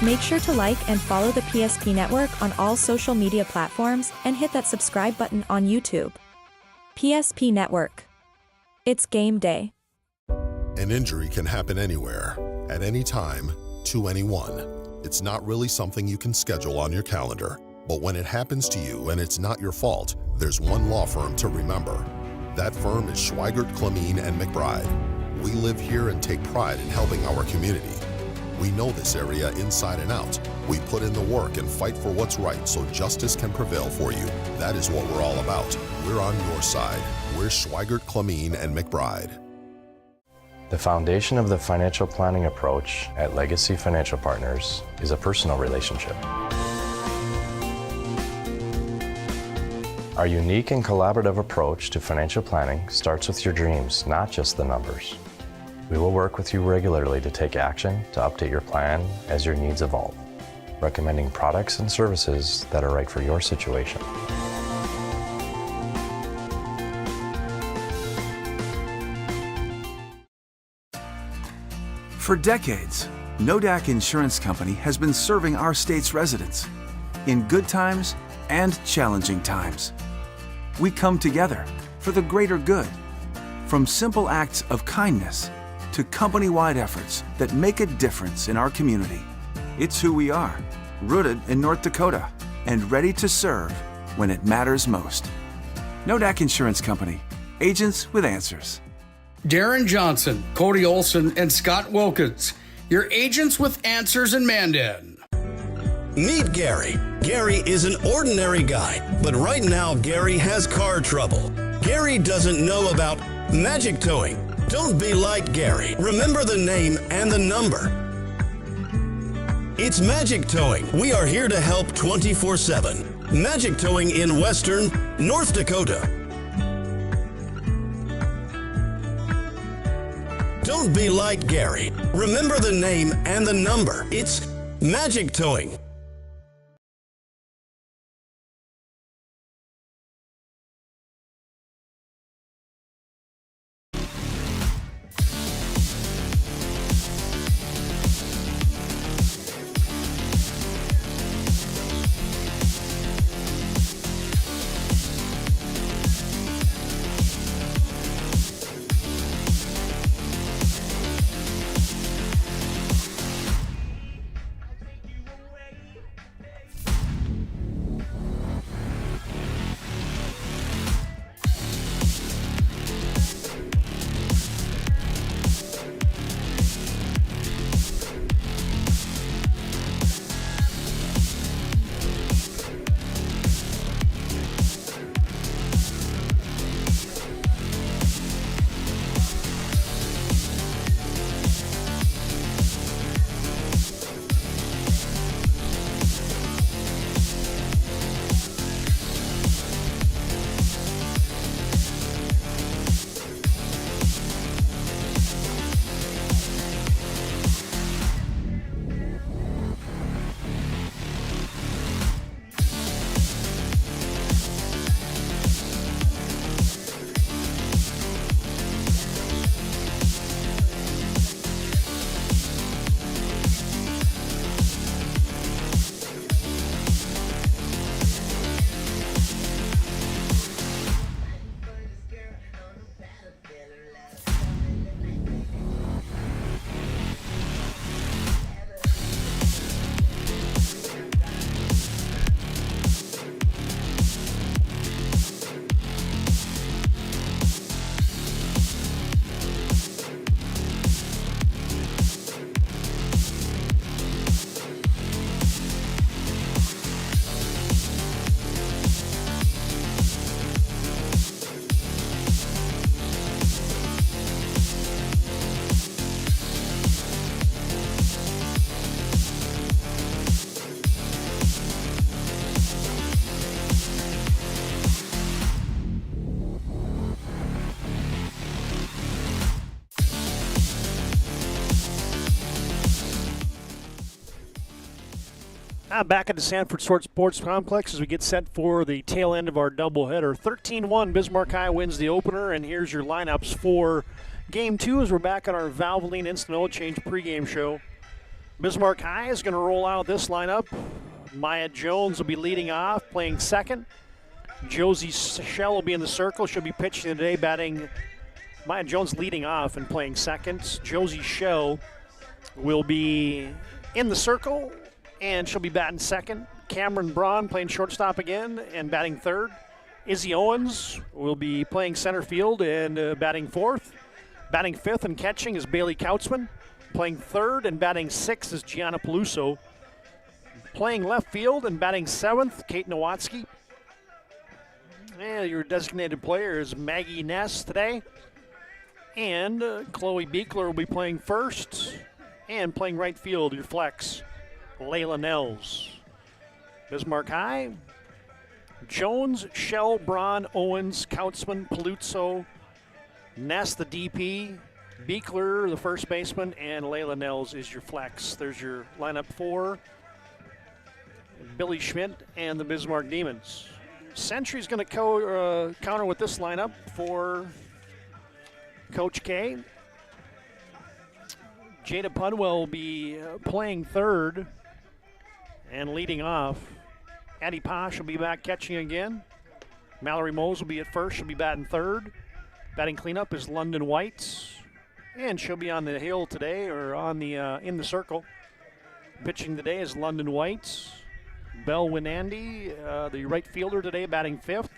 Make sure to like and follow the PSP Network on all social media platforms and hit that subscribe button on YouTube. PSP Network. It's game day. An injury can happen anywhere, at any time, to anyone. It's not really something you can schedule on your calendar. But when it happens to you and it's not your fault, there's one law firm to remember. That firm is Schweigert, Clemeen, and McBride. We live here and take pride in helping our community. We know this area inside and out. We put in the work and fight for what's right so justice can prevail for you. That is what we're all about. We're on your side. We're Schweigert, Clemeen, and McBride. The foundation of the financial planning approach at Legacy Financial Partners is a personal relationship. Our unique and collaborative approach to financial planning starts with your dreams, not just the numbers. We will work with you regularly to take action to update your plan as your needs evolve, recommending products and services that are right for your situation. For decades, NODAC Insurance Company has been serving our state's residents in good times and challenging times. We come together for the greater good, from simple acts of kindness to company-wide efforts that make a difference in our community. It's who we are, rooted in North Dakota and ready to serve when it matters most. NODAC Insurance Company, agents with answers. Darren Johnson, Cody Olson, and Scott Wilkins, your agents with answers in Mandan. Meet Gary. Gary is an ordinary guy, but right now Gary has car trouble. Gary doesn't know about magic towing. Don't be like Gary. Remember the name and the number. It's Magic Towing. We are here to help 24/7. Magic Towing in Western North Dakota. Don't be like Gary. Remember the name and the number. It's Magic Towing. Back at the Sanford Sports Complex as we get set for the tail end of our doubleheader. 13-1, Bismarck High wins the opener, and here's your lineups for Game 2 as we're back on our Valvoline Instant Oil Change pregame show. Bismarck High is going to roll out this lineup. Maya Jones will be leading off, playing second. Josie Shell will be in the circle. She'll be pitching today, batting. Maya Jones leading off and playing second. Josie Shell will be in the circle, and she'll be batting second. Cameron Braun playing shortstop again and batting third. Izzy Owens will be playing center field and batting fourth. Batting fifth and catching is Bailey Kautzman. Playing third and batting sixth is Gianna Peluso. Playing left field and batting seventh, Kate Nowatzki. And your designated player is Maggie Ness today. And Chloe Beekler will be playing first. And playing right field, your flex, Layla Nels. Bismarck High, Jones, Shell, Braun, Owens, Kautzman, Paluzzo, Ness, the DP, Beekler, the first baseman, and Layla Nels is your flex. There's your lineup for Billy Schmidt and the Bismarck Demons. Century's going to counter with this lineup for Coach K. Jada Punwell will be playing third and leading off. Addie Posh will be back catching again. Mallory Mose will be at first. She'll be batting third. Batting cleanup is London White, and she'll be on the hill today, or on the in the circle. Pitching today is London White. Belle Winandy, the right fielder today, batting fifth.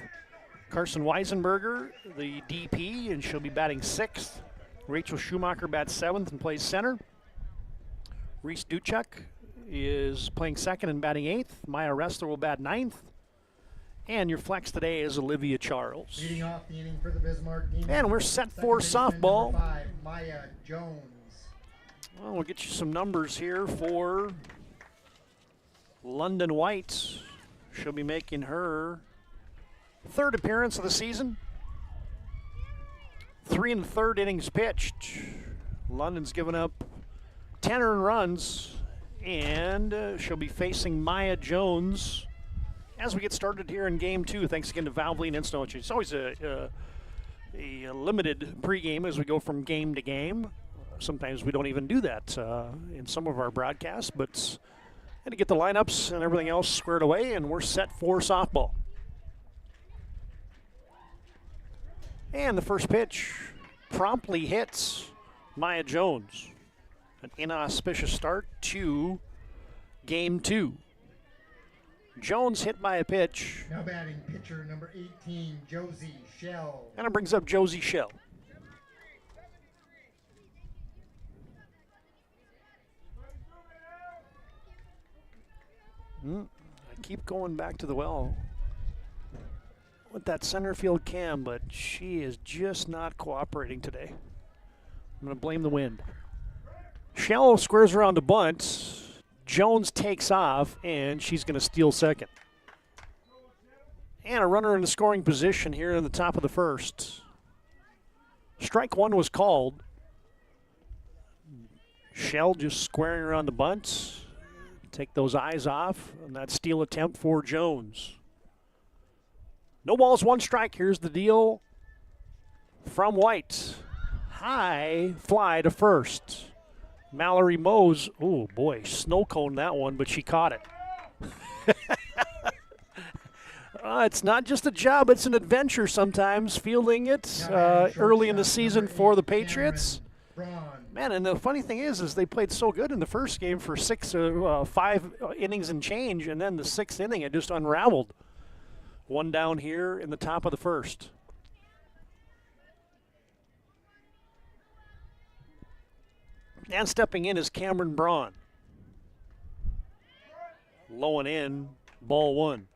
Carson Weisenberger, the DP, and she'll be batting sixth. Rachel Schumacher bats seventh and plays center. Reese Duchek is playing second and batting eighth. Maya Ressler will bat ninth. And your flex today is Olivia Charles. Leading off the inning for the Bismarck Demons. And we're set for softball. 5, Maya Jones. Well, we'll get you some numbers here for London White. She'll be making her third appearance of the season. 3 1/3 innings pitched. London's given up 10 earned runs, and she'll be facing Maya Jones as we get started here in Game 2. Thanks again to Valvoline Instant. It's always a limited pregame as we go from game to game. Sometimes we don't even do that in some of our broadcasts, but had to get the lineups and everything else squared away, and we're set for softball. And the first pitch promptly hits Maya Jones. An inauspicious start to Game 2. Jones hit by a pitch. Now batting pitcher number 18, Josie Shell. And it brings up Josie Shell. I keep going back to the well with that center field cam, but she is just not cooperating today. I'm going to blame the wind. Shell squares around to bunt. Jones takes off, and she's going to steal second. And a runner in the scoring position here in the top of the first. Strike one was called. Shell just squaring around the bunt. Take those eyes off, and that steal attempt for Jones. No balls, one strike. Here's the deal from White. High fly to first. Mallory Mose, oh boy, snow cone that one, but she caught it. It's not just a job, it's an adventure sometimes, fielding it early in the season for the Patriots. Man, and the funny thing is they played so good in the first game for 5 innings and change, and then the 6th inning it just unraveled. One down here in the top of the first. And stepping in is Cameron Braun. Low and in, ball one.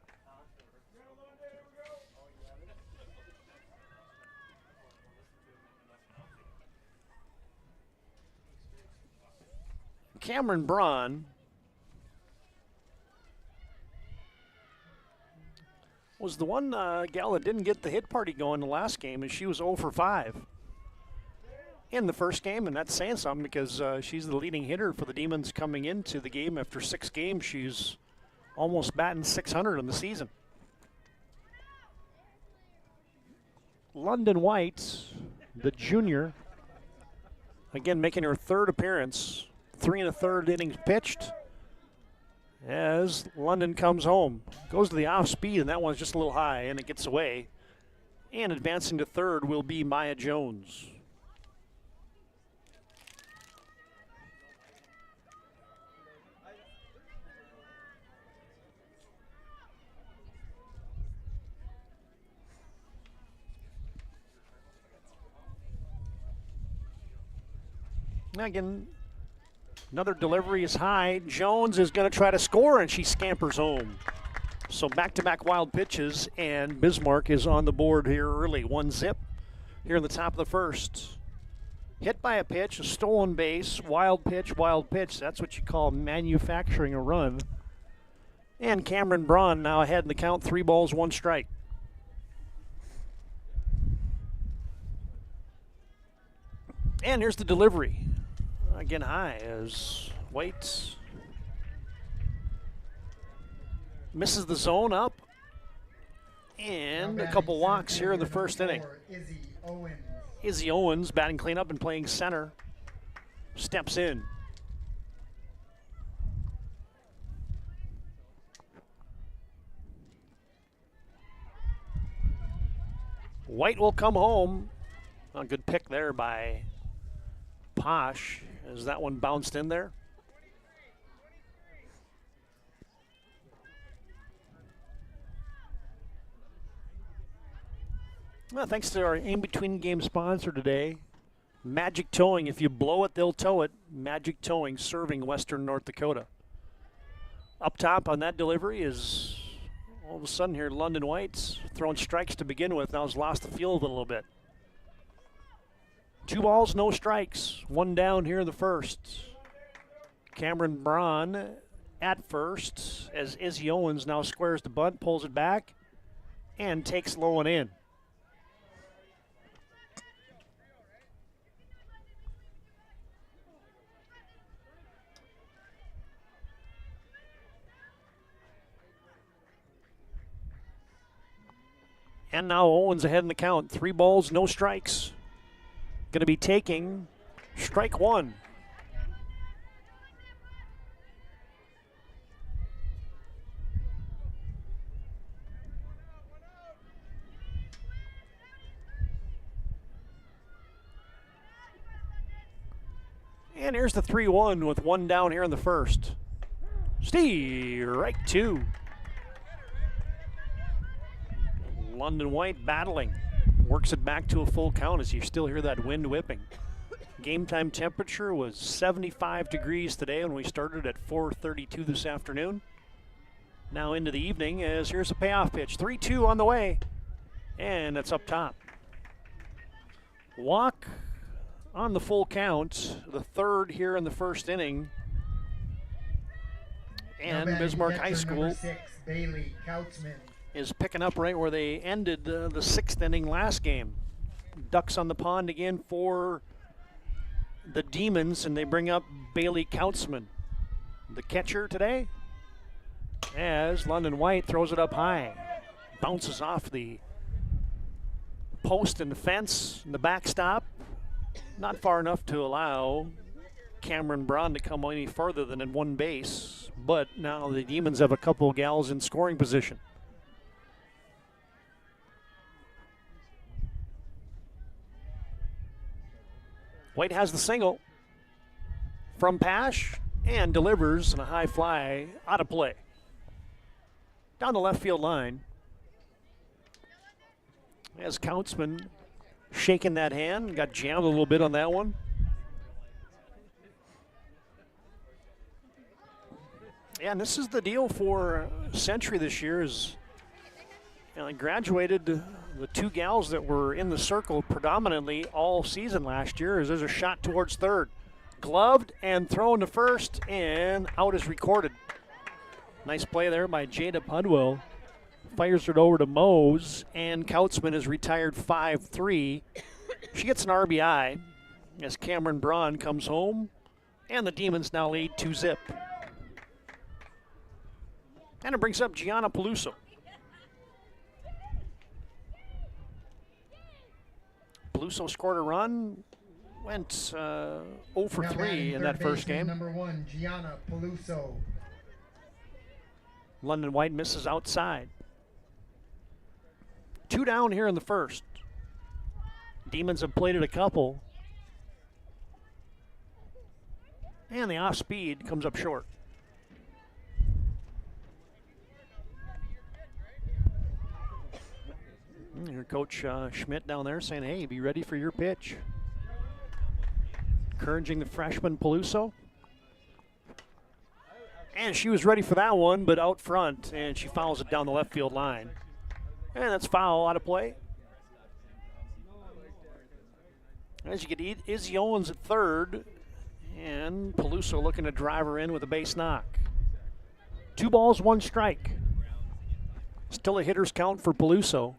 Cameron Braun was the one gal that didn't get the hit party going the last game, and she was 0 for 5 in the first game, and that's saying something because she's the leading hitter for the Demons coming into the game. After 6 games, she's almost batting .600 in the season. London White, the junior, again making her 3rd appearance. 3 1/3 innings pitched as London comes home. Goes to the off speed, and that one's just a little high, and it gets away. And advancing to 3rd will be Maya Jones. Again, another delivery is high. Jones is going to try to score, and she scampers home. So back-to-back wild pitches, and Bismarck is on the board here early. 1-0 here in the top of the first. Hit by a pitch, a stolen base, wild pitch, wild pitch. That's what you call manufacturing a run. And Cameron Braun now ahead in the count, 3 balls, 1 strike. And here's the delivery. Again high as White misses the zone up. And a couple walks here in the first inning. Izzy Owens batting cleanup and playing center. Steps in. White will come home. A good pick there by Posh as that one bounced in there. Well, thanks to our in-between game sponsor today, Magic Towing. If you blow it, they'll tow it. Magic Towing, serving Western North Dakota. Up top on that delivery is all of a sudden here London White's throwing strikes to begin with. Now has lost the field a little bit. 2 balls, no strikes. 1 down here in the first. Cameron Braun at first as Izzy Owens now squares the bunt, pulls it back, and takes low and in. And now Owens ahead in the count. 3 balls, no strikes. Going to be taking strike 1. And here's the 3-1 with 1 down here in the first. Strike 2. London White battling. Works it back to a full count as you still hear that wind whipping. Game time temperature was 75 degrees today when we started at 4:32 this afternoon. Now into the evening as here's a payoff pitch. 3-2 on the way. And it's up top. Walk on the full count. The 3rd here in the first inning. And Bismarck High School 6, Bailey Kautzman, is picking up right where they ended the 6th inning last game. Ducks on the pond again for the Demons, and they bring up Bailey Kautzman, the catcher today, as London White throws it up high. Bounces off the post and the fence and the backstop. Not far enough to allow Cameron Braun to come any further than in 1 base, but now the Demons have a couple of gals in scoring position. White has the single from Pash and delivers in a high fly out of play. Down the left field line. As Kautzman shaking that hand, got jammed a little bit on that one. Yeah, and this is the deal for Century this year is they graduated the 2 gals that were in the circle predominantly all season last year as there's a shot towards third. Gloved and thrown to first, and out is recorded. Nice play there by Jada Pudwell. Fires it over to Mose, and Kautzman is retired 5-3. She gets an RBI as Cameron Braun comes home, and the Demons now lead 2-0. And it brings up Gianna Peluso. Peluso scored a run, went 0 for 3 in that first game. Number 1, Gianna Peluso. London White misses outside. 2 down here in the first. Demons have played it a couple. And the off speed comes up short. Your Coach Schmidt down there saying, hey, be ready for your pitch. Encouraging the freshman Peluso. And she was ready for that one, but out front, and she fouls it down the left field line. And that's foul out of play. As you get Izzy Owens at third, and Peluso looking to drive her in with a base knock. 2 balls, 1 strike. Still a hitter's count for Peluso.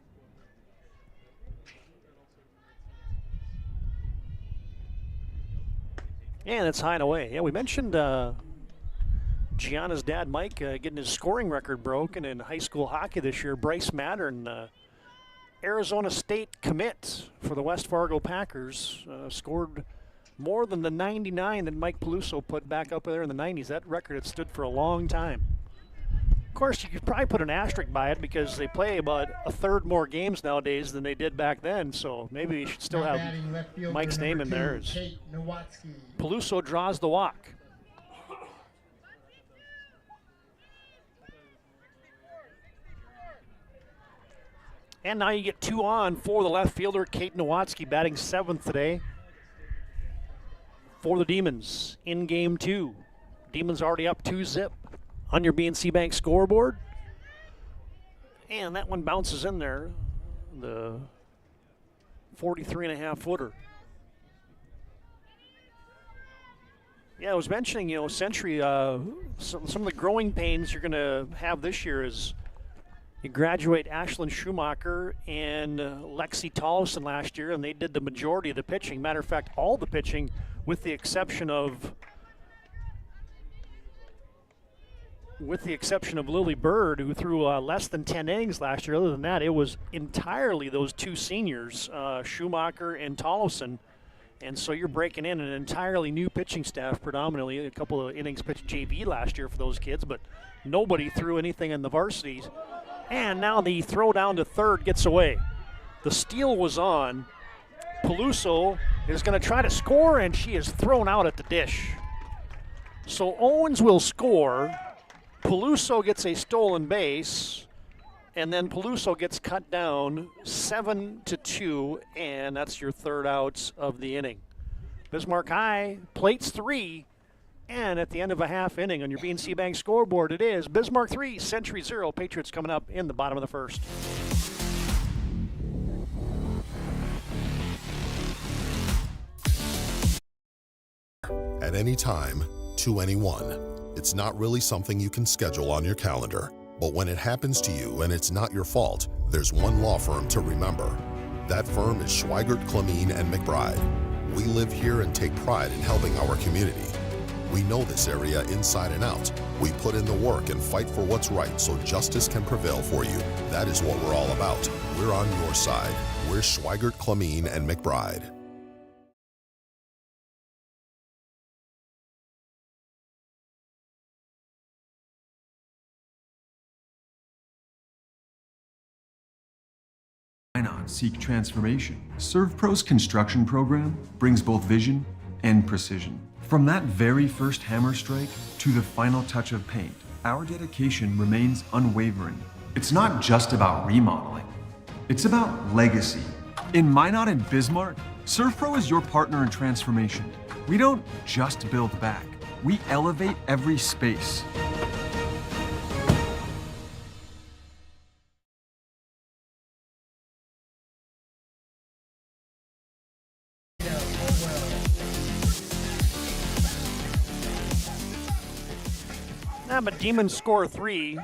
And it's high and away. Yeah, we mentioned Gianna's dad, Mike, getting his scoring record broken in high school hockey this year. Bryce Mattern, Arizona State commit for the West Fargo Packers, scored more than the 99 that Mike Peluso put back up there in the 90s. That record had stood for a long time. Of course, you could probably put an asterisk by it because they play about a third more games nowadays than they did back then, so maybe you should still have Mike's name in there. Peluso draws the walk. And now you get 2 on for the left fielder, Kate Nowatzki, batting 7th today for the Demons in Game 2. Demons already up 2-0 on your BNC Bank scoreboard. And that one bounces in there, the 43.5-footer. Yeah, I was mentioning, Century, some of the growing pains you're going to have this year is you graduate Ashlyn Schumacher and Lexi Tollefson last year, and they did the majority of the pitching. Matter of fact, all the pitching, with the exception of Lily Bird, who threw less than 10 innings last year. Other than that, it was entirely those two seniors, Schumacher and Tollefson. And so you're breaking in an entirely new pitching staff, predominantly a couple of innings pitched JV last year for those kids, but nobody threw anything in the varsities. And now the throw down to third gets away. The steal was on. Peluso is going to try to score, and she is thrown out at the dish. So Owens will score. Peluso gets a stolen base, and then Peluso gets cut down 7-2, and that's your third outs of the inning. Bismarck High plates 3, and at the end of a half inning on your BNC Bank scoreboard, it is Bismarck 3, Century 0. Patriots coming up in the bottom of the first. At any time, to anyone. It's not really something you can schedule on your calendar. But when it happens to you and it's not your fault, there's one law firm to remember. That firm is Schweigert, Clemene, and McBride. We live here and take pride in helping our community. We know this area inside and out. We put in the work and fight for what's right so justice can prevail for you. That is what we're all about. We're on your side. We're Schweigert, Clemene, and McBride. Why not seek transformation? ServPro's construction program brings both vision and precision. From that very first hammer strike to the final touch of paint, our dedication remains unwavering. It's not just about remodeling, it's about legacy. In Minot and Bismarck, ServPro is your partner in transformation. We don't just build back, we elevate every space. But Demons score 3.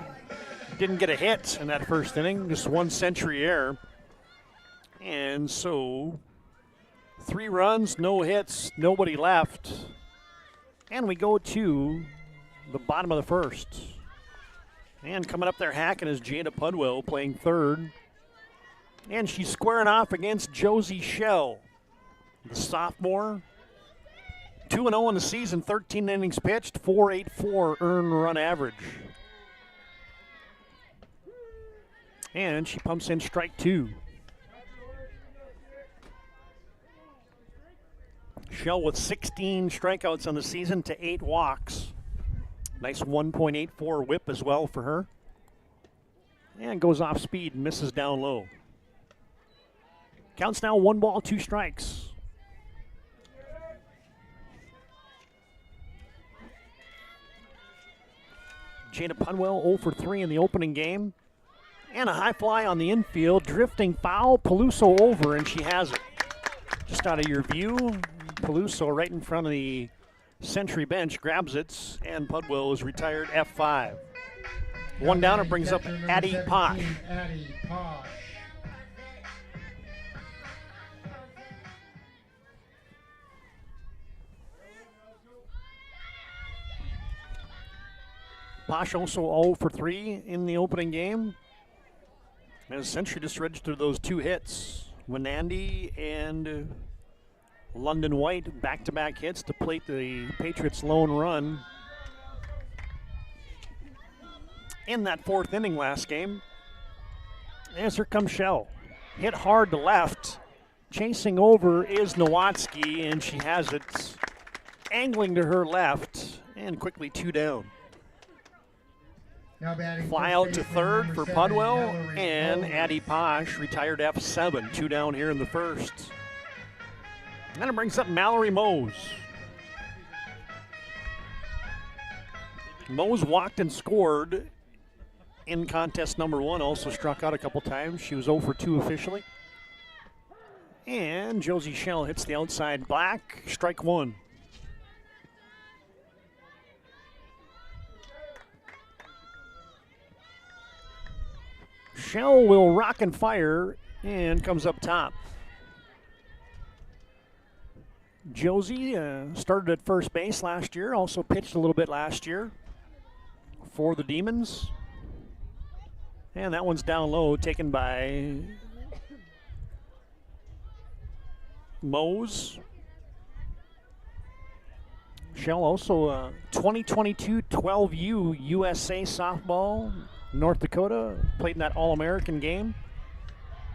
Didn't get a hit in that first inning, just one Century error. And so 3 runs, no hits, nobody left. And we go to the bottom of the first. And coming up there hacking is Jada Pudwell playing third. And she's squaring off against Josie Shell, the sophomore. 2-0 in the season, 13 innings pitched, 4.84 earned run average. And she pumps in strike 2. Shell with 16 strikeouts on the season to 8 walks. Nice 1.84 whip as well for her. And goes off speed and misses down low. Counts now 1 ball, 2 strikes. Jada Punwell 0 for 3 in the opening game. And a high fly on the infield, drifting foul, Peluso over, and she has it. Just out of your view, Peluso right in front of the Century bench grabs it, and Pudwell is retired F5. One down, it brings up Addie Posh. Addie Posh. Posh also 0 for 3 in the opening game. As Century just registered those 2 hits. Winandi and London White back-to-back hits to plate the Patriots' lone run in that 4th inning last game. As here comes Shell. Hit hard to left. Chasing over is Nowatzki, and she has it. Angling to her left, and quickly 2 down. Fly out to third for Pudwell, and Addie Posh retired F7, 2 down here in the first. And then it brings up Mallory Mose. Mose walked and scored in contest number 1, also struck out a couple times. She was 0 for 2 officially. And Josie Shell hits the outside black, strike 1. Shell will rock and fire and comes up top. Josie started at first base last year, also pitched a little bit last year for the Demons. And that one's down low, taken by Mose. Shell also 2022 12U USA softball, North Dakota, played in that All-American game.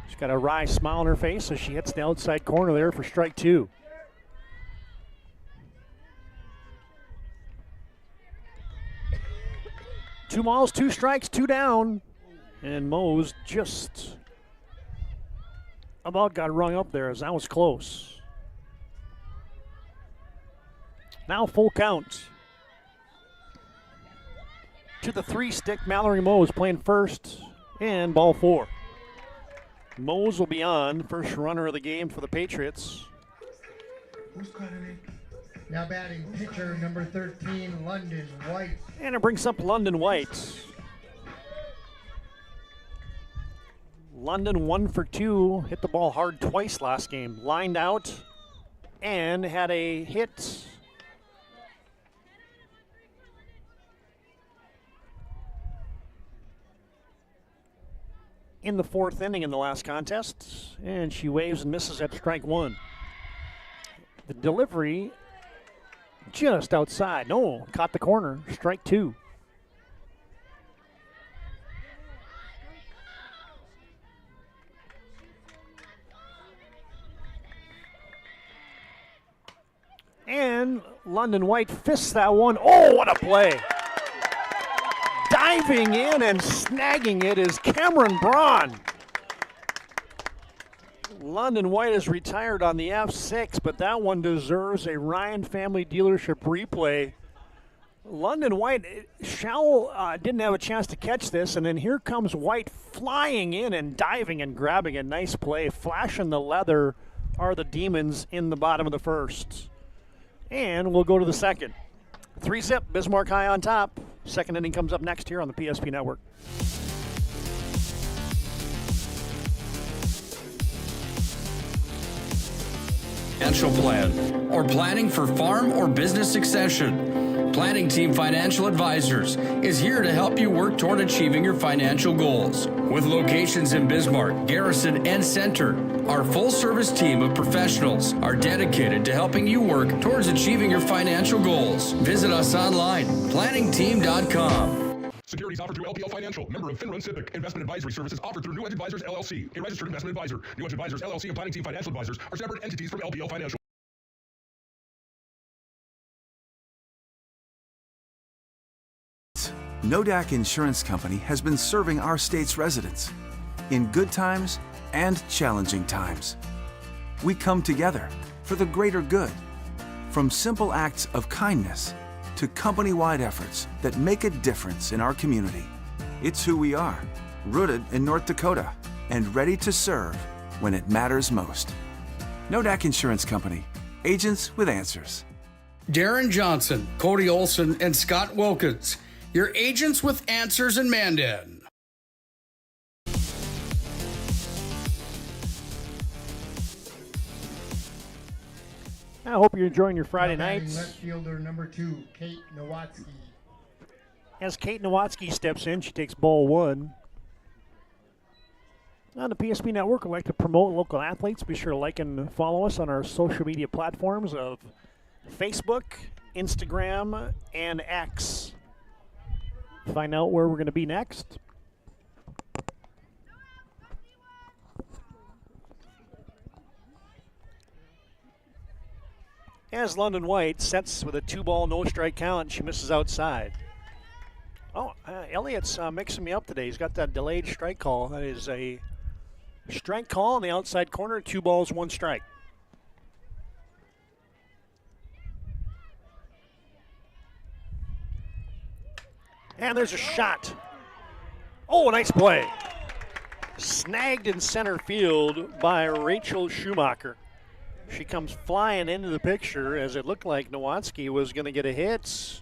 She's got a wry smile on her face as she hits the outside corner there for strike 2. Two balls, 2 strikes, 2 down. And Mose just about got rung up there as that was close. Now full count. To the 3-stick, Mallory Mose playing first and ball 4. Mose will be on, first runner of the game for the Patriots. Now batting pitcher number 13, London White. And it brings up London White. London 1 for 2, hit the ball hard twice last game. Lined out and had a hit. In the 4th inning in the last contest, and she waves and misses at strike 1. The delivery just outside. No, caught the corner. Strike 2. And London White fists that one. Oh, what a play. Diving in and snagging it is Cameron Braun. London White is retired on the F6, but that one deserves a Ryan Family Dealership replay. London White, Shell didn't have a chance to catch this, and then here comes White flying in and diving and grabbing a nice play. Flashing the leather are the Demons in the bottom of the 1st. And we'll go to the 2nd. 3-zip, Bismarck High on top. 2nd inning comes up next here on the PSP Network. Financial plan or planning for farm or business succession. Planning Team Financial Advisors is here to help you work toward achieving your financial goals. With locations in Bismarck, Garrison, and Center, our full-service team of professionals are dedicated to helping you work towards achieving your financial goals. Visit us online, planningteam.com. Securities offered through LPL Financial, member of FINRA and SIPC. Investment advisory services offered through New Edge Advisors, LLC, a registered investment advisor. New Edge Advisors, LLC, and Planning Team Financial Advisors are separate entities from LPL Financial. NODAC Insurance Company has been serving our state's residents in good times and challenging times. We come together for the greater good, from simple acts of kindness to company-wide efforts that make a difference in our community. It's who we are, rooted in North Dakota and ready to serve when it matters most. NODAC Insurance Company, agents with answers. Darren Johnson, Cody Olson, and Scott Wilkins, your agents with answers in Mandan. I hope you're enjoying your Friday nights. Left fielder number 2, Kate Nowatzki. As Kate Nowatzki steps in, she takes ball 1. On the PSP Network, I'd like to promote local athletes. Be sure to like and follow us on our social media platforms of Facebook, Instagram, and X. Find out where we're going to be next. As London White sets with a 2-ball, no-strike count, she misses outside. Oh, Elliott's mixing me up today. He's got that delayed strike call. That is a strike call on the outside corner, 2 balls, 1 strike. And there's a shot. Oh, nice play. Snagged in center field by Rachel Schumacher. She comes flying into the picture as it looked like Nowatzki was going to get a hit.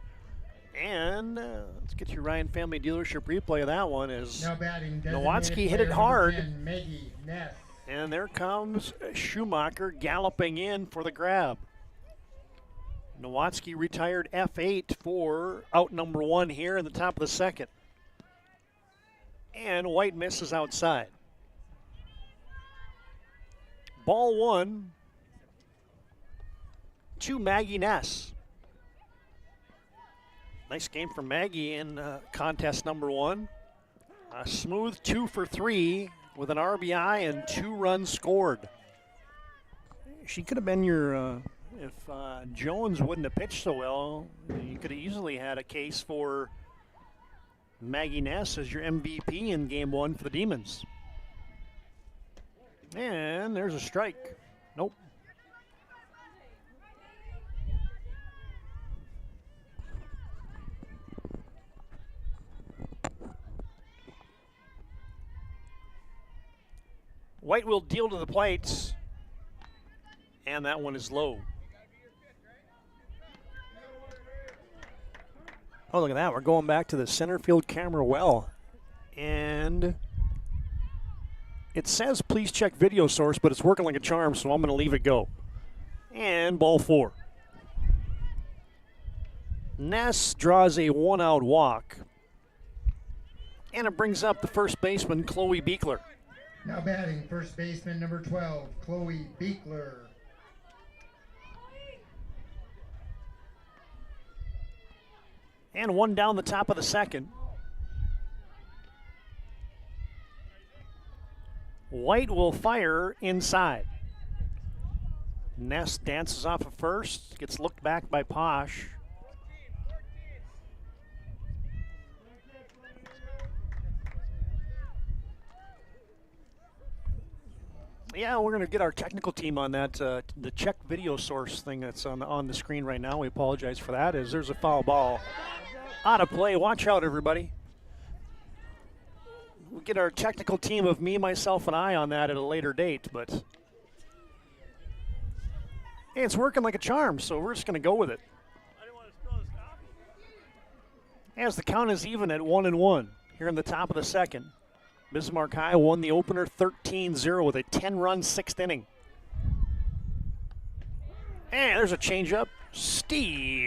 And let's get your Ryan Family Dealership replay of that one as Now batting Nowatzki hit it hard. 10, Maggie Ness. And there comes Schumacher galloping in for the grab. Nowatzki retired F8 for out number 1 here in the top of the second. And White misses outside. Ball 1 to Maggie Ness. Nice game for Maggie in contest number 1. A smooth 2 for 3 with an RBI and 2 runs scored. She could have been your, if Jones wouldn't have pitched so well, you could have easily had a case for Maggie Ness as your MVP in game 1 for the Demons. And there's a strike. Nope. White will deal to the plates, and that one is low. Oh, look at that. We're going back to the center field camera well. And it says please check video source, but it's working like a charm, so I'm going to leave it go. And ball 4. Ness draws a 1-out walk. And it brings up the first baseman, Chloe Beekler. Now batting first baseman number 12, Chloe Beekler. And one down the top of the second. White will fire inside. Ness dances off of first, gets looked back by Posh. Yeah, we're going to get our technical team on that. The check video source thing that's on the screen right now. We apologize for that, as there's a foul ball out of play. Watch out, everybody. We'll get our technical team of me, myself, and I on that at a later date, but hey, it's working like a charm, so we're just going to go with it. As the count is even at 1-1 here in the top of the second. Bismarck High won the opener 13-0 with a 10-run 6th inning. And there's a changeup.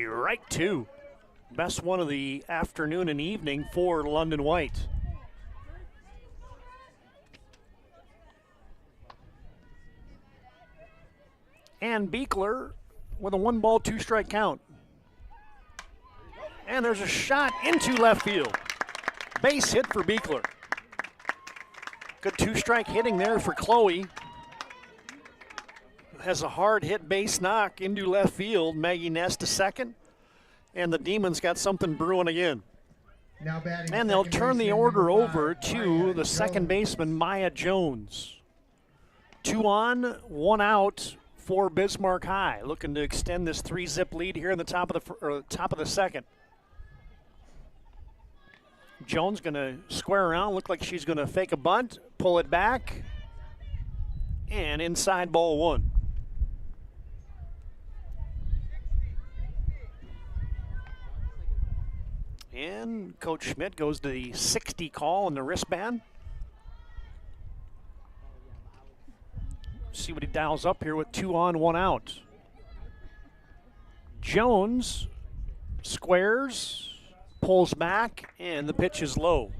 Right 2. Best one of the afternoon and evening for London White. And Beekler with a 1-ball 2-strike count. And there's a shot into left field. Base hit for Beekler. Good 2-strike hitting there for Chloe. Has a hard hit base knock into left field. Maggie Ness to second. And the Demons got something brewing again. Now batting and they'll turn the order over to Maya the second Jones. baseman, Maya Jones. 2 on, 1 out for Bismarck High. Looking to extend this 3-zip lead here in the top of the second. Jones going to square around, look like she's going to fake a bunt, pull it back, and inside ball 1. And Coach Schmidt goes to the 60 call on the wristband. See what he dials up here with 2 on, 1 out. Jones squares, pulls back, and the pitch is low.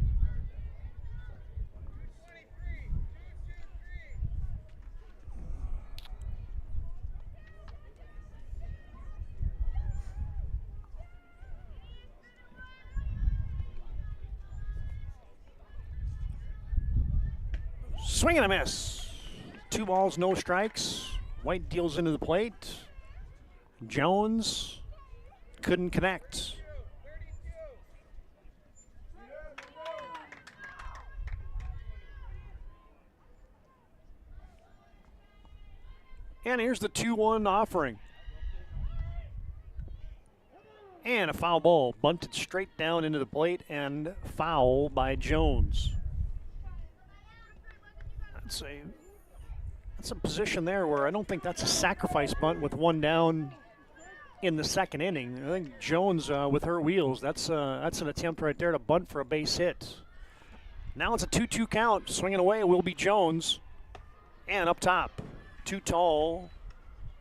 Swing and a miss. 2 balls, no strikes. White deals into the plate. Jones couldn't connect. And here's the 2-1 offering. And a foul ball bunted straight down into the plate and foul by Jones. That's a position there where I don't think that's a sacrifice bunt with 1 down in the second inning. I think Jones with her wheels, that's an attempt right there to bunt for a base hit. Now it's a 2-2 count. Swinging away will be Jones. And up top, Too Tall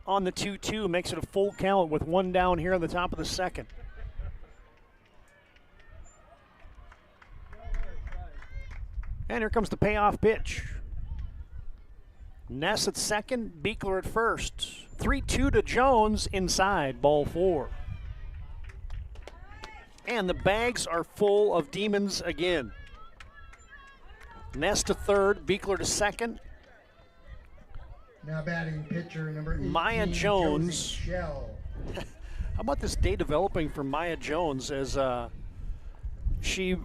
on the 2-2 makes it a full count with one down here on the top of the second. And here comes the payoff pitch. Ness at second, Beekler at first. 3-2 to Jones inside, ball 4. And the bags are full of Demons again. Ness to third, Beekler to second. Now batting pitcher number 18, Maya Jones. Shell. How about this day developing for Maya Jones as she's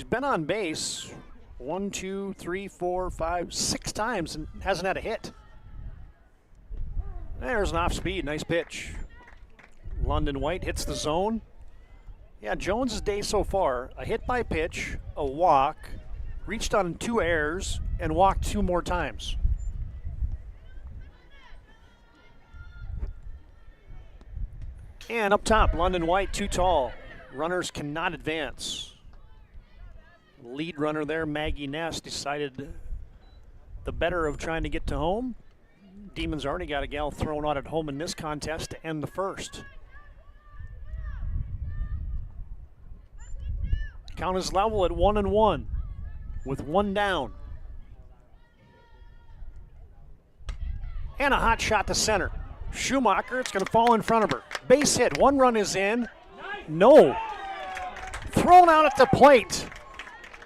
been on base 1, 2, 3, 4, 5, 6 times and hasn't had a hit. There's an off-speed, nice pitch. London White hits the zone. Yeah, Jones' day so far, a hit by pitch, a walk, reached on 2 errors, and walked 2 more times. And up top, London White, Too Tall. Runners cannot advance. Lead runner there, Maggie Ness, decided the better of trying to get to home. Demons already got a gal thrown out at home in this contest to end the first. Count is level at 1-1 with 1 down. And a hot shot to center. Schumacher, it's going to fall in front of her. Base hit, 1 run is in. No. Thrown out at the plate.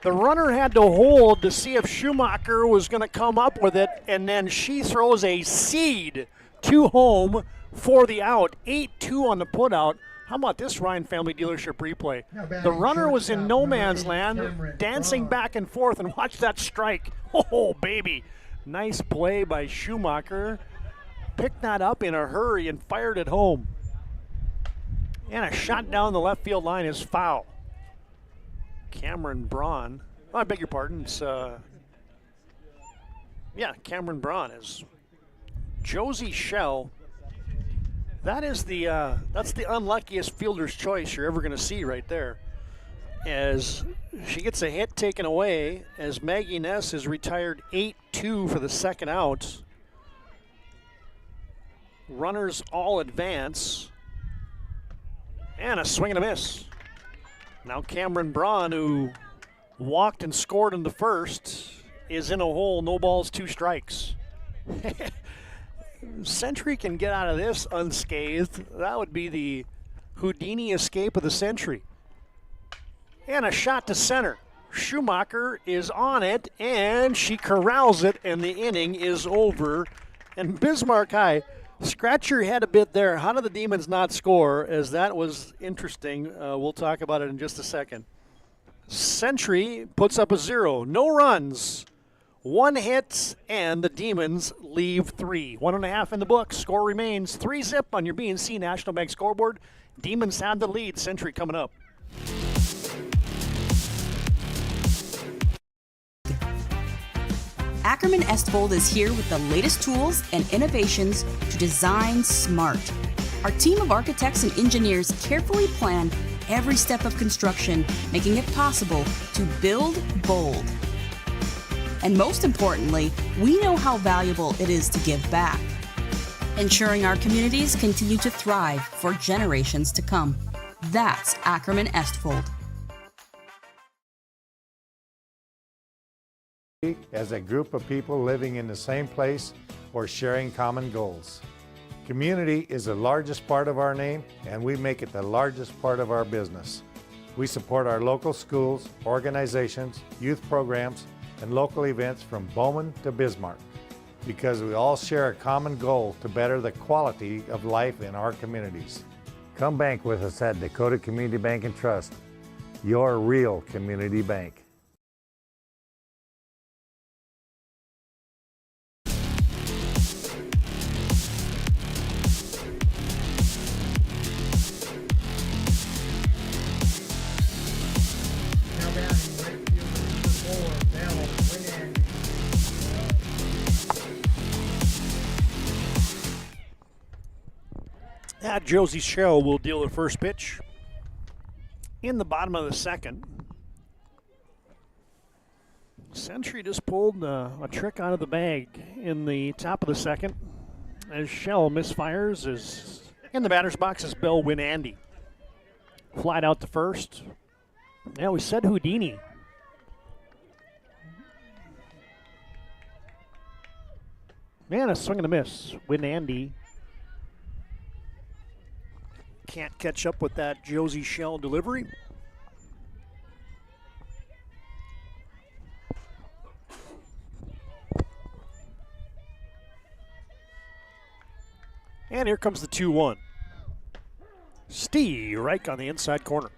The runner had to hold to see if Schumacher was going to come up with it, and then she throws a seed to home for the out. 8-2 on the putout. How about this Ryan Family Dealership replay? The runner was in no man's land, dancing back and forth, and watch that strike. Oh, baby. Nice play by Schumacher. Picked that up in a hurry and fired it home. And a shot down the left field line is foul. Cameron Braun. Oh, I beg your pardon. It's Cameron Braun is Josie Shell. That's the unluckiest fielder's choice you're ever going to see right there. As she gets a hit taken away, as Maggie Ness is retired 8-2 for the second out. Runners all advance. And a swing and a miss. Now Cameron Braun, who walked and scored in the first, is in a hole, no balls, 2 strikes. Century can get out of this unscathed. That would be the Houdini escape of the century. And a shot to center. Schumacher is on it, and she corrals it, and the inning is over. And Bismarck High, scratch your head a bit there. How did the Demons not score? As that was interesting. We'll talk about it in just a second. Century puts up a 0. No runs. 1 hit, and the Demons leave 3. 1.5 in the books. Score remains 3-0 on your BNC National Bank scoreboard. Demons have the lead. Century coming up. Ackerman Estvold is here with the latest tools and innovations to design smart. Our team of architects and engineers carefully plan every step of construction, making it possible to build bold. And most importantly, we know how valuable it is to give back, ensuring our communities continue to thrive for generations to come. That's Ackerman Estvold. As a group of people living in the same place or sharing common goals. Community is the largest part of our name, and we make it the largest part of our business. We support our local schools, organizations, youth programs, and local events from Bowman to Bismarck, because we all share a common goal to better the quality of life in our communities. Come bank with us at Dakota Community Bank and Trust, your real community bank. Josie Shell will deal the first pitch in the bottom of the second. Century just pulled a trick out of the bag in the top of the second. As Shell misfires, is in the batter's box is Bill Winandy. Flied out to first. Yeah, we said Houdini. Man, a swing and a miss. Winandy can't catch up with that Josie Shell delivery. And here comes the 2-1. Steve Reich on the inside corner.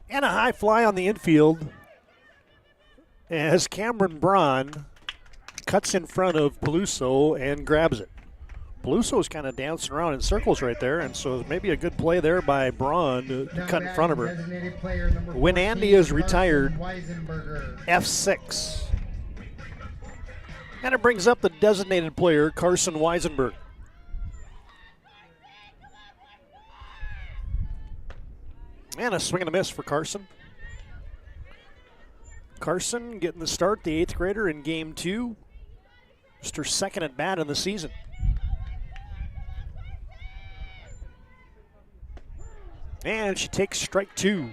And a high fly on the infield as Cameron Braun cuts in front of Peluso and grabs it. Peluso's kind of dancing around in circles right there, and so maybe a good play there by Braun to cut in front of her. Winandy is retired, F6. And it brings up the designated player, Carson Weisenberg. And a swing and a miss for Carson. Carson getting the start, the 8th grader in game 2. Just her second at bat in the season. And she takes strike 2.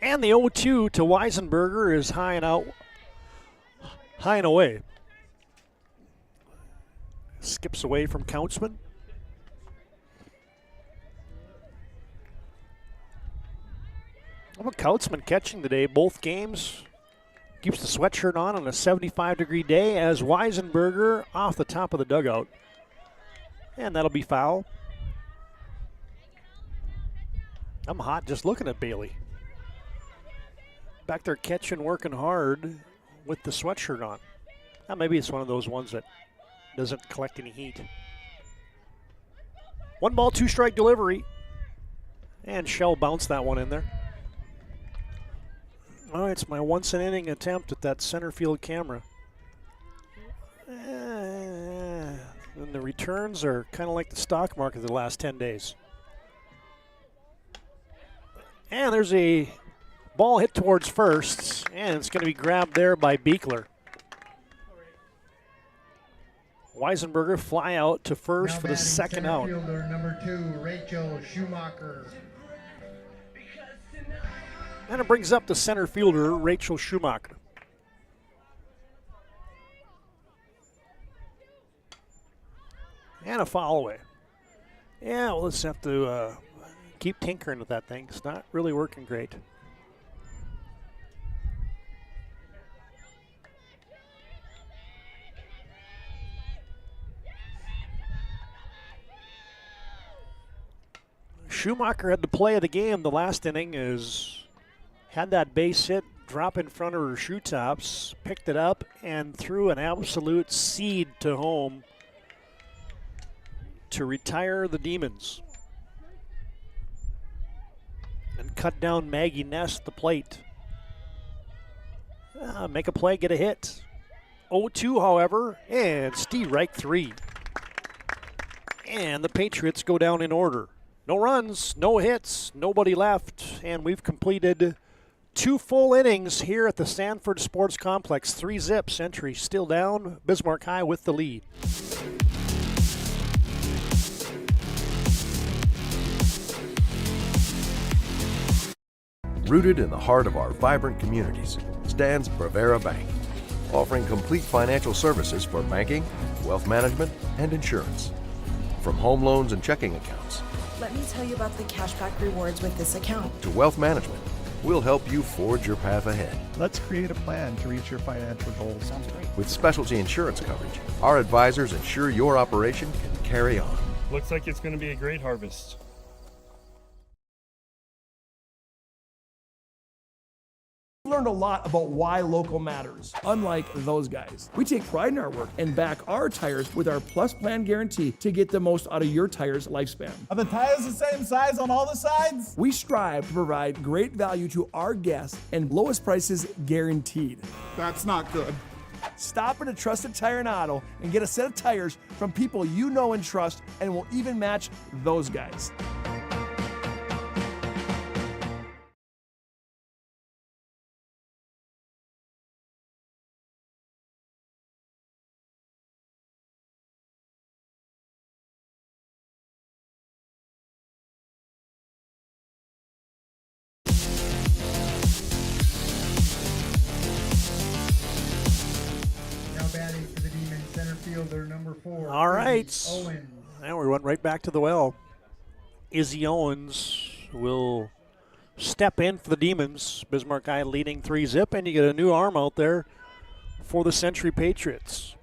And the 0-2 to Weisenberger is high and away. Skips away from Countsman. Well, Countsman catching today, both games. Keeps the sweatshirt on a 75-degree day as Weisenberger off the top of the dugout. And that'll be foul. I'm hot just looking at Bailey. Back there catching, working hard with the sweatshirt on. Now maybe it's one of those ones that doesn't collect any heat. 1 ball, 2 strike delivery. And Shell bounced that one in there. Oh, it's my once an inning attempt at that center field camera. And the returns are kind of like the stock market the last 10 days. And there's a ball hit towards first, and it's going to be grabbed there by Beekler. Weisenberger fly out to first now for the second out. Fielder number 2, Rachel Schumacher. And it brings up the center fielder, Rachel Schumacher. And a foul away. Yeah, we'll just have to keep tinkering with that thing. It's not really working great. Schumacher had the play of the game the last inning, had that base hit drop in front of her shoe tops, picked it up and threw an absolute seed to home to retire the Demons and cut down Maggie Ness at the plate. Make a play, get a hit. 0-2, however, and Steve Reich 3. And the Patriots go down in order. No runs, no hits, nobody left, and we've completed 2 full innings here at the Sanford Sports Complex. 3-zip, Century still down, Bismarck High with the lead. Rooted in the heart of our vibrant communities stands Brevera Bank, offering complete financial services for banking, wealth management, and insurance. From home loans and checking accounts, let me tell you about the cashback rewards with this account, to wealth management, we'll help you forge your path ahead. Let's create a plan to reach your financial goals. Sounds great. With specialty insurance coverage, our advisors ensure your operation can carry on. Looks like it's going to be a great harvest. Learned a lot about why local matters, unlike those guys. We take pride in our work and back our tires with our Plus Plan guarantee to get the most out of your tire's lifespan. Are the tires the same size on all the sides? We strive to provide great value to our guests and lowest prices guaranteed. That's not good. Stop at a trusted tire and auto and get a set of tires from people you know and trust, and will even match those guys. Number 4. All right. Owens. Now we went right back to the well. Izzy Owens will step in for the Demons. Bismarck High leading 3-zip, and you get a new arm out there for the Century Patriots.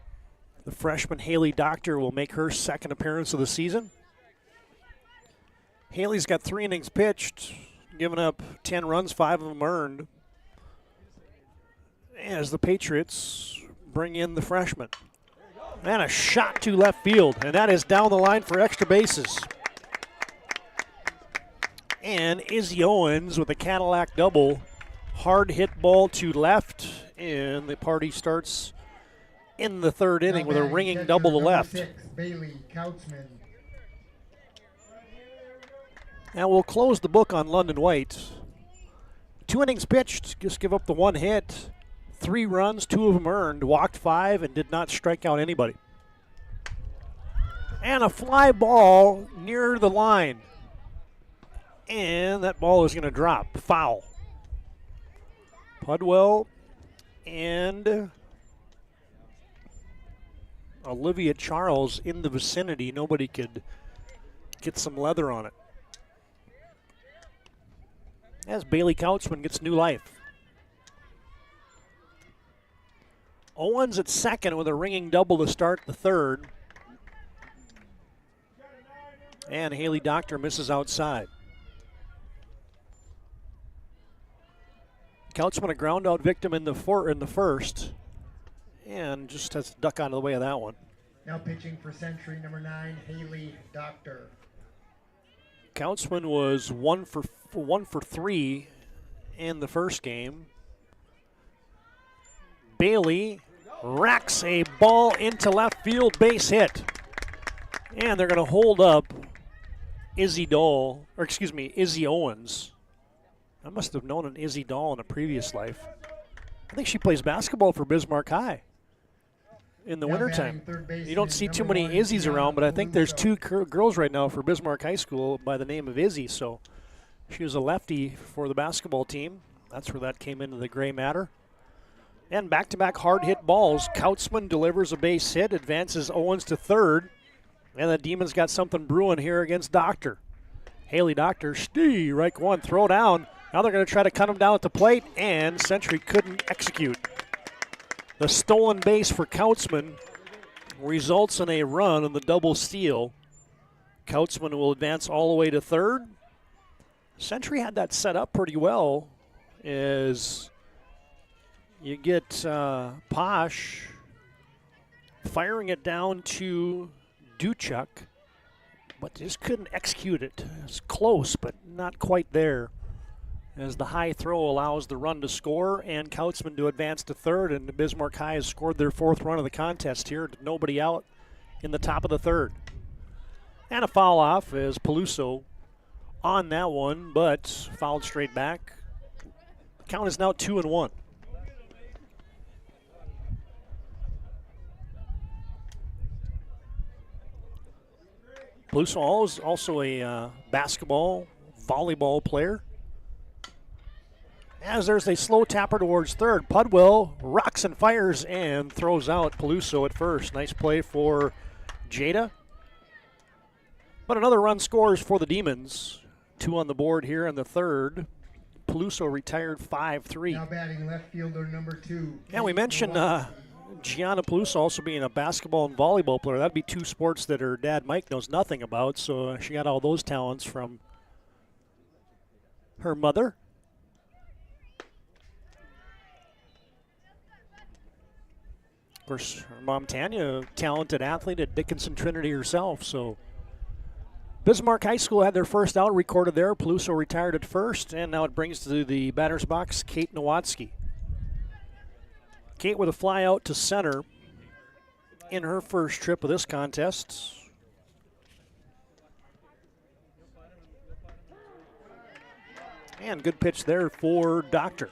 The freshman Haley Doctor will make her second appearance of the season. Haley's got 3 innings pitched, giving up 10 runs, 5 of them earned, as the Patriots bring in the freshman. And a shot to left field, and that is down the line for extra bases. And Izzy Owens with a Cadillac double. Hard hit ball to left, and the party starts in the 3rd inning with a ringing double to left. 6, Bailey Kautzman. Now we'll close the book on London White. 2 innings pitched, just give up the 1 hit. 3 runs, 2 of them earned, walked 5, and did not strike out anybody. And a fly ball near the line. And that ball is going to drop. Foul. Pudwell and Olivia Charles in the vicinity. Nobody could get some leather on it. As Bailey Kautzman gets new life. Owens at second with a ringing double to start the 3rd. And Haley Doctor misses outside. Kautzman a ground out victim in the 1st. And just has to duck out of the way of that one. Now pitching for Century, number 9, Haley Doctor. Kautzman was 1 for 3 in the first game. Bailey racks a ball into left field, base hit. And they're going to hold up Izzy Owens. I must have known an Izzy Dahl in a previous life. I think she plays basketball for Bismarck High in the wintertime. You don't see too many Izzies around, but I think there's 2 girls right now for Bismarck High School by the name of Izzy. So she was a lefty for the basketball team. That's where that came into the gray matter. And back-to-back hard-hit balls. Kautzman delivers a base hit, advances Owens to 3rd. And the Demons got something brewing here against Doctor. Haley Doctor, strike 1, throw down. Now they're going to try to cut him down at the plate, and Century couldn't execute. The stolen base for Kautzman results in a run on the double steal. Kautzman will advance all the way to 3rd. Century had that set up pretty well as you get Posh firing it down to Duchuk, but just couldn't execute it. It's close, but not quite there. As the high throw allows the run to score and Kautzman to advance to 3rd, and Bismarck High has scored their 4th run of the contest here. Nobody out in the top of the 3rd. And a foul off as Peluso on that one, but fouled straight back. The count is now 2-1. Peluso is also a basketball, volleyball player. As there's a slow tapper towards 3rd, Pudwell rocks and fires and throws out Peluso at first. Nice play for Jada. But another run scores for the Demons. 2 on the board here in the 3rd. Peluso retired 5-3. Now batting left fielder number 2. Yeah, we mentioned Gianna Peluso also being a basketball and volleyball player. That'd be 2 sports that her dad Mike knows nothing about. So she got all those talents from her mother. Of course, her mom Tanya, a talented athlete at Dickinson Trinity herself. So Bismarck High School had their first out recorded there. Peluso retired at first, and now it brings to the batter's box Kate Nowatzki. Kate with a fly out to center in her first trip of this contest. And good pitch there for Doctor.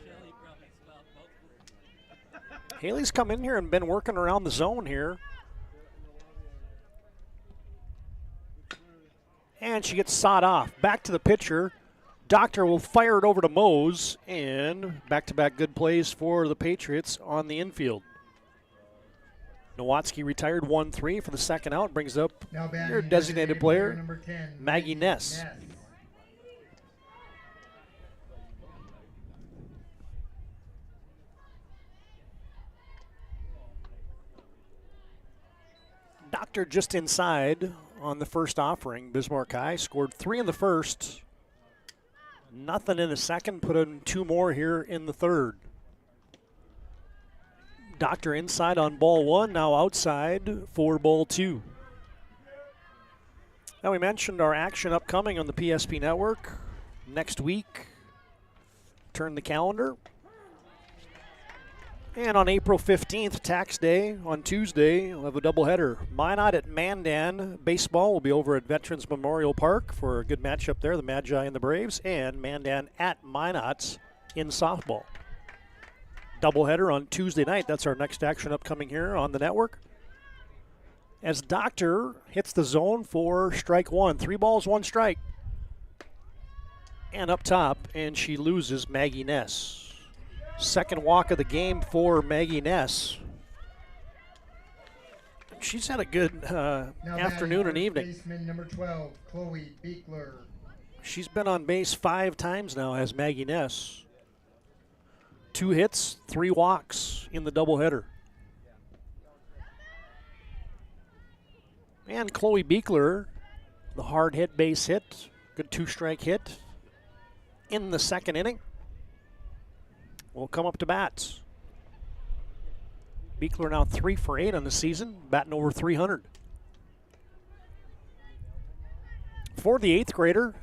Haley's come in here and been working around the zone here. And she gets sawed off. Back to the pitcher. Doctor will fire it over to Mose. And back-to-back good plays for the Patriots on the infield. Nowatzki retired 1-3 for the second out. Brings up your designated player, number 10, Maggie Ness. Doctor just inside on the first offering. Bismarck High scored 3 in the first. Nothing in the second. Put in 2 more here in the third. Doctor inside on ball 1, now outside for ball 2. Now we mentioned our action upcoming on the PSP Network. Next week, turn the calendar. And on April 15th, Tax Day, on Tuesday, we'll have a doubleheader. Minot at Mandan. Baseball will be over at Veterans Memorial Park for a good matchup there, the Magi and the Braves, and Mandan at Minot in softball. Doubleheader on Tuesday night. That's our next action upcoming here on the network. As Doctor hits the zone for strike 1. 3 balls, 1 strike. And up top, and she loses Maggie Ness. Second walk of the game for Maggie Ness. She's had a good afternoon and evening. Baseman number 12, Chloe Beekler. She's been on base 5 times now as Maggie Ness. 2 hits, 3 walks in the doubleheader. And Chloe Beekler, the hard hit base hit, good 2-strike hit in the second inning. Will come up to bat. Beekler now 3 for 8 on the season, batting over 300. For the 8th grader,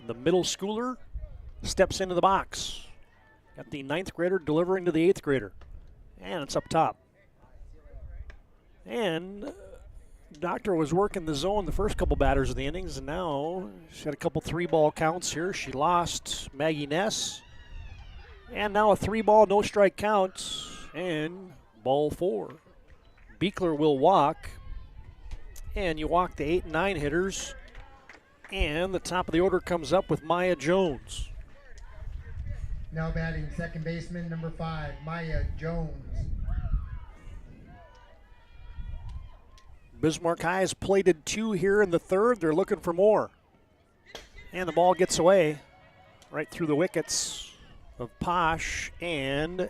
the middle schooler steps into the box. Got the 9th grader delivering to the 8th grader. And it's up top. And Doctor was working the zone the first couple batters of the innings, and now she had a couple 3-ball counts here. She lost Maggie Ness. And now a 3-ball, no-strike count, and ball 4. Beekler will walk, and you walk the 8 and 9 hitters, and the top of the order comes up with Maya Jones. Now batting second baseman number 5, Maya Jones. Bismarck High has plated 2 here in the third. They're looking for more. And the ball gets away right through the wickets of Posh, and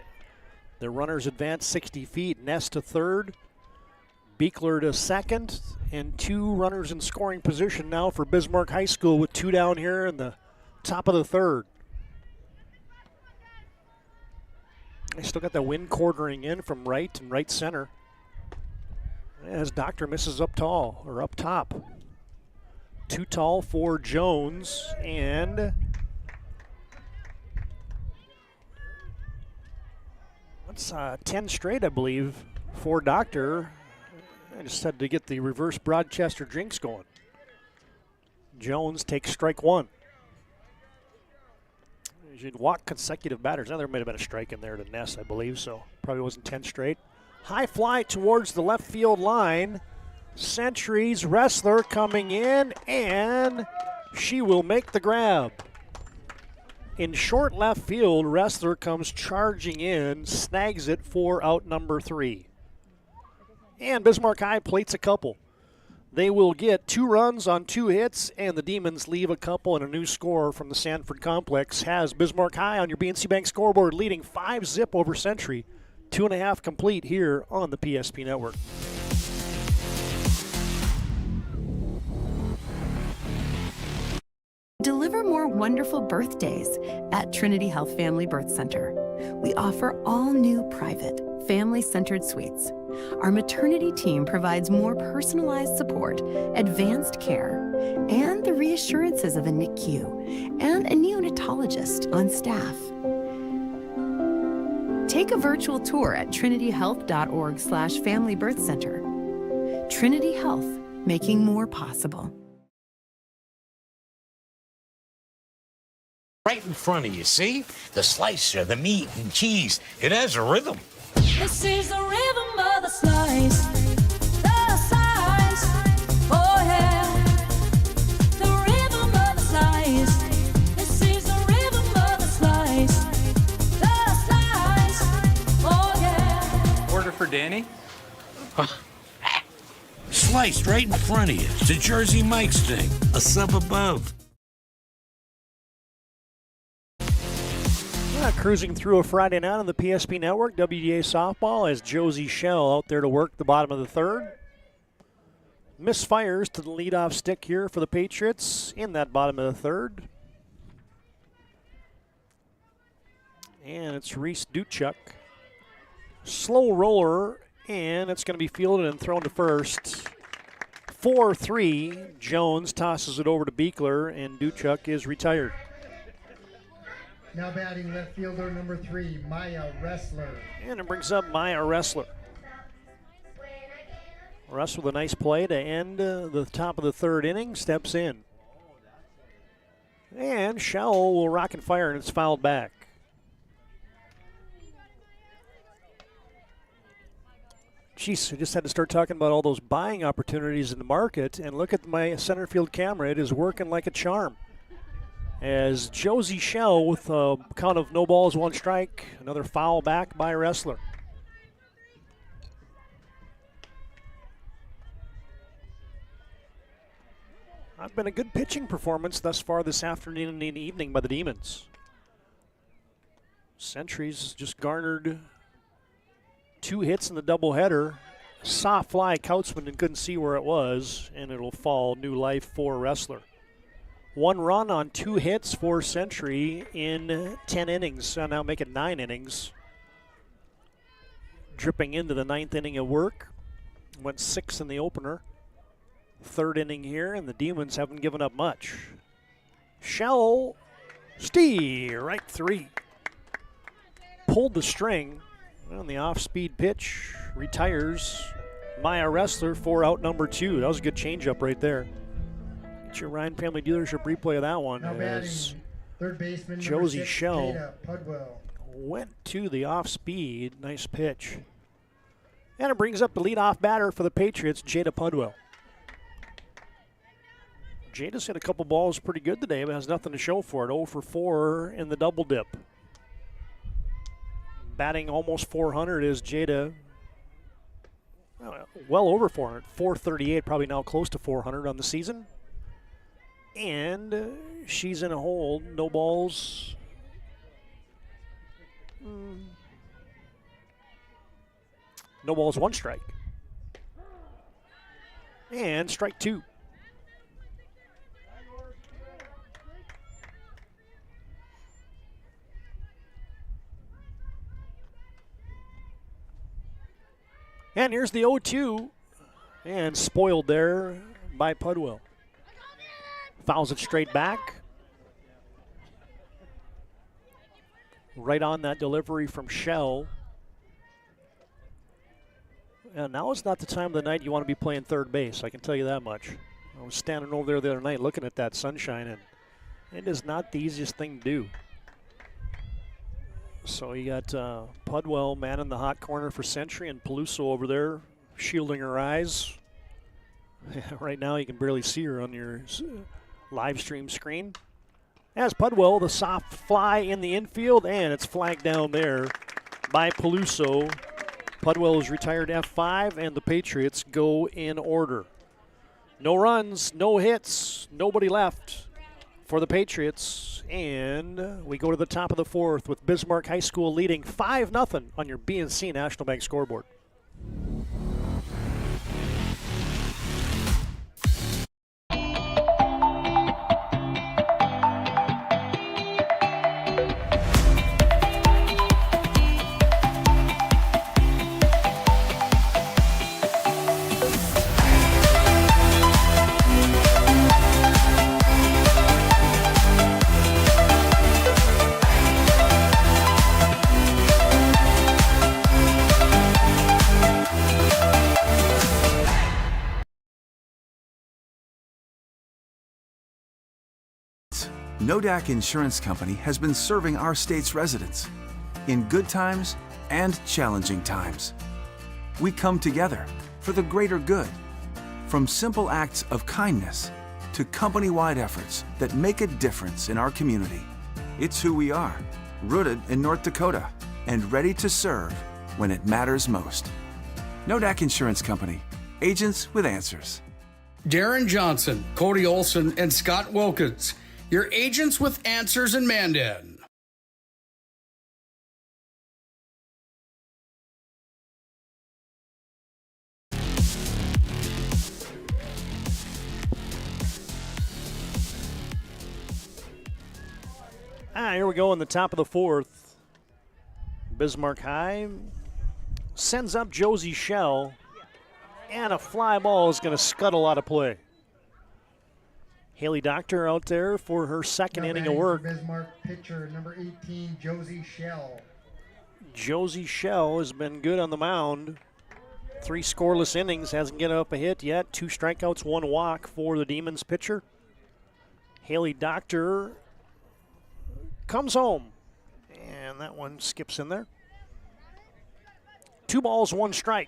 the runners advance 60 feet. Ness to third, Beekler to second, and 2 runners in scoring position now for Bismarck High School with 2 down here in the top of the third. They still got the wind quartering in from right and right center. As Doctor misses up tall, or up top. Too tall for Jones, and that's 10 straight, I believe, for Doctor. I just had to get the reverse broadcaster drinks going. Jones takes strike 1. She'd walk consecutive batters. Now there might have been a strike in there to Ness, I believe, so probably wasn't 10 straight. High fly towards the left field line. Centuries wrestler coming in, and she will make the grab. In short left field, wrestler comes charging in, snags it for out number 3. And Bismarck High plates a couple. They will get 2 runs on 2 hits, and the Demons leave a couple, and a new score from the Sanford Complex has Bismarck High on your BNC Bank scoreboard, leading 5-zip over Century. 2.5 complete here on the PSP Network. Deliver more wonderful birthdays at Trinity Health Family Birth Center. we offer all new private, family-centered suites. Our maternity team provides more personalized support, advanced care, and the reassurances of a NICU and a neonatologist on staff. Take a virtual tour at trinityhealth.org/Family Birth Center. Trinity Health, making more possible. Right in front of you, see? The slicer, the meat and cheese. It has a rhythm. This is the rhythm of the slice. The slice. Oh yeah. The rhythm of the slice. This is the rhythm of the slice. The slice. Oh yeah. Order for Danny? Sliced right in front of you. It's a Jersey Mike's thing. A sub above. Cruising through a Friday night on the PSP Network, WDA softball, as Josie Shell out there to work the bottom of the third. Misfires to the leadoff stick here for the Patriots in that bottom of the third. And it's Reese Duchuk. Slow roller, and it's going to be fielded and thrown to first. 4-3. Jones tosses it over to Beekler, and Duchuk is retired. Now batting left fielder number 3, Maya Wrestler. And it brings up Maya Wrestler. Wrestler with a nice play to end the top of the third inning, steps in. And Shell will rock and fire, and it's fouled back. Jeez, I just had to start talking about all those buying opportunities in the market, and look at my center field camera. It is working like a charm. As Josie Shell with a count of no balls, 1 strike. Another foul back by Wrestler. I've been a good pitching performance thus far this afternoon and evening by the Demons. Sentries just garnered 2 hits in the doubleheader. Soft fly, Kautzman couldn't see where it was, and it'll fall new life for Wrestler. 1 run on 2 hits for Century in 10 innings. So now make it 9 innings. Dripping into the 9th inning of work. Went 6 in the opener. 3rd inning here, and the Demons haven't given up much. Shell, right 3. Pulled the string on the off-speed pitch. Retires Maya Wrestler for out number 2. That was a good changeup right there. Your Ryan Family Dealership replay of that one. Now batting third baseman Josie number 6, Shell Jada Pudwell. went to the off-speed. Nice pitch. And it brings up the leadoff batter for the Patriots, Jada Pudwell. Jada's hit a couple balls pretty good today, but has nothing to show for it. 0 for 4 in the double dip. Batting almost 400 is Jada. Well over 400. 438, probably now close to 400 on the season. And she's in a hold. No balls. No balls, 1 strike. And strike 2. And here's the 0-2. And spoiled there by Pudwell. Fouls it straight back. Right on that delivery from Shell. And now is not the time of the night you want to be playing third base, I can tell you that much. I was standing over there the other night looking at that sunshine, and it is not the easiest thing to do. So you got Pudwell man in the hot corner for Century, and Peluso over there shielding her eyes. Right now you can barely see her on your live stream screen. As Pudwell, the soft fly in the infield, and it's flagged down there by Peluso. Pudwell is retired F5, and the Patriots go in order. No runs, no hits, nobody left for the Patriots. And we go to the top of the 4th with Bismarck High School leading 5-0 on your BNC National Bank scoreboard. NODAC Insurance Company has been serving our state's residents in good times and challenging times. We come together for the greater good, from simple acts of kindness to company-wide efforts that make a difference in our community. It's who we are, rooted in North Dakota and ready to serve when it matters most. NODAC Insurance Company, agents with answers. Darren Johnson, Cody Olson, and Scott Wilkins, your agents with answers in Mandan. Here we go in the top of the fourth. Bismarck High sends up Josie Shell, and a fly ball is going to scuttle out of play. Haley Doctor out there for her second inning of work. Bismarck pitcher number 18, Josie Shell. Josie Shell has been good on the mound. 3 scoreless innings, hasn't given up a hit yet. 2 strikeouts, 1 walk for the Demons pitcher. Haley Doctor comes home, and that one skips in there. 2 balls, 1 strike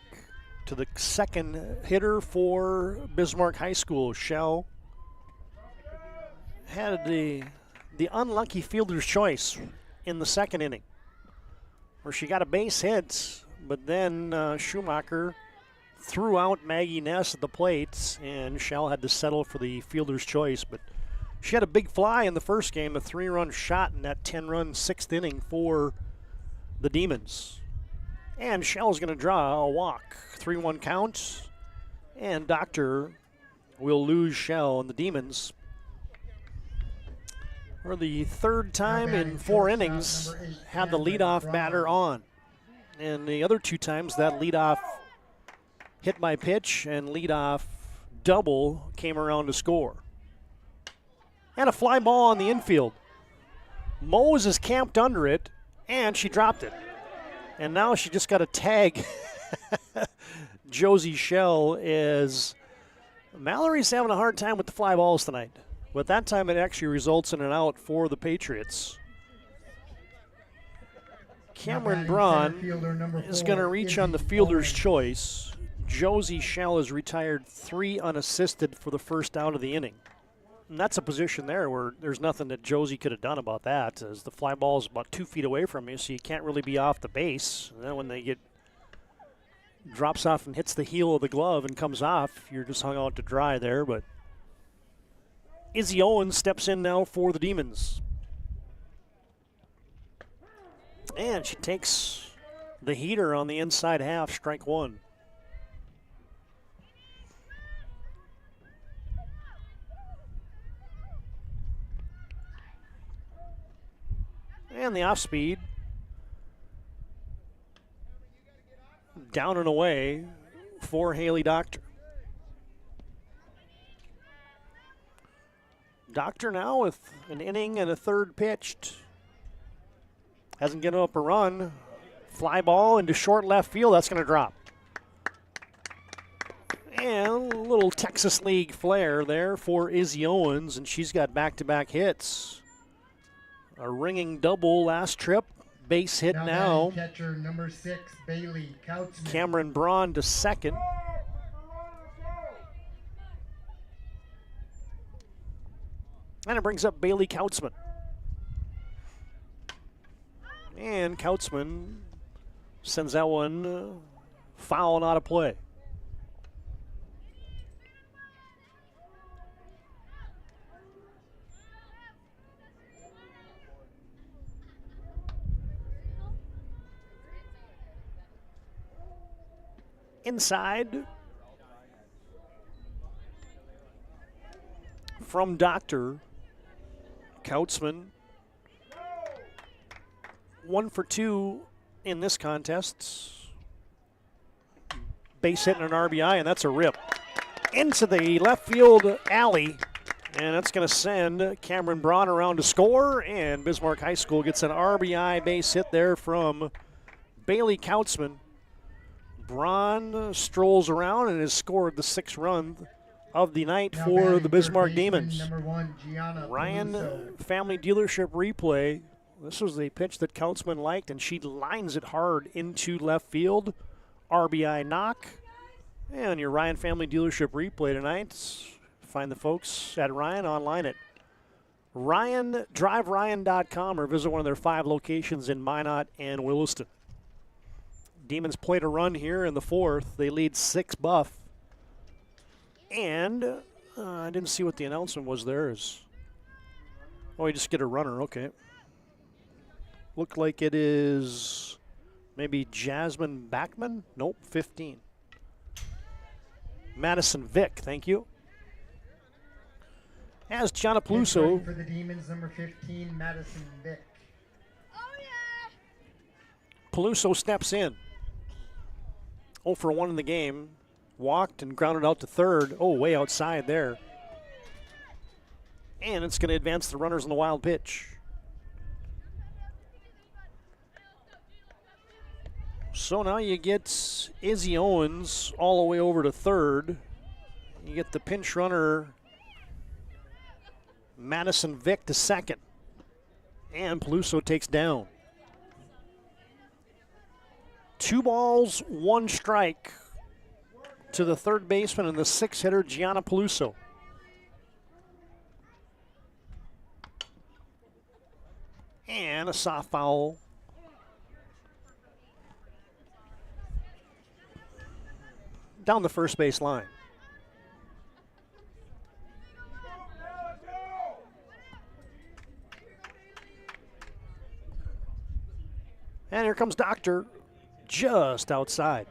to the second hitter for Bismarck High School. Shell had the unlucky fielder's choice in the second inning, where she got a base hit, but then Schumacher threw out Maggie Ness at the plate, and Shell had to settle for the fielder's choice. But she had a big fly in the first game, a 3-run shot in that 10-run 6th inning for the Demons. And Shell's going to draw a walk. 3-1 count, and Doctor will lose Shell, and the Demons, for the third time in 4 innings, had the leadoff batter on. And the other 2 times, that leadoff hit by pitch and leadoff double came around to score. And a fly ball on the infield. Mose is camped under it, and she dropped it. And now she just got to tag Josie Shell, as Mallory's having a hard time with the fly balls tonight. But that time it actually results in an out for the Patriots. Cameron Braun is going to reach on the fielder's choice. Josie Shell is retired 3 unassisted for the first out of the inning. And that's a position there where there's nothing that Josie could have done about that, as the fly ball is about 2 feet away from you, so you can't really be off the base. And then when they drops off and hits the heel of the glove and comes off, you're just hung out to dry there. But Izzy Owens steps in now for the Demons. And she takes the heater on the inside half, strike 1. And the off speed. Down and away for Haley Doctor. Doctor now with an inning and a third pitched. Hasn't given up a run. Fly ball into short left field. That's going to drop. And a little Texas League flair there for Izzy Owens, and she's got back-to-back hits. A ringing double last trip. Base hit now. Catcher number 6, Bailey Kautzman. Cameron Braun to second. And it brings up Bailey Kautzman. And Kautzman sends that one foul and out of play. Inside from Doctor. Kautzman 1 for 2 in this contest. Base hit and an RBI, and that's a rip into the left field alley. And that's going to send Cameron Braun around to score, and Bismarck High School gets an RBI base hit there from Bailey Kautzman. Braun strolls around and has scored the 6th run of the night Now for batting the Bismarck third baseman, Demons. Number 1, Gianna Ryan Peluso. Family Dealership replay. This was the pitch that Councilman liked, and she lines it hard into left field. RBI knock. And your Ryan Family Dealership replay tonight. Find the folks at Ryan online at driveryan.com or visit one of their 5 locations in Minot and Williston. Demons played a run here in the 4th. They lead 6-buff. And I didn't see what the announcement was there. Oh, you just get a runner. Okay. Looked like it is maybe Jasmine Backman. Nope, 15. Madison Vick, thank you. As Gianna Peluso. For the Demons, number 15, Madison Vick. Peluso steps in. 0 for 1 in the game. Walked and grounded out to third. Oh, way outside there. And it's going to advance the runners on the wild pitch. So now you get Izzy Owens all the way over to third. You get the pinch runner, Madison Vick, to second. And Peluso takes down. 2 balls, 1 strike to the third baseman and the 6-hitter, Gianna Peluso. And a soft foul. Down the first base line. And here comes Doctor, just outside.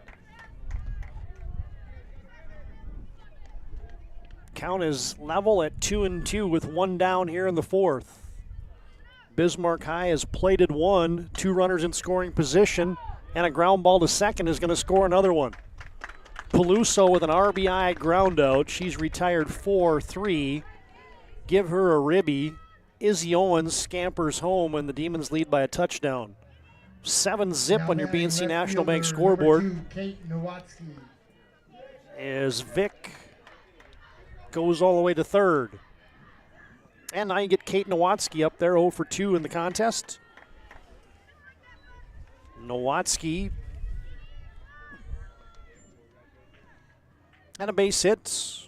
Count is level at 2-2 with 1 down here in the 4th. Bismarck High has plated 1, 2 runners in scoring position, and a ground ball to second is going to score another one. Peluso with an RBI ground out. She's retired 4-3. Give her a ribby. Izzy Owens scampers home and the Demons lead by a touchdown. 7-zip on your BNC National Bank scoreboard. Number 2, Kate Nowatzki. As Vick goes all the way to third. And now you get Kate Nowatzki up there, 0 for 2 in the contest. Nowatzki. And a base hit.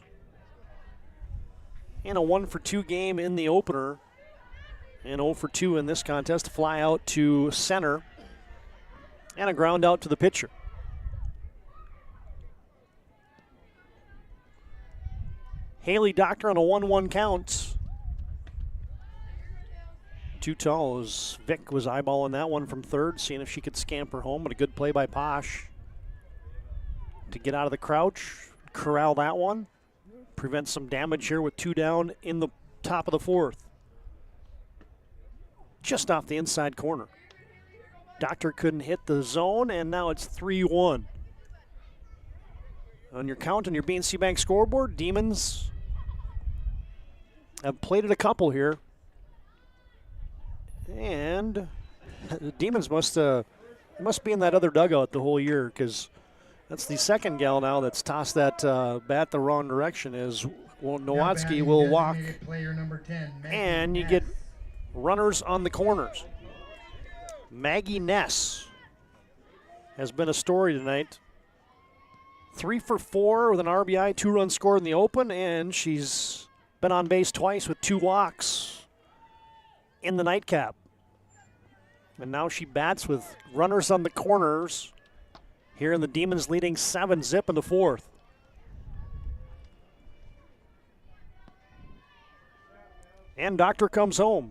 And a 1 for 2 game in the opener. And 0 for 2 in this contest. Fly out to center. And a ground out to the pitcher. Haley Doctor on a 1-1 count. Too tall as Vick was eyeballing that one from third, seeing if she could scamper home, but a good play by Posh to get out of the crouch, corral that one, prevent some damage here with 2 down in the top of the 4th. Just off the inside corner. Doctor couldn't hit the zone, and now it's 3-1. On your count on your BNC Bank scoreboard, Demons have plated a couple here. And the Demons must be in that other dugout the whole year, because that's the second gal now that's tossed that bat the wrong direction. Is Nowatzki will walk, player number 10, and you get runners on the corners. Maggie Ness has been a story tonight. 3 for 4 with an RBI, 2-run score in the open, and she's been on base twice with 2 walks in the nightcap. And now she bats with runners on the corners here in the Demons leading 7-zip in the 4th. And Doctor comes home.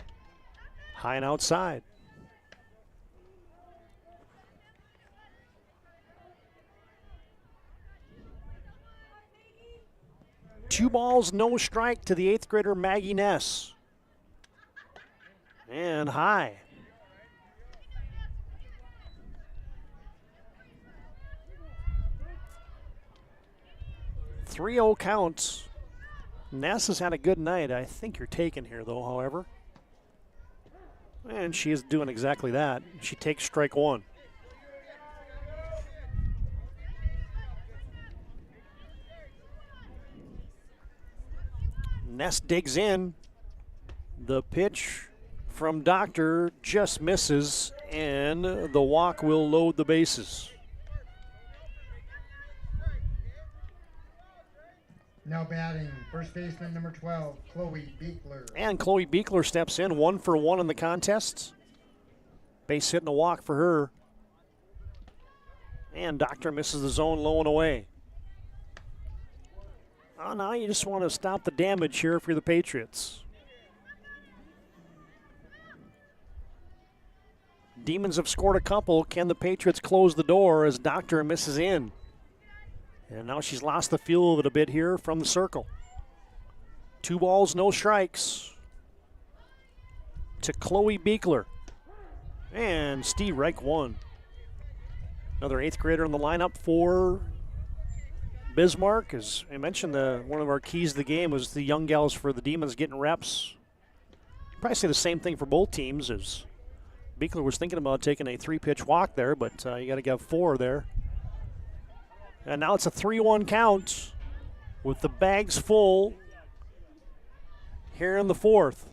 High and outside. Two balls, no strike to the 8th grader Maggie Ness. And high. 3-0 counts. Ness has had a good night. I think you're taken here, though, however. And she is doing exactly that. She takes strike 1. Ness digs in. The pitch from Doctor just misses, and the walk will load the bases. Now batting, first baseman number 12, Chloe Beekler. And Chloe Beekler steps in, 1 for 1 in the contest. Base hit and a walk for her. And Doctor misses the zone low and away. Oh, now you just want to stop the damage here if you're the Patriots. Demons have scored a couple. Can the Patriots close the door as Doctor misses in? And now she's lost the feel of it a bit here from the circle. 2 balls, no strikes to Chloe Beekler. And Steve Reich won. Another 8th grader in the lineup for Bismarck. As I mentioned, one of our keys to the game was the young gals for the Demons getting reps. Probably say the same thing for both teams, as Beekler was thinking about taking a 3-pitch walk there, but you got to get 4 there. And now it's a 3-1 count with the bags full here in the 4th.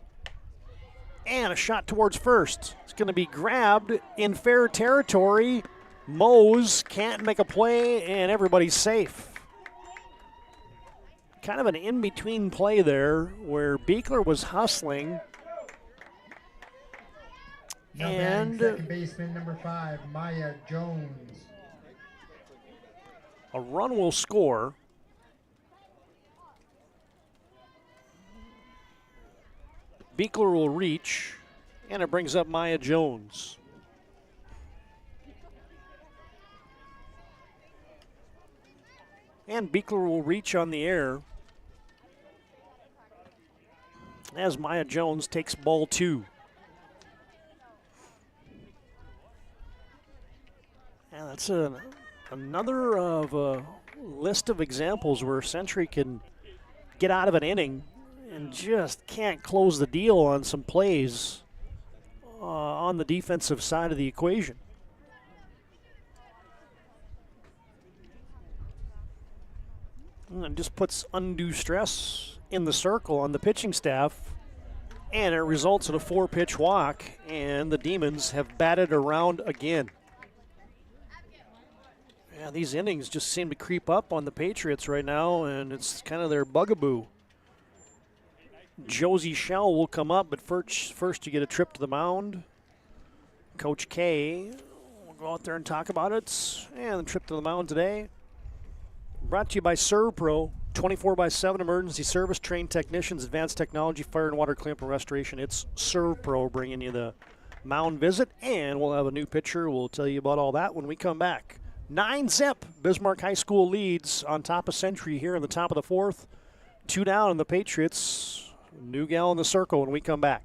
And a shot towards first. It's going to be grabbed in fair territory. Mose can't make a play, and everybody's safe. Kind of an in-between play there where Beekler was hustling. Now batting, second baseman number 5, Maya Jones. A run will score. Beekler will reach, and it brings up Maya Jones. And Beekler will reach on the air as Maya Jones takes ball 2. And that's another of a list of examples where Century can get out of an inning and just can't close the deal on some plays on the defensive side of the equation. And just puts undue stress in the circle on the pitching staff, and it results in a 4-pitch walk, and the Demons have batted around again. Yeah, these innings just seem to creep up on the Patriots right now, and it's kind of their bugaboo. Josie Shell will come up, but first you get a trip to the mound. Coach K will go out there and talk about it. And the trip to the mound today, brought to you by ServPro, 24/7 emergency service, trained technicians, advanced technology, fire and water cleanup and restoration. It's ServPro bringing you the mound visit, and we'll have a new pitcher. We'll tell you about all that when we come back. 9-zip, Bismarck High School leads on top of Century here in the top of the 4th. 2 down, and the Patriots, new gal in the circle when we come back.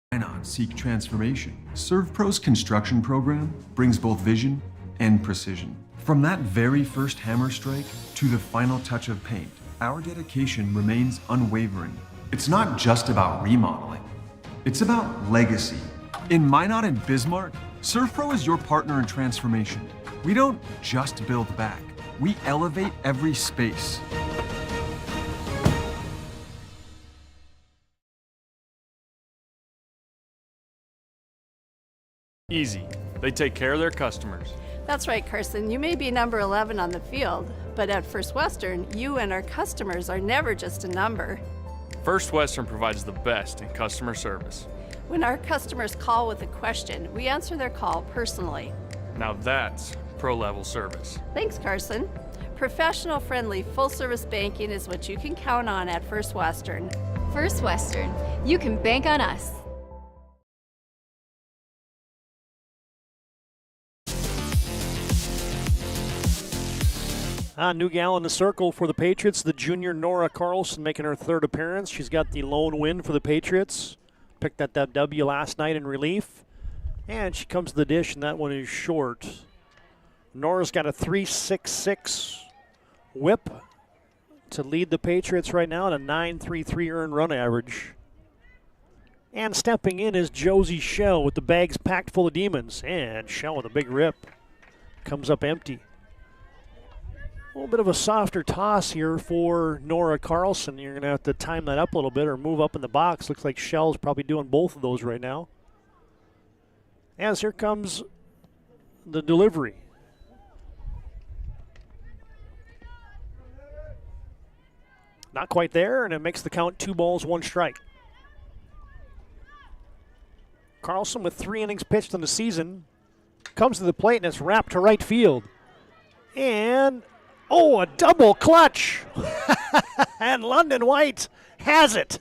Why not seek transformation? ServPro's construction program brings both vision and precision. From that very first hammer strike to the final touch of paint, our dedication remains unwavering. It's not just about remodeling, it's about legacy. In Minot and Bismarck, ServPro is your partner in transformation. We don't just build back, we elevate every space. Easy. They take care of their customers. That's right, Carson. You may be number 11 on the field, but at First Western, you and our customers are never just a number. First Western provides the best in customer service. When our customers call with a question, we answer their call personally. Now that's pro-level service. Thanks, Carson. Professional, friendly, full-service banking is what you can count on at First Western. First Western. You can bank on us. New gal in the circle for the Patriots, the junior Nora Carlson making her 3rd appearance. She's got the lone win for the Patriots. Picked up that W last night in relief. And she comes to the dish, and that one is short. Nora's got a 3.66 whip to lead the Patriots right now at a 9.33 earned run average. And stepping in is Josie Shell with the bags packed full of demons. And Shell with a big rip. Comes up empty. A little bit of a softer toss here for Nora Carlson. You're going to have to time that up a little bit or move up in the box. Looks like Shell's probably doing both of those right now. As here comes the delivery. Not quite there, and it makes the count 2 balls, 1 strike. Carlson with 3 innings pitched in the season comes to the plate, and it's wrapped to right field. And, oh, a double clutch. And London White has it.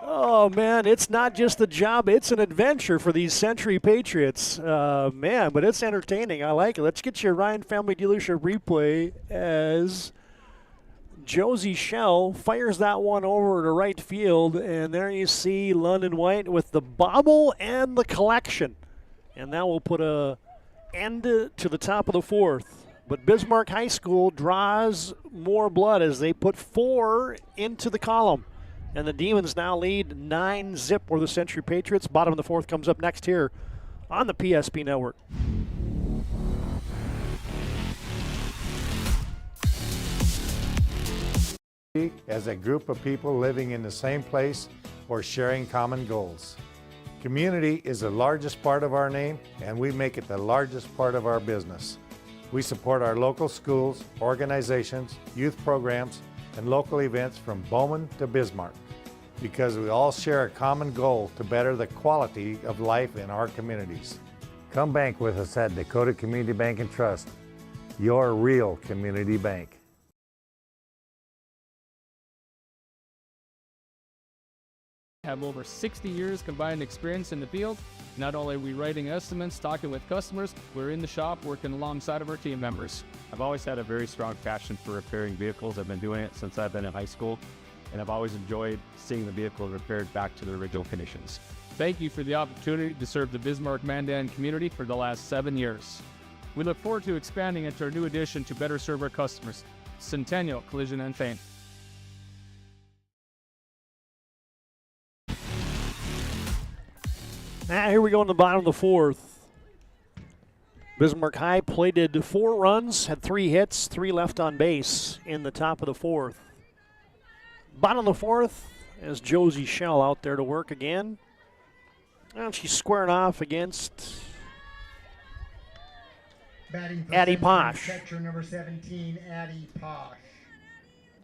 Oh, man, it's not just a job, it's an adventure for these Century Patriots. Man, but it's entertaining. I like it. Let's get your Ryan Family Dealership replay as Josie Shell fires that one over to right field, and there you see London White with the bobble and the collection. And that will put an end to the top of the 4th. But Bismarck High School draws more blood as they put 4 into the column. And the Demons now lead 9-0 over the Century Patriots. Bottom of the 4th comes up next here on the PSP Network. As a group of people living in the same place or sharing common goals. Community is the largest part of our name, and we make it the largest part of our business. We support our local schools, organizations, youth programs, and local events from Bowman to Bismarck because we all share a common goal to better the quality of life in our communities. Come bank with us at Dakota Community Bank and Trust, your real community bank. Have over 60 years combined experience in the field. Not only are we writing estimates, talking with customers, we're in the shop working alongside of our team members. I've always had a very strong passion for repairing vehicles. I've been doing it since I've been in high school, and I've always enjoyed seeing the vehicle repaired back to the original conditions. Thank you for the opportunity to serve the Bismarck-Mandan community for the last 7 years. We look forward to expanding into our new addition to better serve our customers, Centennial Collision and Paint. Here we go in the bottom of the 4th. Bismarck High plated 4 runs, had 3 hits, 3 left on base in the top of the 4th. Bottom of the 4th is Josie Shell out there to work again. And she's squaring off against Addie Posh. Catcher number 17, Addie Posh.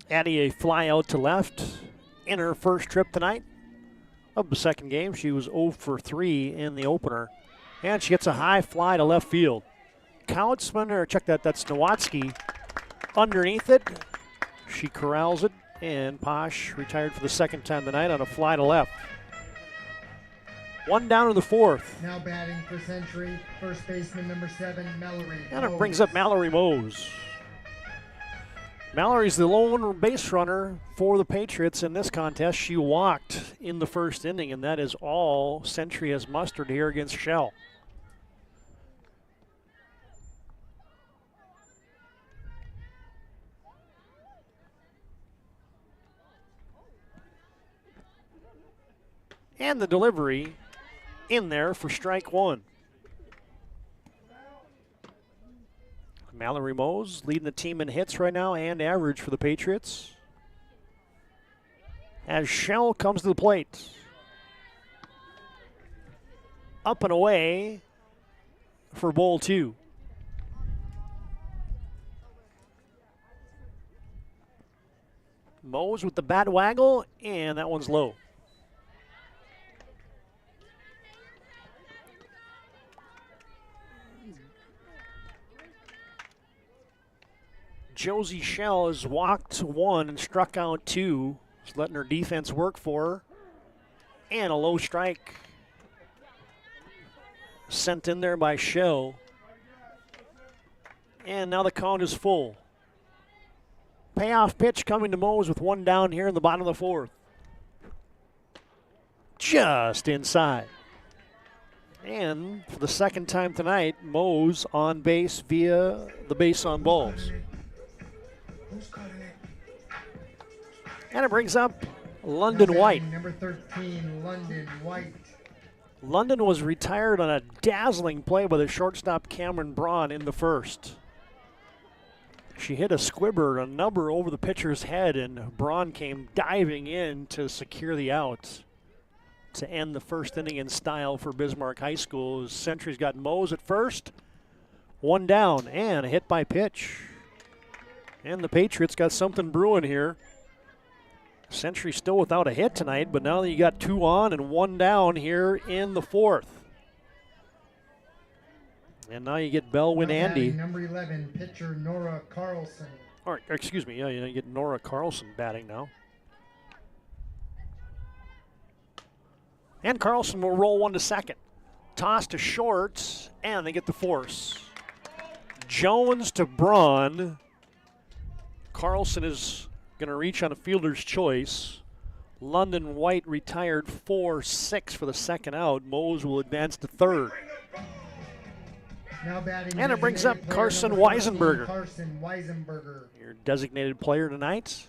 Addie a fly out to left in her first trip tonight. Of the second game, she was 0 for 3 in the opener. And she gets a high fly to left field. Kautzman, or check that, that's Nowatzki underneath it. She corrals it, and Posh retired for the second time tonight on a fly to left. 1 down in the 4th. Now batting for Century, first baseman number 7, Mallory. And it brings up Mallory Mose. Mallory's the lone base runner for the Patriots in this contest. She walked in the first inning, and that is all Century has mustered here against Shell. And the delivery in there for strike 1. Mallory Mose leading the team in hits right now and average for the Patriots. As Shell comes to the plate. Up and away for ball 2. Mose with the bat waggle, and that one's low. Josie Shell has walked 1 and struck out 2. Just letting her defense work for her. And a low strike sent in there by Shell. And now the count is full. Payoff pitch coming to Mose with 1 down here in the bottom of the 4th. Just inside. And for the second time tonight, Mose on base via the base on balls. And it brings up London Now White. batting number 13, London White. London was retired on a dazzling play by the shortstop Cameron Braun in the first. She hit a squibber, a number over the pitcher's head, and Braun came diving in to secure the out to end the first inning in style for Bismarck High School. Century's got Mose at first. One down and a hit by pitch. And the Patriots got something brewing here. Century still without a hit tonight, but now you got 2 on and 1 down here in the fourth. And now you get Bellwin Andy. Number 11, pitcher Nora Carlson. Or excuse me, yeah, you get Nora Carlson batting now. And Carlson will roll one to second. Toss to short, and they get the force. Jones to Braun. Carlson is going to reach on a fielder's choice. London White retired 4-6 for the second out. Mose will advance to third. Now batting And it brings up designated player Carson number 14, Weisenberger. Carson Weisenberger. Your designated player tonight.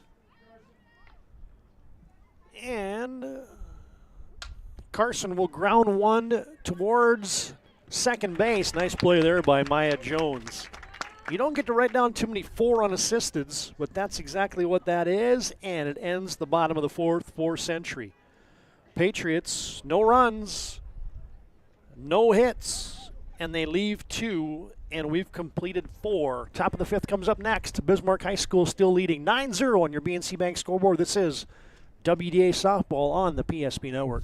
And Carson will ground one towards second base. Nice play there by Maya Jones. You don't get to write down too many 4 unassisteds, but that's exactly what that is, and it ends the bottom of the fourth for Century. Patriots, no runs, no hits, and they leave 2, and we've completed 4. Top of the fifth comes up next. Bismarck High School still leading 9-0 on your BNC Bank scoreboard. This is WDA Softball on the PSP Network.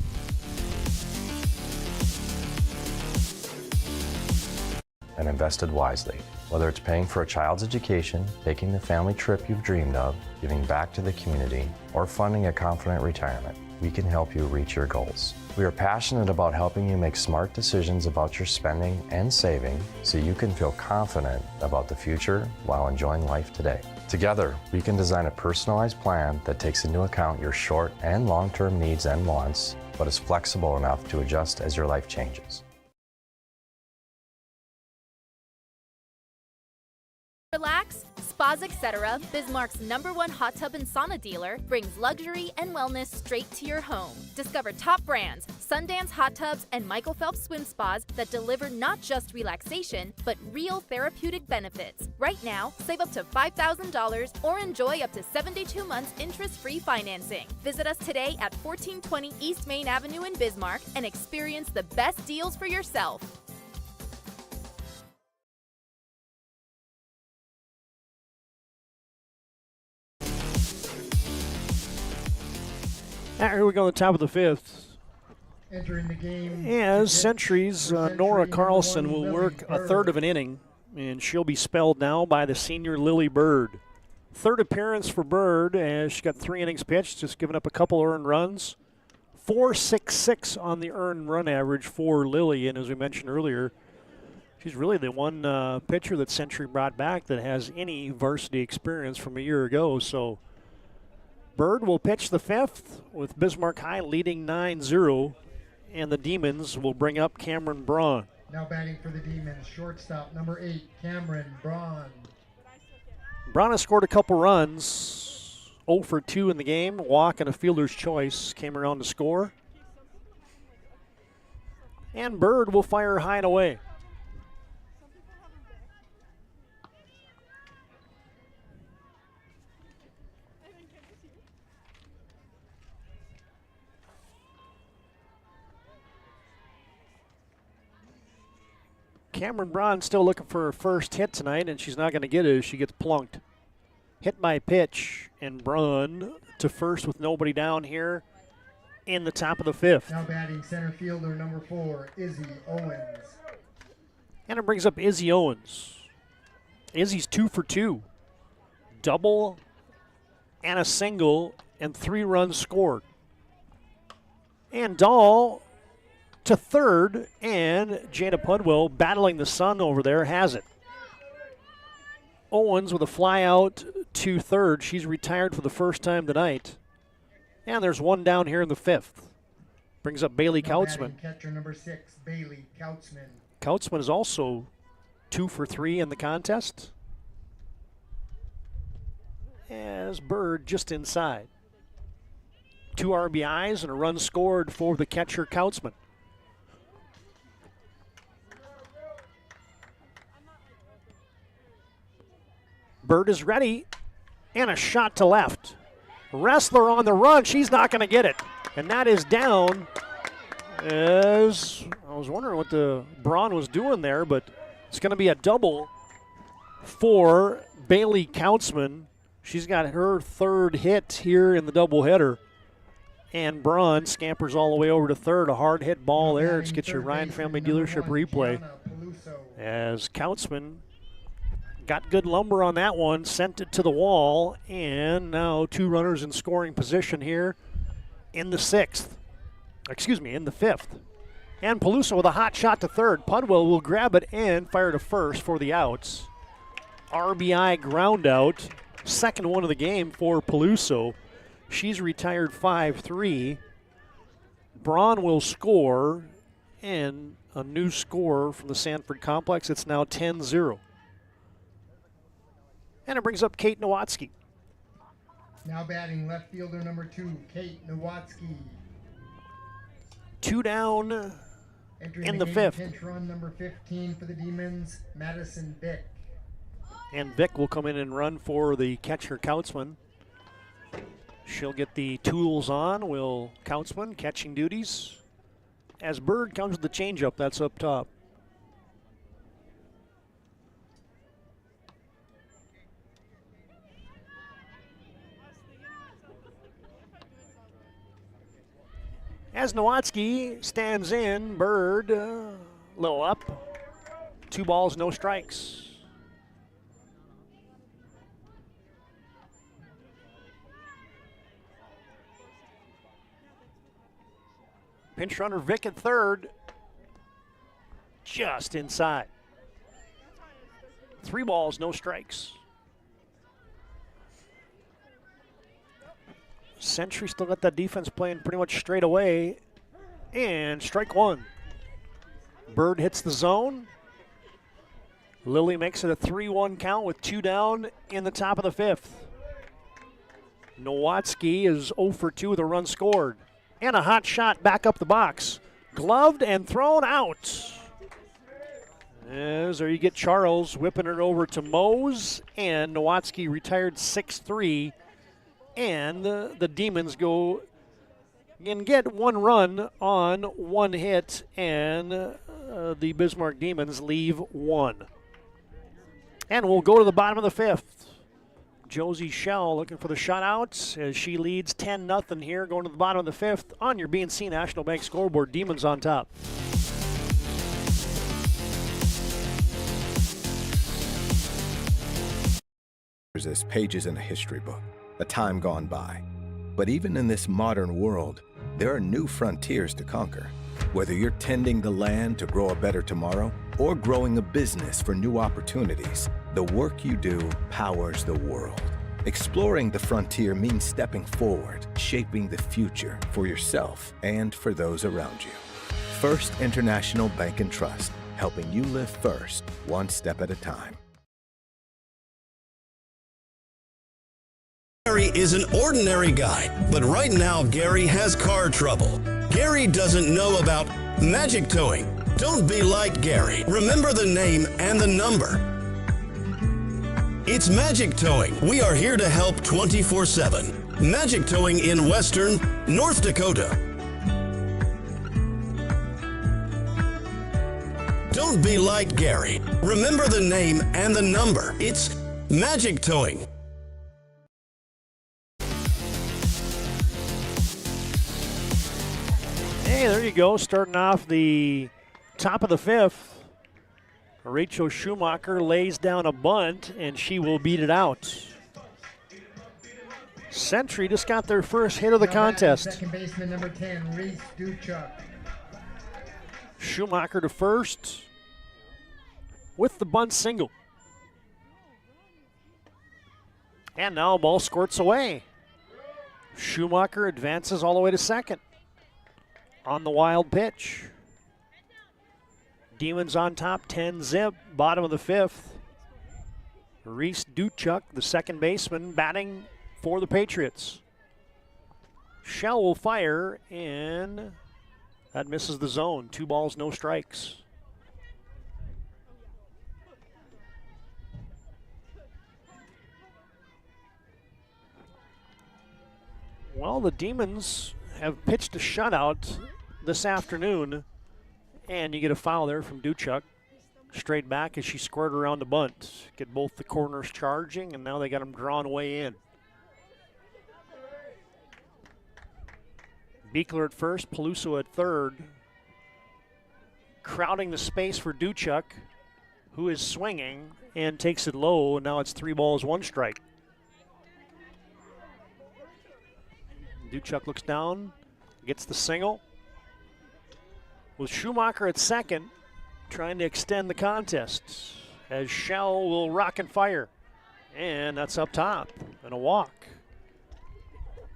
And invested wisely. Whether it's paying for a child's education, taking the family trip you've dreamed of, giving back to the community, or funding a confident retirement, we can help you reach your goals. We are passionate about helping you make smart decisions about your spending and saving so you can feel confident about the future while enjoying life today. Together, we can design a personalized plan that takes into account your short and long-term needs and wants, but is flexible enough to adjust as your life changes. Relax, Spas Etc., Bismarck's #1 hot tub and sauna dealer, brings luxury and wellness straight to your home. Discover top brands, Sundance hot tubs, and Michael Phelps swim spas that deliver not just relaxation, but real therapeutic benefits. Right now, save up to $5,000 or enjoy up to 72 months interest-free financing. Visit us today at 1420 East Main Avenue in Bismarck and experience the best deals for yourself. Here we go, the top of the fifth. Entering the game. As Century's Nora Carlson will work a third of an inning, and she'll be spelled now by the senior Lily Bird. Third appearance for Bird, as she got 3 innings pitched, just giving up a couple earned runs. 4.66 on the earned run average for Lily, and as we mentioned earlier, she's really the one pitcher that Century brought back that has any varsity experience from a year ago. So Bird will pitch the fifth with Bismarck High leading 9-0, and the Demons will bring up Cameron Braun. Now batting for the Demons, shortstop number 8, Cameron Braun. Braun has scored a couple runs, 0 for 2 in the game, walk and a fielder's choice came around to score. And Bird will fire high and away. Cameron Braun still looking for her first hit tonight, and she's not going to get it as she gets plunked. Hit by pitch, and Braun to first with nobody down here in the top of the fifth. Now batting center fielder number 4, Izzy Owens. And it brings up Izzy Owens. Izzy's 2 for 2. Double and a single, and 3 runs scored. And Dahl to third, and Jada Pudwell battling the sun over there has it. Owens with a fly out to third. She's retired for the first time tonight. And there's one down here in the fifth. Brings up Bailey Kautzman. Catcher number 6, Bailey Kautzman. Kautzman is also 2 for 3 in the contest. As Bird just inside. 2 RBIs and a run scored for the catcher, Kautzman. Bird is ready, and a shot to left. Wrestler on the run. She's not going to get it. And that is down. As I was wondering what the Braun was doing there, but it's going to be a double for Bailey Kautzman. She's got her 3rd hit here in the doubleheader. And Braun scampers all the way over to third. A hard hit ball there. Let's get your Ryan Family Dealership replay. As Kautzman got good lumber on that one, sent it to the wall, and now 2 runners in scoring position here in the 5th. And Peluso with a hot shot to third. Pudwell will grab it and fire to first for the outs. RBI ground out, 2nd one of the game for Peluso. She's retired 5-3. Braun will score, and a new score from the Sanford complex. It's now 10-0. And it brings up Kate Nowatzki. Now batting left fielder number 2, Kate Nowatzki. 2 down Entering in the game 5th. Pinch run number 15 for the Demons, Madison Vick. And Vick will come in and run for the catcher, Kautzman. She'll get the tools on. Will Kautzman catching duties. As Bird comes with the changeup, that's up top. As Nowatzki stands in, Bird a little up. 2 balls, no strikes. Pinch runner Vick at third. Just inside. 3 balls, no strikes. Century still got that defense playing pretty much straight away. And strike 1. Bird hits the zone. Lilly makes it a 3-1 count with 2 down in the top of the 5th. Nowatzki is 0 for 2 with a run scored. And a hot shot back up the box. Gloved and thrown out. As there you get Charles whipping it over to Mose. And Nowatzki retired 6-3. And the Demons go and get 1 run on 1 hit. And the Bismarck Demons leave 1. And we'll go to the bottom of the 5th. Josie Schell looking for the shutout as she leads 10-0 here, going to the bottom of the 5th on your BNC National Bank scoreboard. Demons on top. There's this pages in a history book, a time gone by. But even in this modern world, there are new frontiers to conquer. Whether you're tending the land to grow a better tomorrow or growing a business for new opportunities, the work you do powers the world. Exploring the frontier means stepping forward, shaping the future for yourself and for those around you. First International Bank and Trust, helping you live first, 1 step at a time. Gary is an ordinary guy, but right now Gary has car trouble. Gary doesn't know about magic towing. Don't be like Gary. Remember the name and the number. It's Magic Towing. We are here to help 24/7. Magic Towing in Western North Dakota. Don't be like Gary. Remember the name and the number. It's Magic Towing. Hey, there you go. Starting off the top of the 5th. Rachel Schumacher lays down a bunt, and she will beat it out. Century just got their first hit of the contest. Second baseman number 10, Reese Duchuk. Schumacher to first with the bunt single. And now ball squirts away. Schumacher advances all the way to second on the wild pitch. Demons on top, 10-0, bottom of the 5th. Reese Duchuk, the second baseman, batting for the Patriots. Shell will fire, and that misses the zone. 2 balls, no strikes. Well, the Demons have pitched a shutout this afternoon, and you get a foul there from Duchuk. Straight back as she squared around the bunt. Get both the corners charging, and now they got them drawn way in. Beekler at first, Peluso at third. Crowding the space for Duchuk, who is swinging and takes it low, and now it's 3 balls, 1 strike. Duchuk looks down, gets the single. With Schumacher at second, trying to extend the contest as Shell will rock and fire. And that's up top, and a walk.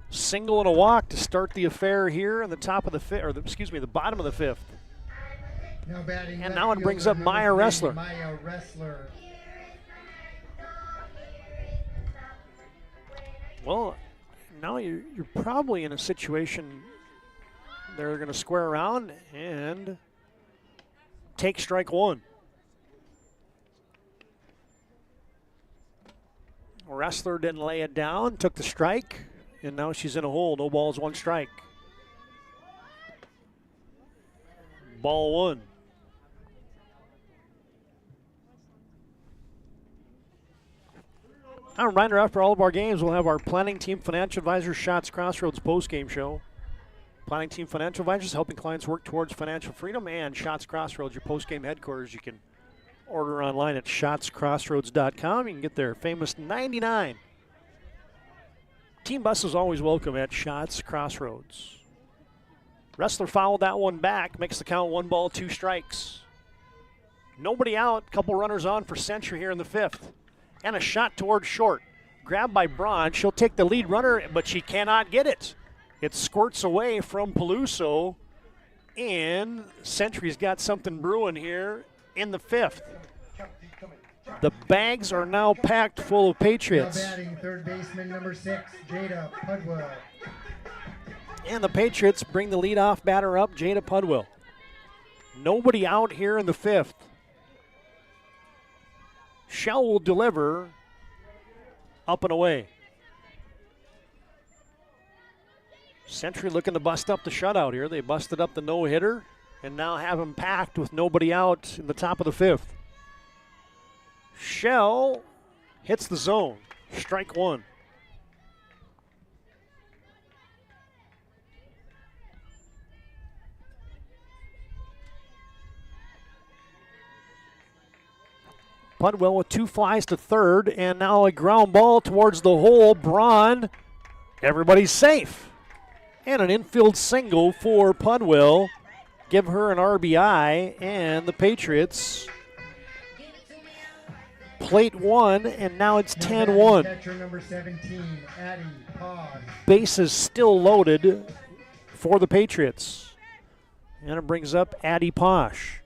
Single and a walk to start the affair here in the top of the fifth, or the bottom of the 5th. Now batting And left now it brings up fielder Maya number 3, Ressler. Maya Ressler. Well, now you're probably in a situation they're going to square around and take strike 1. Ressler didn't lay it down, took the strike, and now she's in a hole. No balls, 1 strike. Ball 1. A reminder, after all of our games, we'll have our Planning Team Financial Advisors Shots Crossroads postgame show. Planning Team Financial Advisors helping clients work towards financial freedom, and Shots Crossroads, your postgame headquarters. You can order online at shotscrossroads.com. You can get their famous 99. Team bus is always welcome at Shots Crossroads. Ressler fouled that one back, makes the count 1 ball, 2 strikes. Nobody out, couple runners on for Century here in the 5th. And a shot towards short. Grabbed by Braun. She'll take the lead runner, but she cannot get it. It squirts away from Peluso. And Century's got something brewing here in the 5th. The bags are now packed full of Patriots. Now batting third baseman number 6, Jada Pudwell. And the Patriots bring the leadoff batter up, Jada Pudwell. Nobody out here in the 5th. Shell will deliver up and away. Century looking to bust up the shutout here. They busted up the no-hitter and now have him packed with nobody out in the top of the 5th. Shell hits the zone. Strike 1. Pudwell with 2 flies to third, and now a ground ball towards the hole. Braun, everybody's safe. And an infield single for Pudwell. Give her an RBI, and the Patriots plate 1, and now it's 10-1. Catcher number 17, Addie Pog. Bases still loaded for the Patriots. And it brings up Addie Posh.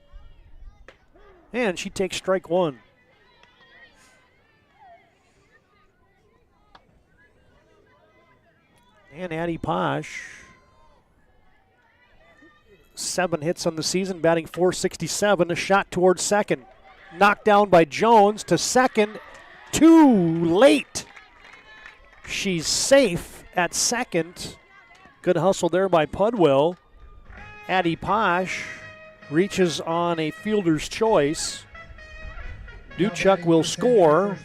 And she takes strike 1. And Addie Posh, 7 hits on the season, batting .467. A shot towards second. Knocked down by Jones to second. Too late. She's safe at second. Good hustle there by Pudwell. Addie Posh reaches on a fielder's choice. Duchuk will score.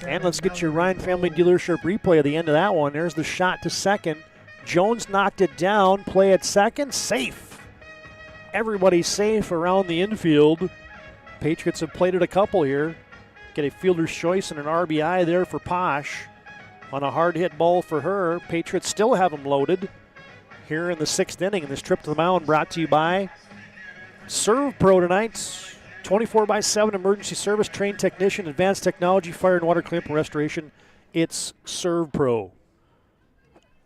And let's get your Ryan Family Dealership replay at the end of that one. There's the shot to second. Jones knocked it down. Play at second. Safe. Everybody's safe around the infield. Patriots have played it a couple here. Get a fielder's choice and an RBI there for Posh. On a hard hit ball for her. Patriots still have them loaded here in the 6th inning. And this trip to the mound brought to you by Serve Pro tonight. 24/7 emergency service, trained technician, advanced technology, fire and water cleanup and restoration. It's Serve Pro.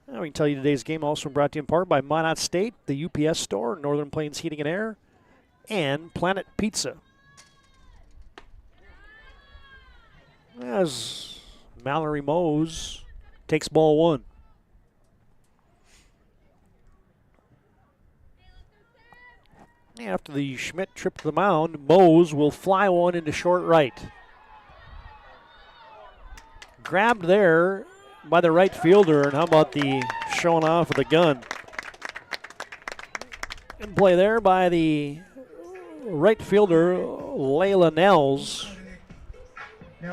Now we can tell you today's game also brought to you in part by Minot State, the UPS Store, Northern Plains Heating and Air, and Planet Pizza. As Mallory Mose takes ball 1. After the Schmidt trip to the mound, Mose will fly one into short right. Grabbed there by the right fielder, and how about the showing off of the gun? In play there by the right fielder, Layla Nels.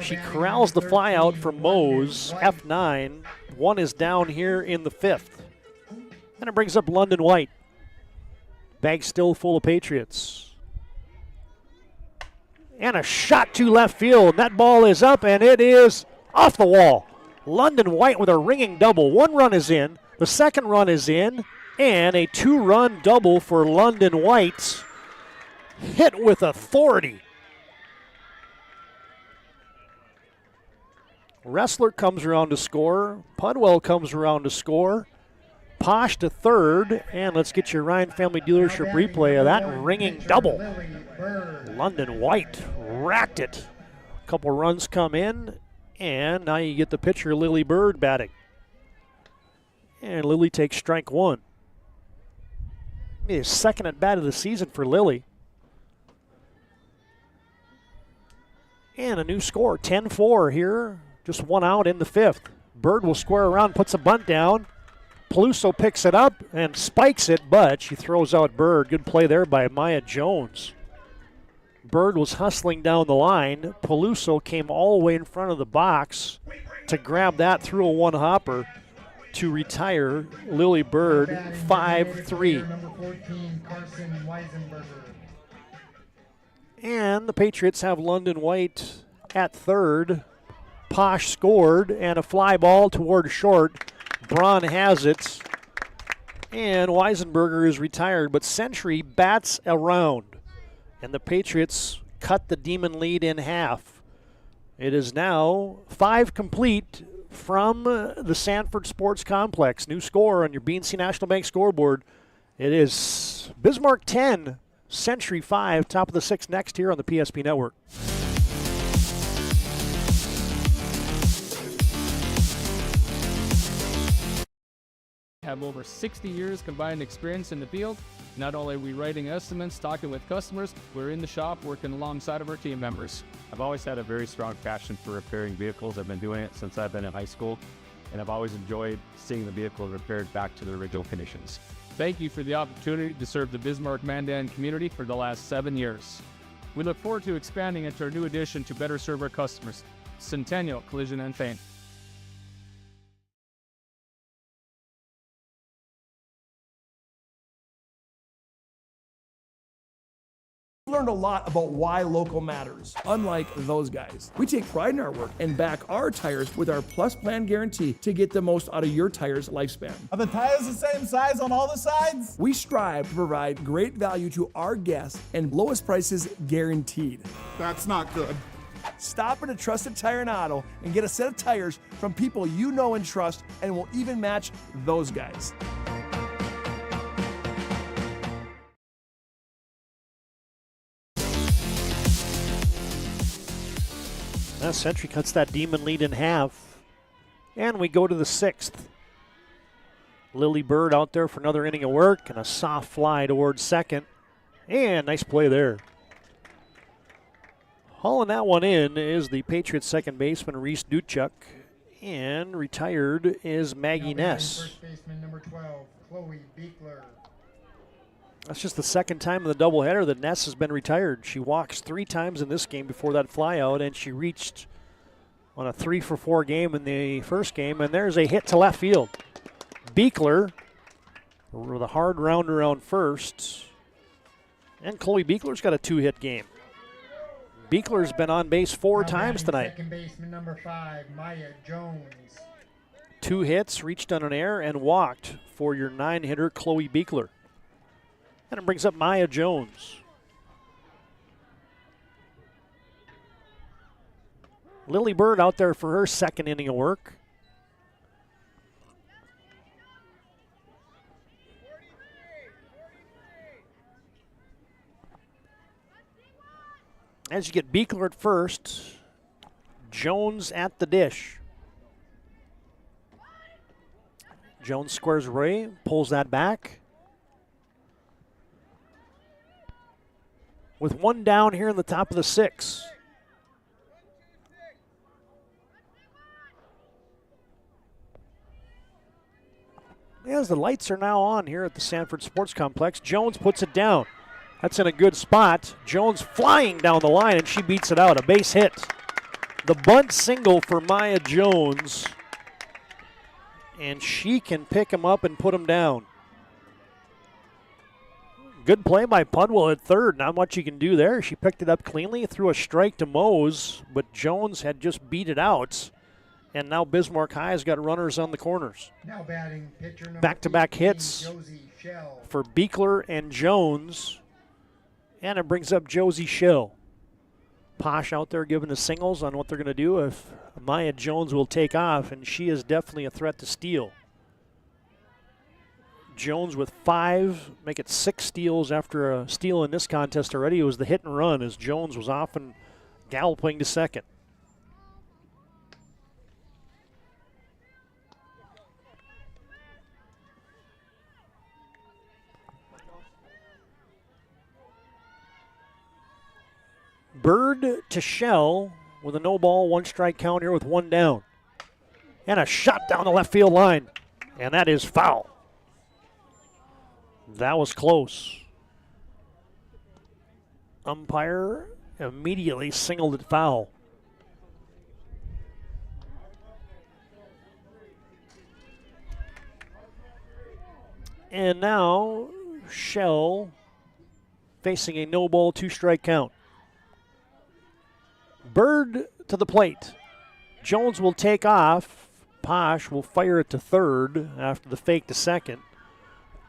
She corrals the fly out from Mose, F9. One is down here in the fifth. And it brings up London White. Bag still full of Patriots. And a shot to left field. That ball is up, and it is off the wall. London White with a ringing double. One run is in. The second run is in. And a two-run double for London White. Hit with authority. Ressler comes around to score. Pudwell comes around to score. Posh to third. And let's get your Ryan Family Dealership replay of that ringing double. London White racked it. A couple runs come in. And now you get the pitcher, Lily Bird, batting. And Lily takes strike one. His second at bat of the season for Lily. And a new score, 10-4 here. Just one out in the fifth. Bird will square around, puts a bunt down. Peluso picks it up and spikes it, but she throws out Bird. Good play there by Maya Jones. Bird was hustling down the line. Peluso came all the way in front of the box to grab that through a one-hopper to retire Lily Bird 5-3. And the Patriots have London White at third. Posh scored, and a fly ball toward short. Braun has it, and Weisenberger is retired, but Century bats around, and the Patriots cut the Demon lead in half. It is now 5 complete from the Sanford Sports Complex. New score on your BNC National Bank scoreboard. It is Bismarck 10, Century 5, top of the 6th next here on the PSP Network. Have over 60 years combined experience in the field. Not only are we writing estimates, talking with customers, we're in the shop working alongside of our team members. I've always had a very strong passion for repairing vehicles. I've been doing it since I've been in high school, and I've always enjoyed seeing the vehicle repaired back to the original conditions. Thank you for the opportunity to serve the Bismarck Mandan community for the last 7 years. We look forward to expanding into our new addition to better serve our customers, Centennial Collision and Paint. Learned a lot about why local matters. Unlike those guys, we take pride in our work and back our tires with our Plus Plan guarantee to get the most out of your tire's lifespan. Are the tires the same size on all the sides? We strive to provide great value to our guests and lowest prices guaranteed. That's not good. Stop at a trusted tire and auto and get a set of tires from people you know and trust, and will even match those guys. Now Century cuts that Demon lead in half. And we go to the 6th. Lily Bird out there for another inning of work and a soft fly towards second. And nice play there. Hauling that one in is the Patriots second baseman, Reese Duchuk. And retired is Maggie Ness. First baseman number 12, Chloe Beekler. That's just the second time in the doubleheader that Ness has been retired. She walks 3 times in this game before that flyout, and she reached on a 3-for-4 game in the first game, and there's a hit to left field. Beekler with a hard round around first, and Chloe Beekler's got a 2-hit game. Beekler's been on base 4 times tonight. Second baseman number 5, Maya Jones. 2 hits, reached on an error, and walked for your 9-hitter, Chloe Beekler. And it brings up Maya Jones. Lily Bird out there for her second inning of work. As you get Beekler at first, Jones at the dish. Jones squares away, pulls that back. with one down here in the top of the 6th. As the lights are now on here at the Sanford Sports Complex, Jones puts it down. That's in a good spot. Jones flying down the line, and she beats it out. A base hit. The bunt single for Maya Jones, and she can pick him up and put him down. Good play by Pudwell at third. Not much you can do there. She picked it up cleanly, threw a strike to Mose, but Jones had just beat it out. And now Bismarck High has got runners on the corners. Now batting pitcher number Back-to-back 18, hits Josie Shell. for Beekler and Jones. And it brings up Josie Schill. Posh out there giving the singles on what they're going to do if Maya Jones will take off, and she is definitely a threat to steal. Jones with 5, make it 6 steals after a steal in this contest already. It was the hit and run as Jones was often galloping to second. Bird to Shell with a no ball, 1 strike count here with 1 down. And a shot down the left field line. And that is foul. That was close. Umpire immediately singled it foul. And now Shell facing a no ball, 2 strike count. Bird to the plate. Jones will take off. Posh will fire it to third after the fake to second.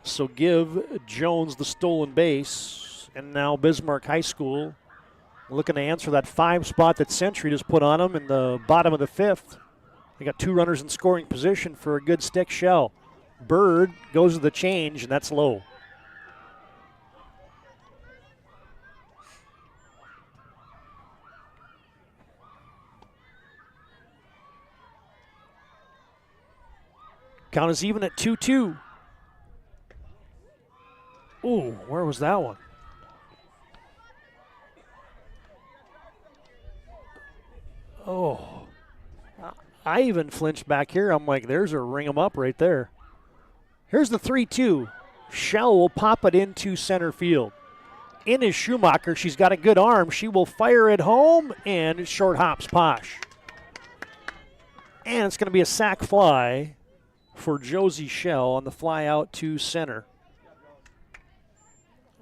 So give Jones the stolen base. And now Bismarck High School looking to answer that 5 spot that Century just put on them in the bottom of the 5th. They got 2 runners in scoring position for a good stick Shell. Bird goes to the change, and that's low. Count is even at 2-2. Ooh, where was that one? Oh. I even flinched back here. I'm like, there's a ring 'em up right there. Here's the 3-2. Shell will pop it into center field. In is Schumacher. She's got a good arm. She will fire it home, and short hops Posh. And it's going to be a sac fly for Josie Shell on the fly out to center.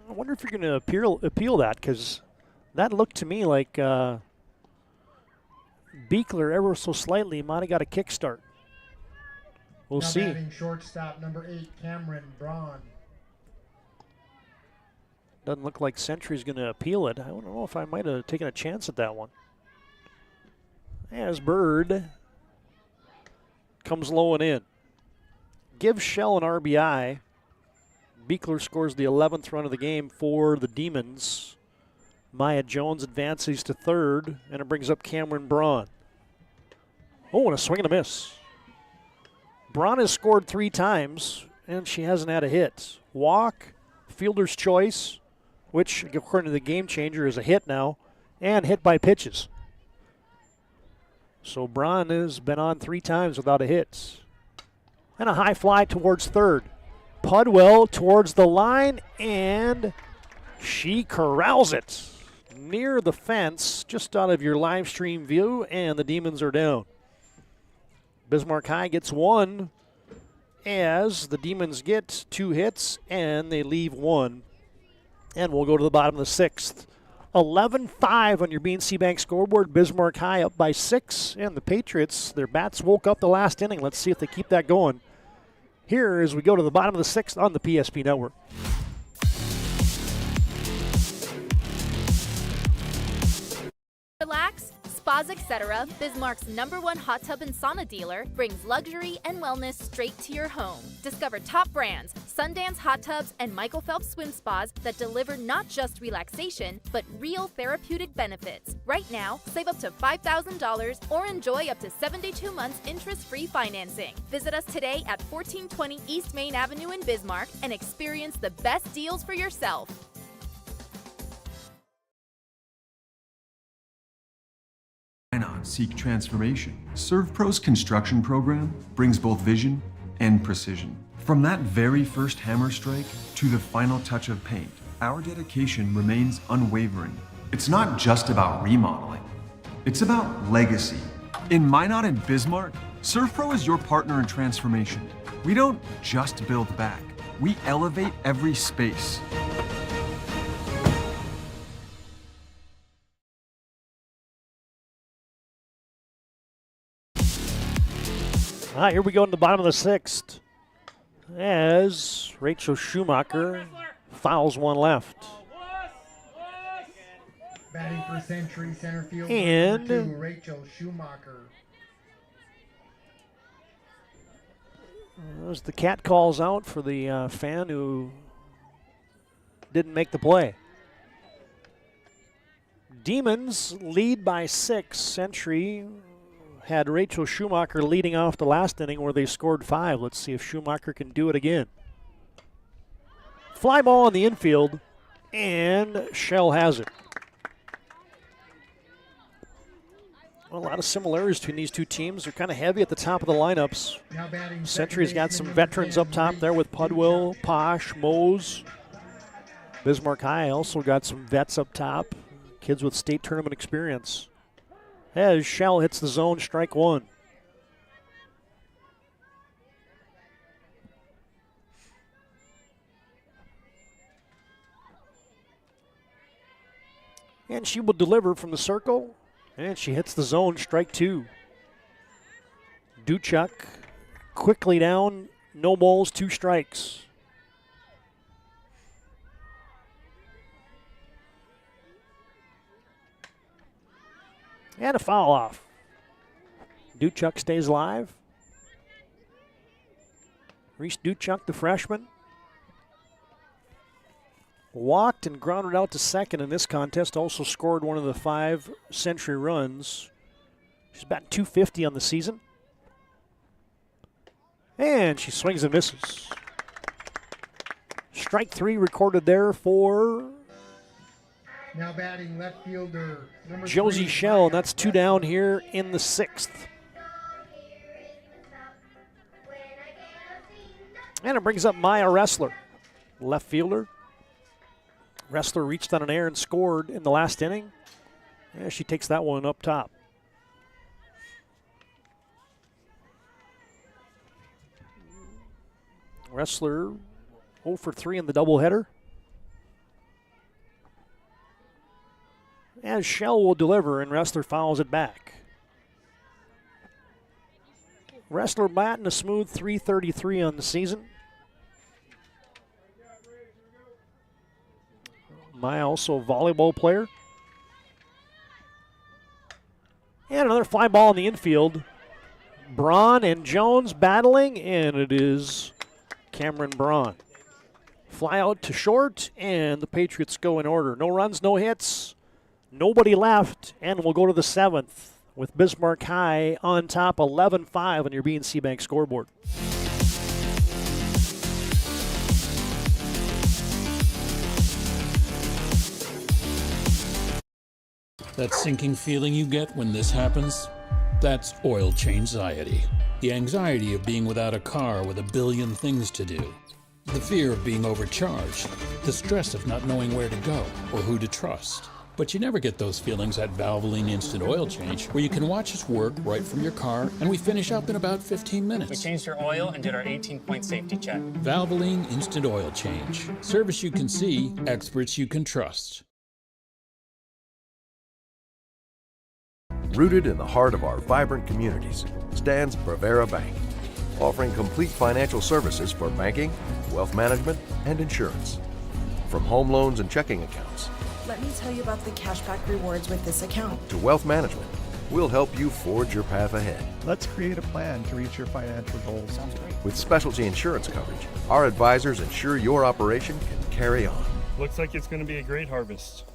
I wonder if you're going to appeal that, because that looked to me like Beekler ever so slightly might have got a kickstart. We'll now see. Batting shortstop number 8, Cameron Braun. Doesn't look like Century's going to appeal it. I don't know if I might have taken a chance at that one. As Bird comes low and in. Gives Shell an RBI. Beekler scores the 11th run of the game for the Demons. Maya Jones advances to third, and it brings up Cameron Braun. Oh, and a swing and a miss. Braun has scored 3 times, and she hasn't had a hit. Walk, fielder's choice, which, according to the game changer, is a hit now, and hit by pitches. So Braun has been on 3 times without a hit. And a high fly towards third. Pudwell towards the line, and she corrals it near the fence, just out of your live stream view, and the Demons are down. Bismarck High gets 1 as the Demons get 2 hits, and they leave 1. And we'll go to the bottom of the 6th. 11-5 on your BNC Bank scoreboard. Bismarck High up by 6, and the Patriots, their bats woke up the last inning. Let's see if they keep that going here as we go to the bottom of the 6th on the PSP Network. Relax, Spas Etc., Bismarck's #1 hot tub and sauna dealer, brings luxury and wellness straight to your home. Discover top brands, Sundance hot tubs, and Michael Phelps swim spas that deliver not just relaxation, but real therapeutic benefits. Right now, save up to $5,000 or enjoy up to 72 months interest-free financing. Visit us today at 1420 East Main Avenue in Bismarck and experience the best deals for yourself. Why not seek transformation? ServPro's construction program brings both vision and precision. From that very first hammer strike to the final touch of paint, our dedication remains unwavering. It's not just about remodeling. It's about legacy. In Minot and Bismarck, ServPro is your partner in transformation. We don't just build back. We elevate every space. All right, here we go in the bottom of the sixth as Rachel Schumacher fouls one left. Batting for Century, center field And number 2, Rachel Schumacher. As the cat calls out for the fan who didn't make the play. Demons lead by 6. Century had Rachel Schumacher leading off the last inning where they scored 5. Let's see if Schumacher can do it again. Fly ball in the infield, and Shell has it. Well, a lot of similarities between these two teams. They're kind of heavy at the top of the lineups. Century's got some veterans up top there with Pudwill, Posh, Mose. Bismarck High also got some vets up top, kids with state tournament experience. As Shell hits the zone, strike one. And she will deliver from the circle. And she hits the zone, strike two. Duchuk quickly down, no balls, 2 strikes. And a foul off. Duchuk stays live. Reese Duchuk, the freshman, walked and grounded out to second in this contest. Also scored one of the 5 Century runs. She's batting .250 on the season. And she swings and misses. Strike 3 recorded there for now batting left fielder number Josie 3, Shell, and that's 2 down here in the 6th. And it brings up Maya Wrestler, left fielder. Wrestler reached on an air and scored in the last inning. Yeah, she takes that one up top. Wrestler 0 for 3 in the doubleheader. As Shell will deliver, and Wrestler fouls it back. Wrestler batting a smooth .333 on the season. Maya also a volleyball player. And another fly ball in the infield. Braun and Jones battling, and it is Cameron Braun. Fly out to short, and the Patriots go in order. No runs, no hits, nobody left, and we'll go to the 7th with Bismarck High on top 11-5 on your BNC Bank scoreboard. That sinking feeling you get when this happens? That's oil change-anxiety. The anxiety of being without a car with a billion things to do. The fear of being overcharged. The stress of not knowing where to go or who to trust. But you never get those feelings at Valvoline Instant Oil Change, where you can watch us work right from your car, and we finish up in about 15 minutes. We changed your oil and did our 18-point safety check. Valvoline Instant Oil Change. Service you can see, experts you can trust. Rooted in the heart of our vibrant communities stands Brevera Bank, offering complete financial services for banking, wealth management, and insurance. From home loans and checking accounts, let me tell you about the cashback rewards with this account, to wealth management, we'll help you forge your path ahead. Let's create a plan to reach your financial goals. Sounds great. With specialty insurance coverage, our advisors ensure your operation can carry on. Looks like it's going to be a great harvest.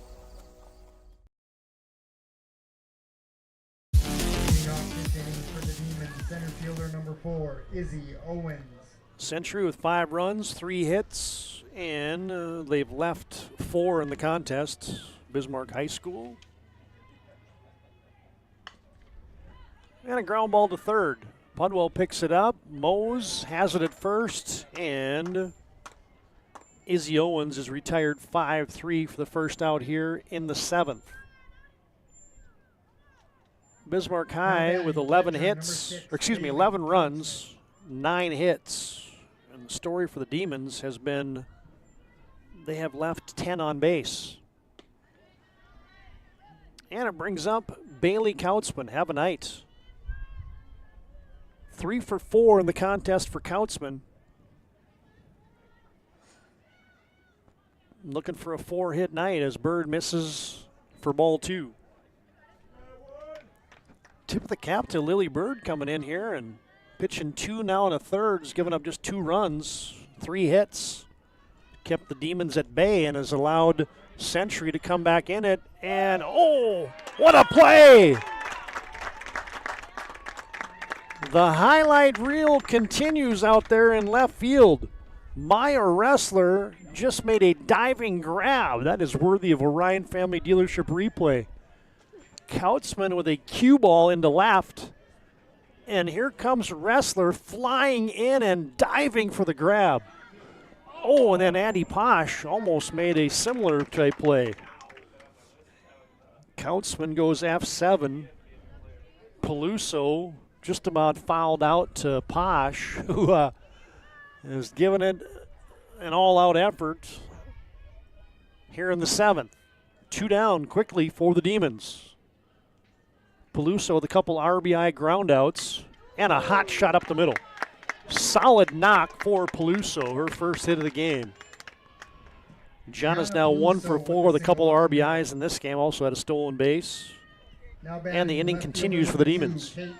Center fielder number 4, Izzy Owens. Century with 5 runs, 3 hits, and they've left 4 in the contest. Bismarck High School. And a ground ball to third. Pudwell picks it up. Mose has it at first. And Izzy Owens is retired 5-3 for the first out here in the 7th. Bismarck High with 11 hits, or excuse me, 11 runs, 9 hits. And the story for the Demons has been they have left 10 on base. And it brings up Bailey Kautzman. Have a night. 3 for 4 in the contest for Kautzman. Looking for a 4-hit night as Bird misses for ball 2. Tip of the cap to Lily Bird coming in here and pitching 2 now and a third. Has given up just 2 runs, 3 hits. Kept the Demons at bay and has allowed Century to come back in it. And oh, what a play! The highlight reel continues out there in left field. Maya Ressler just made a diving grab. That is worthy of a Ryan Family Dealership replay. Kautzman with a cue ball into left. And here comes Ressler flying in and diving for the grab. Oh, and then Andy Posh almost made a similar type play. Kautzman goes F7. Peluso just about fouled out to Posh, who is giving it an all-out effort here in the 7th. 2 down quickly for the Demons. Peluso with a couple RBI groundouts and a hot shot up the middle. Solid knock for Peluso, her first hit of the game. Gianna's now 1 for 4 with a couple of RBIs in this game, also had a stolen base. And the inning continues for the Demons. And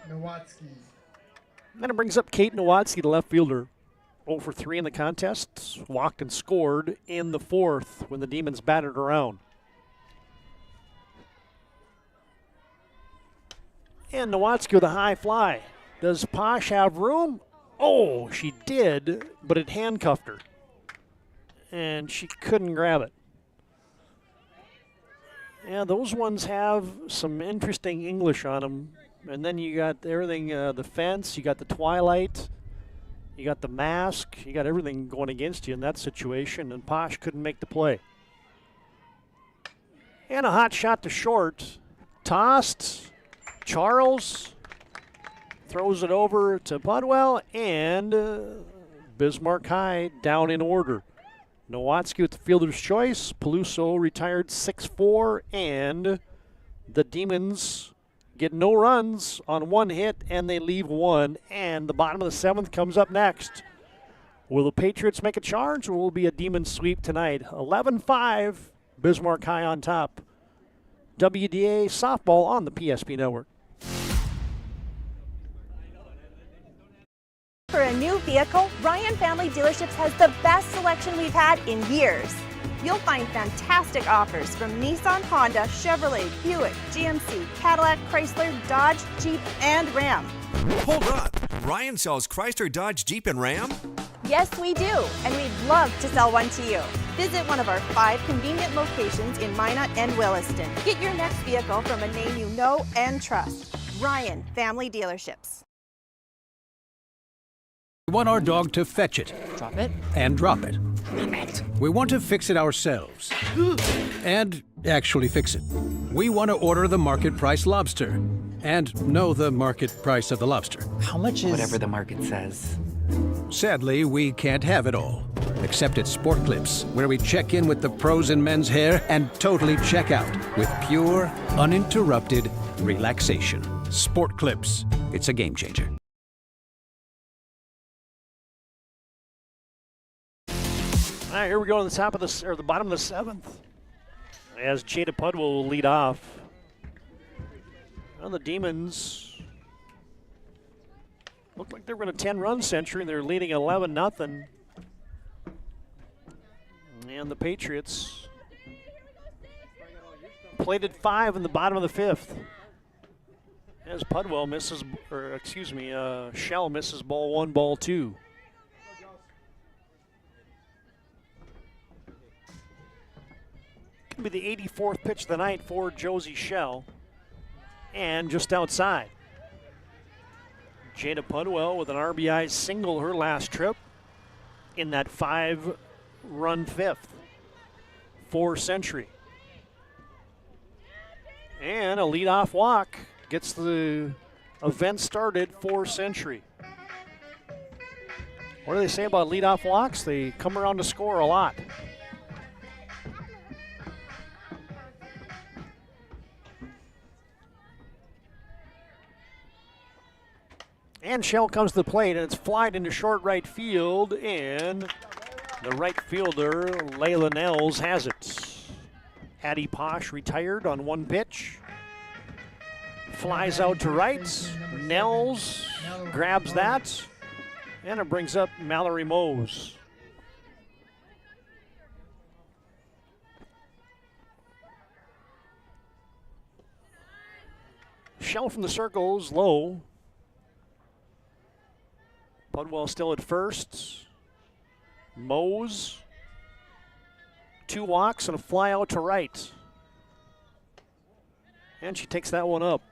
it brings up Kate Nowatzki, the left fielder. 0 for 3 in the contest. Walked and scored in the 4th when the Demons batted around. And Nowatzki with a high fly. Does Posh have room? Oh, she did, but it handcuffed her. And she couldn't grab it. Yeah, those ones have some interesting English on them. And then you got everything, the fence, you got the twilight, you got the mask, you got everything going against you in that situation, and Posh couldn't make the play. And a hot shot to short. Tossed. Charles throws it over to Pudwell, and Bismarck High down in order. Nowatzki with the fielder's choice. Peluso retired 6-4, and the Demons get no runs on 1 hit, and they leave 1. And the bottom of the 7th comes up next. Will the Patriots make a charge, or will it be a Demon sweep tonight? 11-5, Bismarck High on top. WDA softball on the PSP Network. For a new vehicle, Ryan Family Dealerships has the best selection we've had in years. You'll find fantastic offers from Nissan, Honda, Chevrolet, Buick, GMC, Cadillac, Chrysler, Dodge, Jeep, and Ram. Hold up! Ryan sells Chrysler, Dodge, Jeep, and Ram? Yes, we do, and we'd love to sell one to you. Visit one of our 5 convenient locations in Minot and Williston. Get your next vehicle from a name you know and trust. Ryan Family Dealerships. We want our dog to fetch it. Drop it. And drop it. Drop it. We want to fix it ourselves. And actually fix it. We want to order the market price lobster. And know the market price of the lobster. How much is... Whatever the market says. Sadly, we can't have it all. Except at Sport Clips, where we check in with the pros in men's hair and totally check out with pure, uninterrupted relaxation. Sport Clips. It's a game changer. All right, here we go on the top of the bottom of the 7th. As Jada Pudwell will lead off. Well, the Demons look like they're going to 10-run century. They're leading 11-0. And the Patriots played at 5 in the bottom of the 5th. As Pudwell misses, or excuse me, Shell misses ball 1, ball 2. Be the 84th pitch of the night for Josie Shell, and just outside. Jada Pudwell with an RBI single her last trip in that 5-run fifth for Century. And a leadoff walk gets the event started for Century. What do they say about leadoff walks? They come around to score a lot. And Shell comes to the plate, and it's flied into short right field, and the right fielder, Layla Nels, has it. Addie Posh retired on one pitch. Flies out to right. Nels grabs that, and it brings up Mallory Mose. Shell from the circles, low. Pudwell still at first. Mose. 2 walks and a fly out to right. And she takes that one up.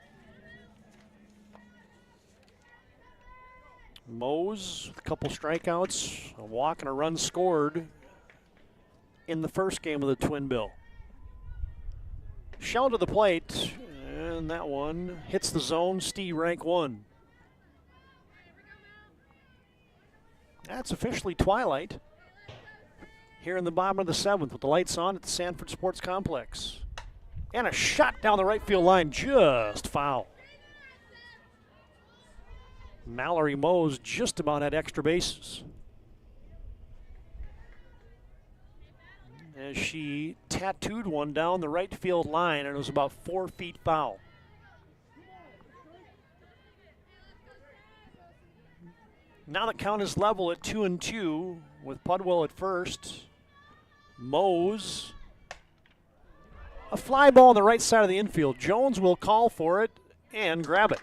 Mose, with a couple strikeouts, a walk and a run scored in the first game of the Twin Bill. Shell to the plate, and that one hits the zone. Steve, rank 1. That's officially twilight here in the bottom of the 7th with the lights on at the Sanford Sports Complex. And a shot down the right field line, just foul. Mallory Mose just about had extra bases as she tattooed one down the right field line, and it was about 4 feet foul. Now the count is level at 2-2 with Pudwell at first. Mose. A fly ball on the right side of the infield. Jones will call for it and grab it.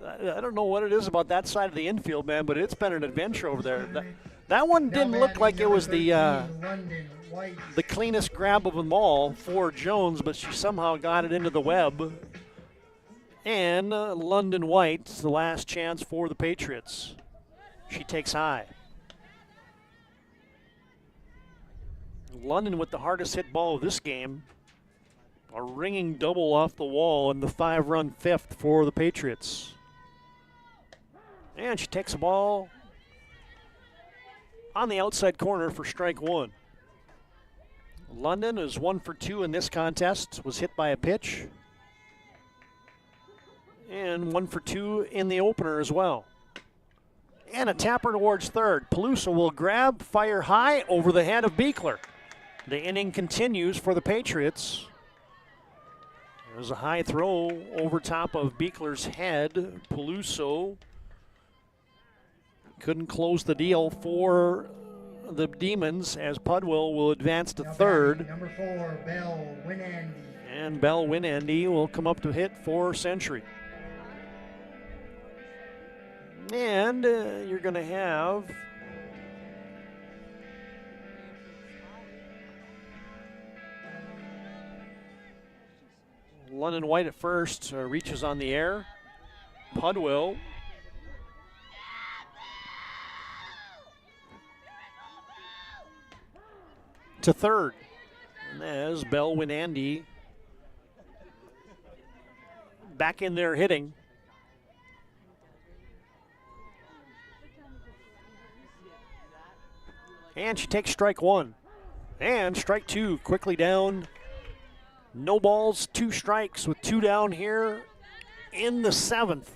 I don't know what it is about that side of the infield, man, but it's been an adventure over there. That one didn't look like it was the cleanest grab of them all for Jones, but she somehow got it into the web. And London White, the last chance for the Patriots. She takes high. London with the hardest hit ball of this game. A ringing double off the wall in the 5-run fifth for the Patriots. And she takes a ball on the outside corner for strike 1. London is 1 for 2 in this contest, was hit by a pitch. And 1 for 2 in the opener as well. And a tapper towards third. Peluso will grab, fire high over the head of Beekler. The inning continues for the Patriots. There's a high throw over top of Beekler's head. Peluso couldn't close the deal for the Demons as Pudwell will advance to third. Number 4, Bell Winandy. And Bell Winandy will come up to hit for Century. And you're going to have London White at first, reaches on the air. Pudwell to third. And as Bell Winandy back in there hitting. And she takes strike 1. And strike 2 quickly down. No balls, 2 strikes with 2 down here in the 7th.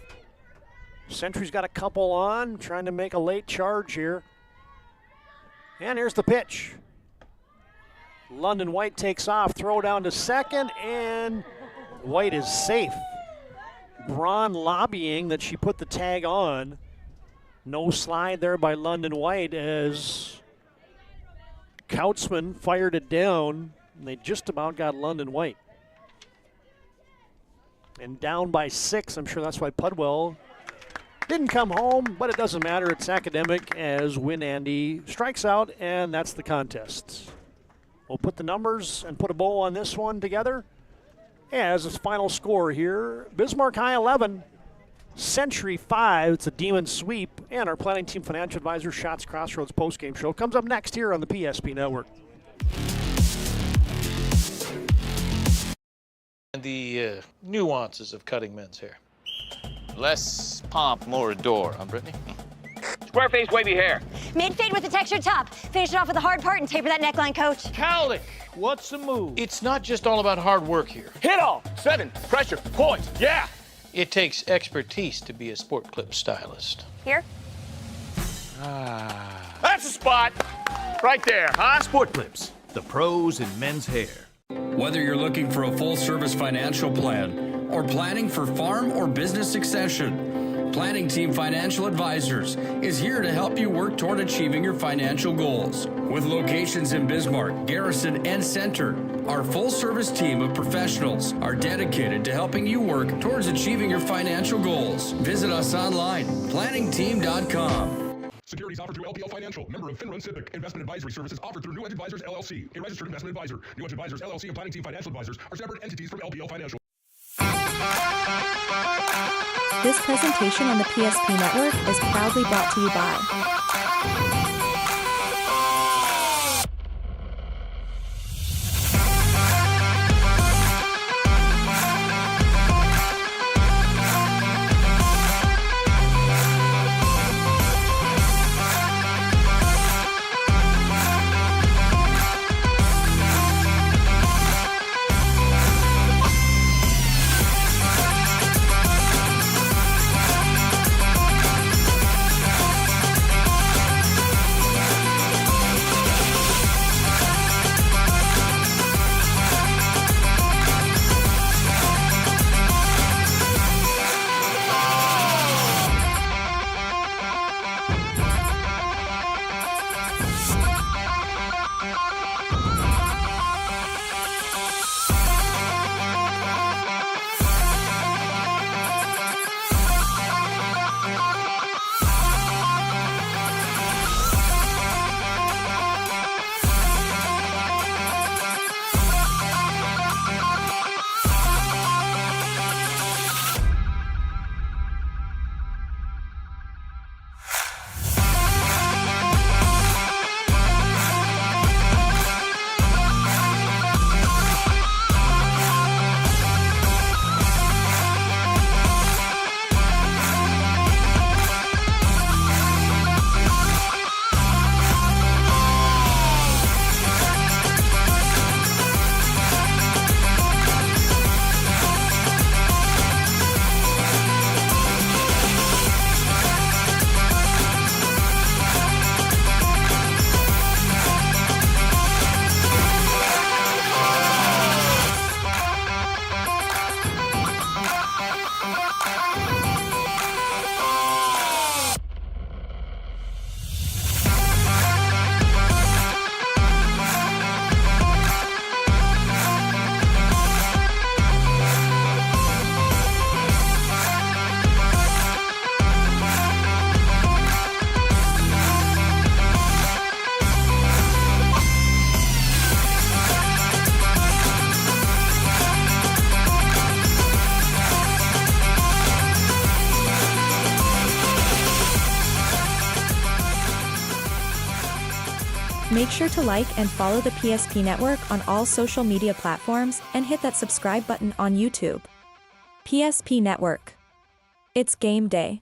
Century's got a couple on, trying to make a late charge here. And here's the pitch. London White takes off, throw down to second, and White is safe. Braun lobbying that she put the tag on. No slide there by London White as Kautzman fired it down, and they just about got London White. And down by 6, I'm sure that's why Pudwell didn't come home, but it doesn't matter. It's academic as Winandy strikes out, and that's the contest. We'll put the numbers and put a bow on this one together As his final score here, Bismarck High 11, Century 5. It's a Demon sweep. And our planning team financial advisor, Shots Crossroads postgame show, comes up next here on the PSP Network. And the nuances of cutting men's hair. Less pomp, more adore, huh, Brittany? Square face, wavy hair. Mid-fade with a textured top. Finish it off with a hard part and taper that neckline, coach. Cowlick, what's the move? It's not just all about hard work here. Hit all. 7. Pressure. Points. Yeah. It takes expertise to be a sport clip stylist. Here? That's the spot. Right there, huh? Sport Clips, the pros in men's hair. Whether you're looking for a full-service financial plan or planning for farm or business succession, Planning Team Financial Advisors is here to help you work toward achieving your financial goals. With locations in Bismarck, Garrison, and Center, our full-service team of professionals are dedicated to helping you work towards achieving your financial goals. Visit us online, planningteam.com. Securities offered through LPL Financial, member of FINRA Civic. Investment advisory services offered through New Edge Advisors, LLC, a registered investment advisor. New Edge Advisors, LLC, and Planning Team Financial Advisors are separate entities from LPL Financial. This presentation on the PSP Network is proudly brought to you by Make sure to like and follow the PSP Network on all social media platforms and hit that subscribe button on YouTube. PSP Network. It's game day.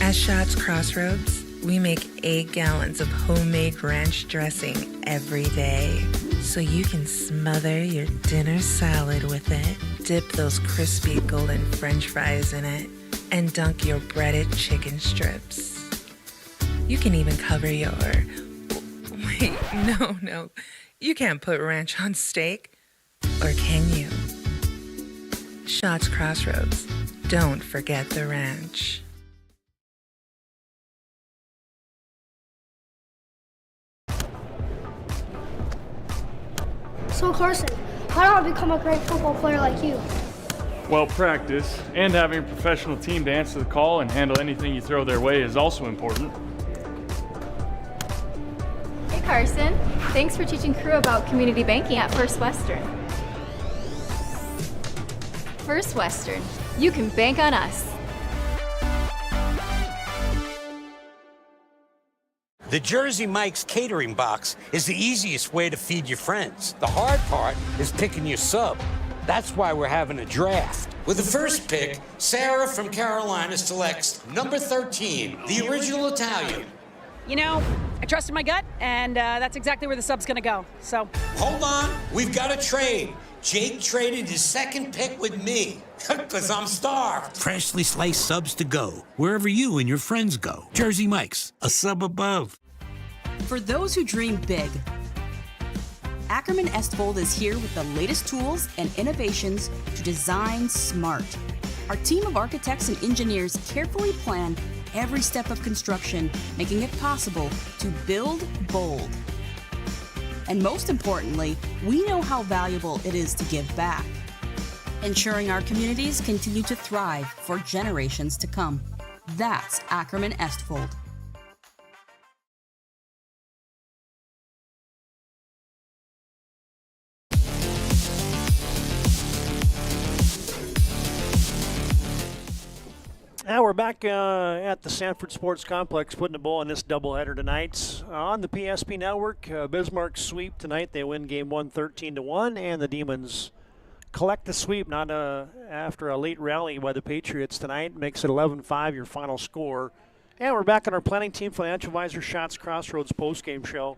At Shots Crossroads, we make 8 gallons of homemade ranch dressing every day. So you can smother your dinner salad with it, dip those crispy golden French fries in it, and dunk your breaded chicken strips. You can even cover your... Wait, no. You can't put ranch on steak. Or can you? Shots Crossroads. Don't forget the ranch. So Carson, how do I become a great football player like you? Well, practice and having a professional team to answer the call and handle anything you throw their way is also important. Hey Carson, thanks for teaching crew about community banking at First Western. First Western. You can bank on us. The Jersey Mike's catering box is the easiest way to feed your friends. The hard part is picking your sub. That's why we're having a draft. With the first pick, Sarah from Carolina selects number 13, the original Italian. You know, I trusted my gut, and that's exactly where the sub's gonna go, so. Hold on, we've got a trade. Jake traded his second pick with me, because I'm starved. Freshly sliced subs to go, wherever you and your friends go. Jersey Mike's, a sub above. For those who dream big, Ackerman Estvold is here with the latest tools and innovations to design smart. Our team of architects and engineers carefully plan every step of construction, making it possible to build bold. And most importantly, we know how valuable it is to give back, ensuring our communities continue to thrive for generations to come. That's Ackerman Estvold. Now we're back at the Sanford Sports Complex, putting a bow on this doubleheader tonight on the PSP Network. Bismarck sweep tonight. They win game 1 13-1, and the Demons collect the sweep not after a late rally by the Patriots tonight. Makes it 11-5 your final score. And we're back on our Planning Team Financial Advisors Shots Crossroads postgame show.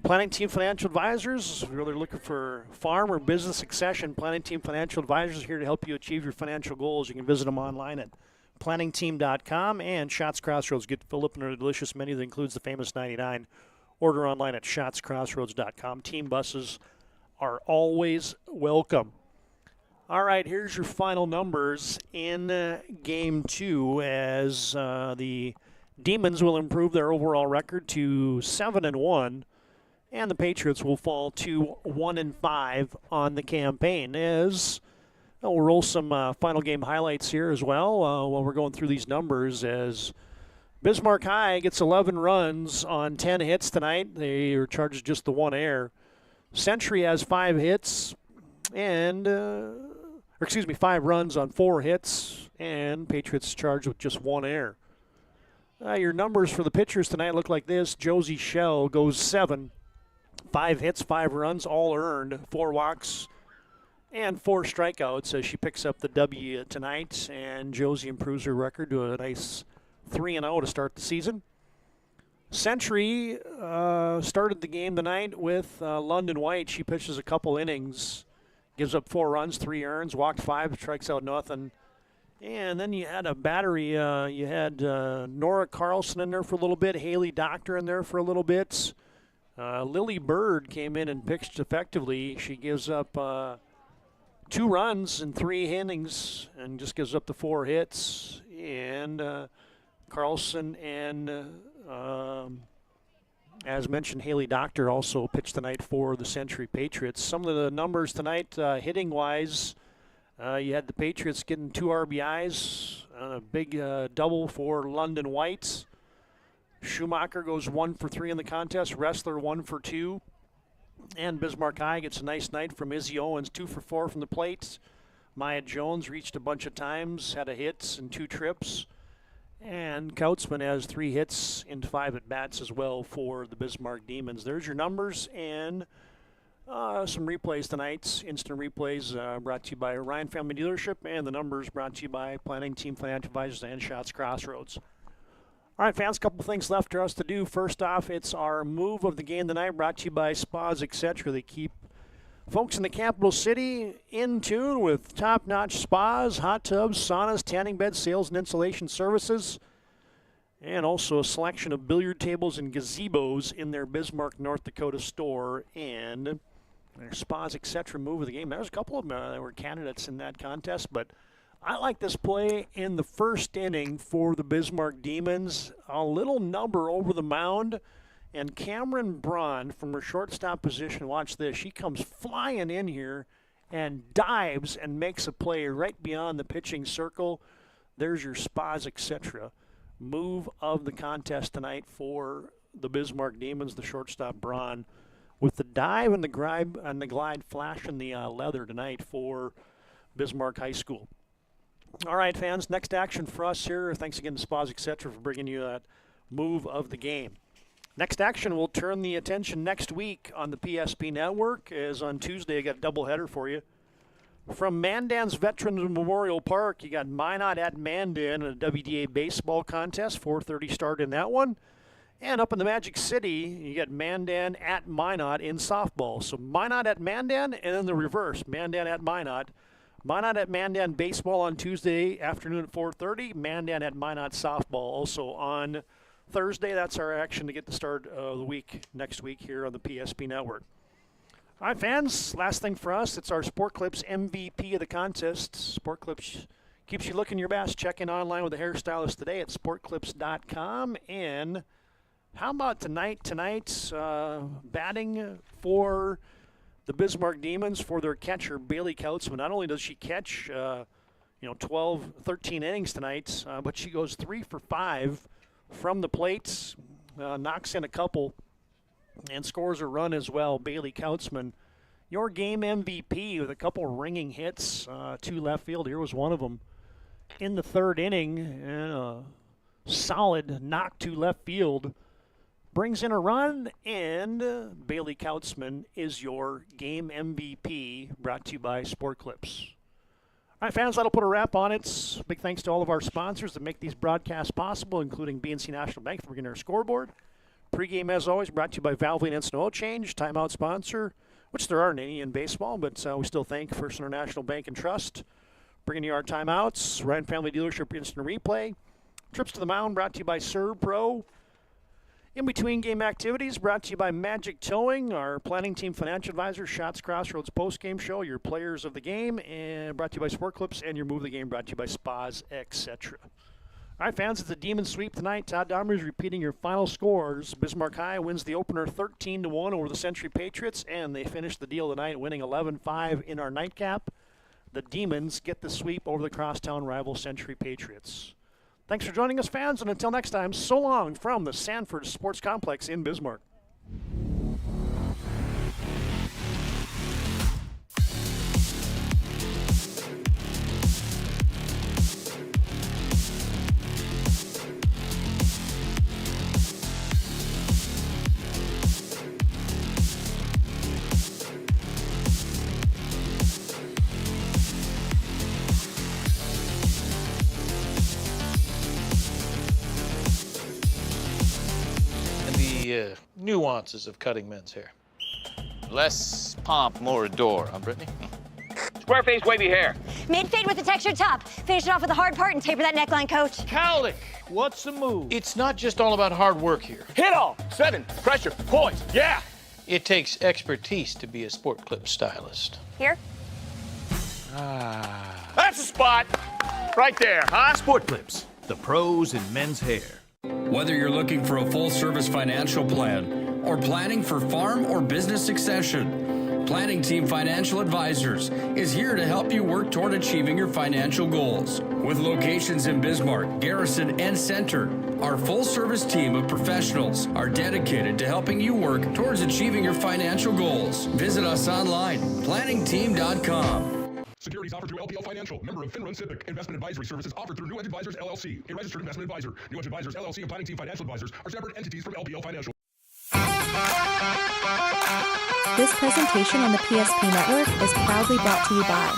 Planning Team Financial Advisors, if you're really looking for farm or business succession, Planning Team Financial Advisors are here to help you achieve your financial goals. You can visit them online at planningteam.com, and Shots Crossroads. Get filled up in a delicious menu that includes the famous 99. Order online at shotscrossroads.com. Team buses are always welcome. All right, here's your final numbers in Game 2 as the Demons will improve their overall record to 7-1. And the Patriots will fall to 1-5 on the campaign. As we'll roll some final game highlights here as well while we're going through these numbers. As Bismarck High gets 11 runs on 10 hits tonight. They are charged just the one error. Century has 5 hits and, 5 runs on 4 hits, and Patriots charged with just 1 error. Your numbers for the pitchers tonight look like this. Josie Shell goes 7. 5 hits, 5 runs, all earned, 4 walks, and 4 strikeouts as she picks up the W tonight. And Josie improves her record to a nice 3-0 to start the season. Century started the game tonight with London White. She pitches a couple innings, gives up 4 runs, 3 earns, walked 5, strikes out nothing. And then you had a battery. You had Nora Carlson in there for a little bit, Haley Doctor in there for a little bit. Lily Bird came in and pitched effectively. She gives up 2 runs in 3 innings and just gives up the 4 hits. And Carlson and, as mentioned, Haley Doctor also pitched tonight for the Century Patriots. Some of the numbers tonight, hitting-wise, you had the Patriots getting 2 RBIs, a big double for London White. Schumacher goes 1 for 3 in the contest. Ressler 1 for 2. And Bismarck High gets a nice night from Izzy Owens, 2 for 4 from the plate. Maya Jones reached a bunch of times, had a hit and 2 trips. And Kautzman has 3 hits and 5 at-bats as well for the Bismarck Demons. There's your numbers and some replays tonight. Instant replays brought to you by Ryan Family Dealership, and the numbers brought to you by Planning Team Financial Advisors and Shots Crossroads. All right, fans, a couple things left for us to do. First off, it's our move of the game tonight, brought to you by Spas, etc. They keep folks in the capital city in tune with top-notch spas, hot tubs, saunas, tanning beds, sales and installation services, and also a selection of billiard tables and gazebos in their Bismarck, North Dakota store. And their Spas, etc. move of the game. There's a couple of them that were candidates in that contest, but I like this play in the first inning for the Bismarck Demons. A little number over the mound, and Cameron Braun from her shortstop position, watch this, she comes flying in here and dives and makes a play right beyond the pitching circle. There's your Spas, etc. move of the contest tonight for the Bismarck Demons, the shortstop Braun, with the dive and the glide flashing the leather tonight for Bismarck High School. All right, fans, next action for us here. Thanks again to Spas, etc. for bringing you that move of the game. Next action, we'll turn the attention next week on the PSP Network, as on Tuesday I got a doubleheader for you. From Mandan's Veterans Memorial Park, you got Minot at Mandan in a WDA baseball contest, 4:30 start in that one. And up in the Magic City, you got Mandan at Minot in softball. So Minot at Mandan, and then the reverse, Mandan at Minot. Minot at Mandan baseball on Tuesday afternoon at 4:30. Mandan at Minot softball also on Thursday. That's our action to get the start of the week next week here on the PSP Network. All right, fans, last thing for us, it's our Sport Clips MVP of the contest. Sport Clips keeps you looking your best. Check in online with a hairstylist today at sportclips.com. And how about tonight's batting for the Bismarck Demons for their catcher, Bailey Kautzman. Not only does she catch 13 innings tonight, but she goes 3 for 5 from the plate, knocks in a couple, and scores a run as well. Bailey Kautzman, your game MVP with a couple ringing hits to left field. Here was one of them in the third inning, and a solid knock to left field. Brings in a run, and Bailey Kautzman is your game MVP, brought to you by Sport Clips. All right, fans, that'll put a wrap on it. Big thanks to all of our sponsors that make these broadcasts possible, including BNC National Bank for bringing our scoreboard. Pregame, as always, brought to you by Valvoline Instant Oil Change, timeout sponsor, which there aren't any in baseball, but we still thank First International Bank and Trust. Bringing you our timeouts, Ryan Family Dealership Instant Replay. Trips to the Mound, brought to you by Serve Pro. In between game activities, brought to you by Magic Towing, our planning team financial advisor, Shots Crossroads postgame show, your players of the game, and brought to you by Sport Clips, and your move of the game brought to you by Spas, etc. All right, fans, it's a Demon sweep tonight. Todd DOMRES repeating your final scores. Bismarck High wins the opener 13-1 over the Century Patriots, and they finish the deal tonight, winning 11-5 in our nightcap. The Demons get the sweep over the crosstown rival Century Patriots. Thanks for joining us, fans, and until next time, so long from the Sanford Sports Complex in Bismarck. Nuances of cutting men's hair. Less pomp, more adore, huh, Brittany? Square face, wavy hair. Mid-fade with a textured top. Finish it off with the hard part and taper that neckline, coach. Cowlick, what's the move? It's not just all about hard work here. Hit all. 7. Pressure. Points. Yeah. It takes expertise to be a Sport Clip stylist. Here? That's a spot. Right there, huh? Sport Clips, the pros in men's hair. Whether you're looking for a full-service financial plan or planning for farm or business succession, Planning Team Financial Advisors is here to help you work toward achieving your financial goals. With locations in Bismarck, Garrison, and Center, our full-service team of professionals are dedicated to helping you work towards achieving your financial goals. Visit us online, planningteam.com. Securities offered through LPL Financial, member of FINRA SIPC. Investment advisory services offered through New Edge Advisors, LLC, a registered investment advisor. New Edge Advisors, LLC, and Planning Team Financial Advisors are separate entities from LPL Financial. This presentation on the PSP Network is proudly brought to you by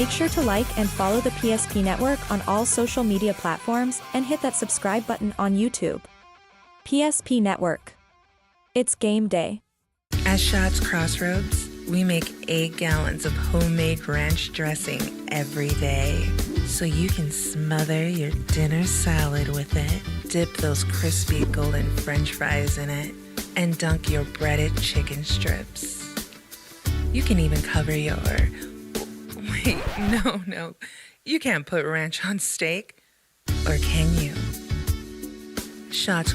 Make sure to like and follow the PSP Network on all social media platforms and hit that subscribe button on YouTube. PSP Network. It's game day. At Shots Crossroads, we make 8 gallons of homemade ranch dressing every day, so you can smother your dinner salad with it, dip those crispy golden French fries in it, and dunk your breaded chicken strips. You can even cover your... Wait, no. You can't put ranch on steak. Or can you? Shots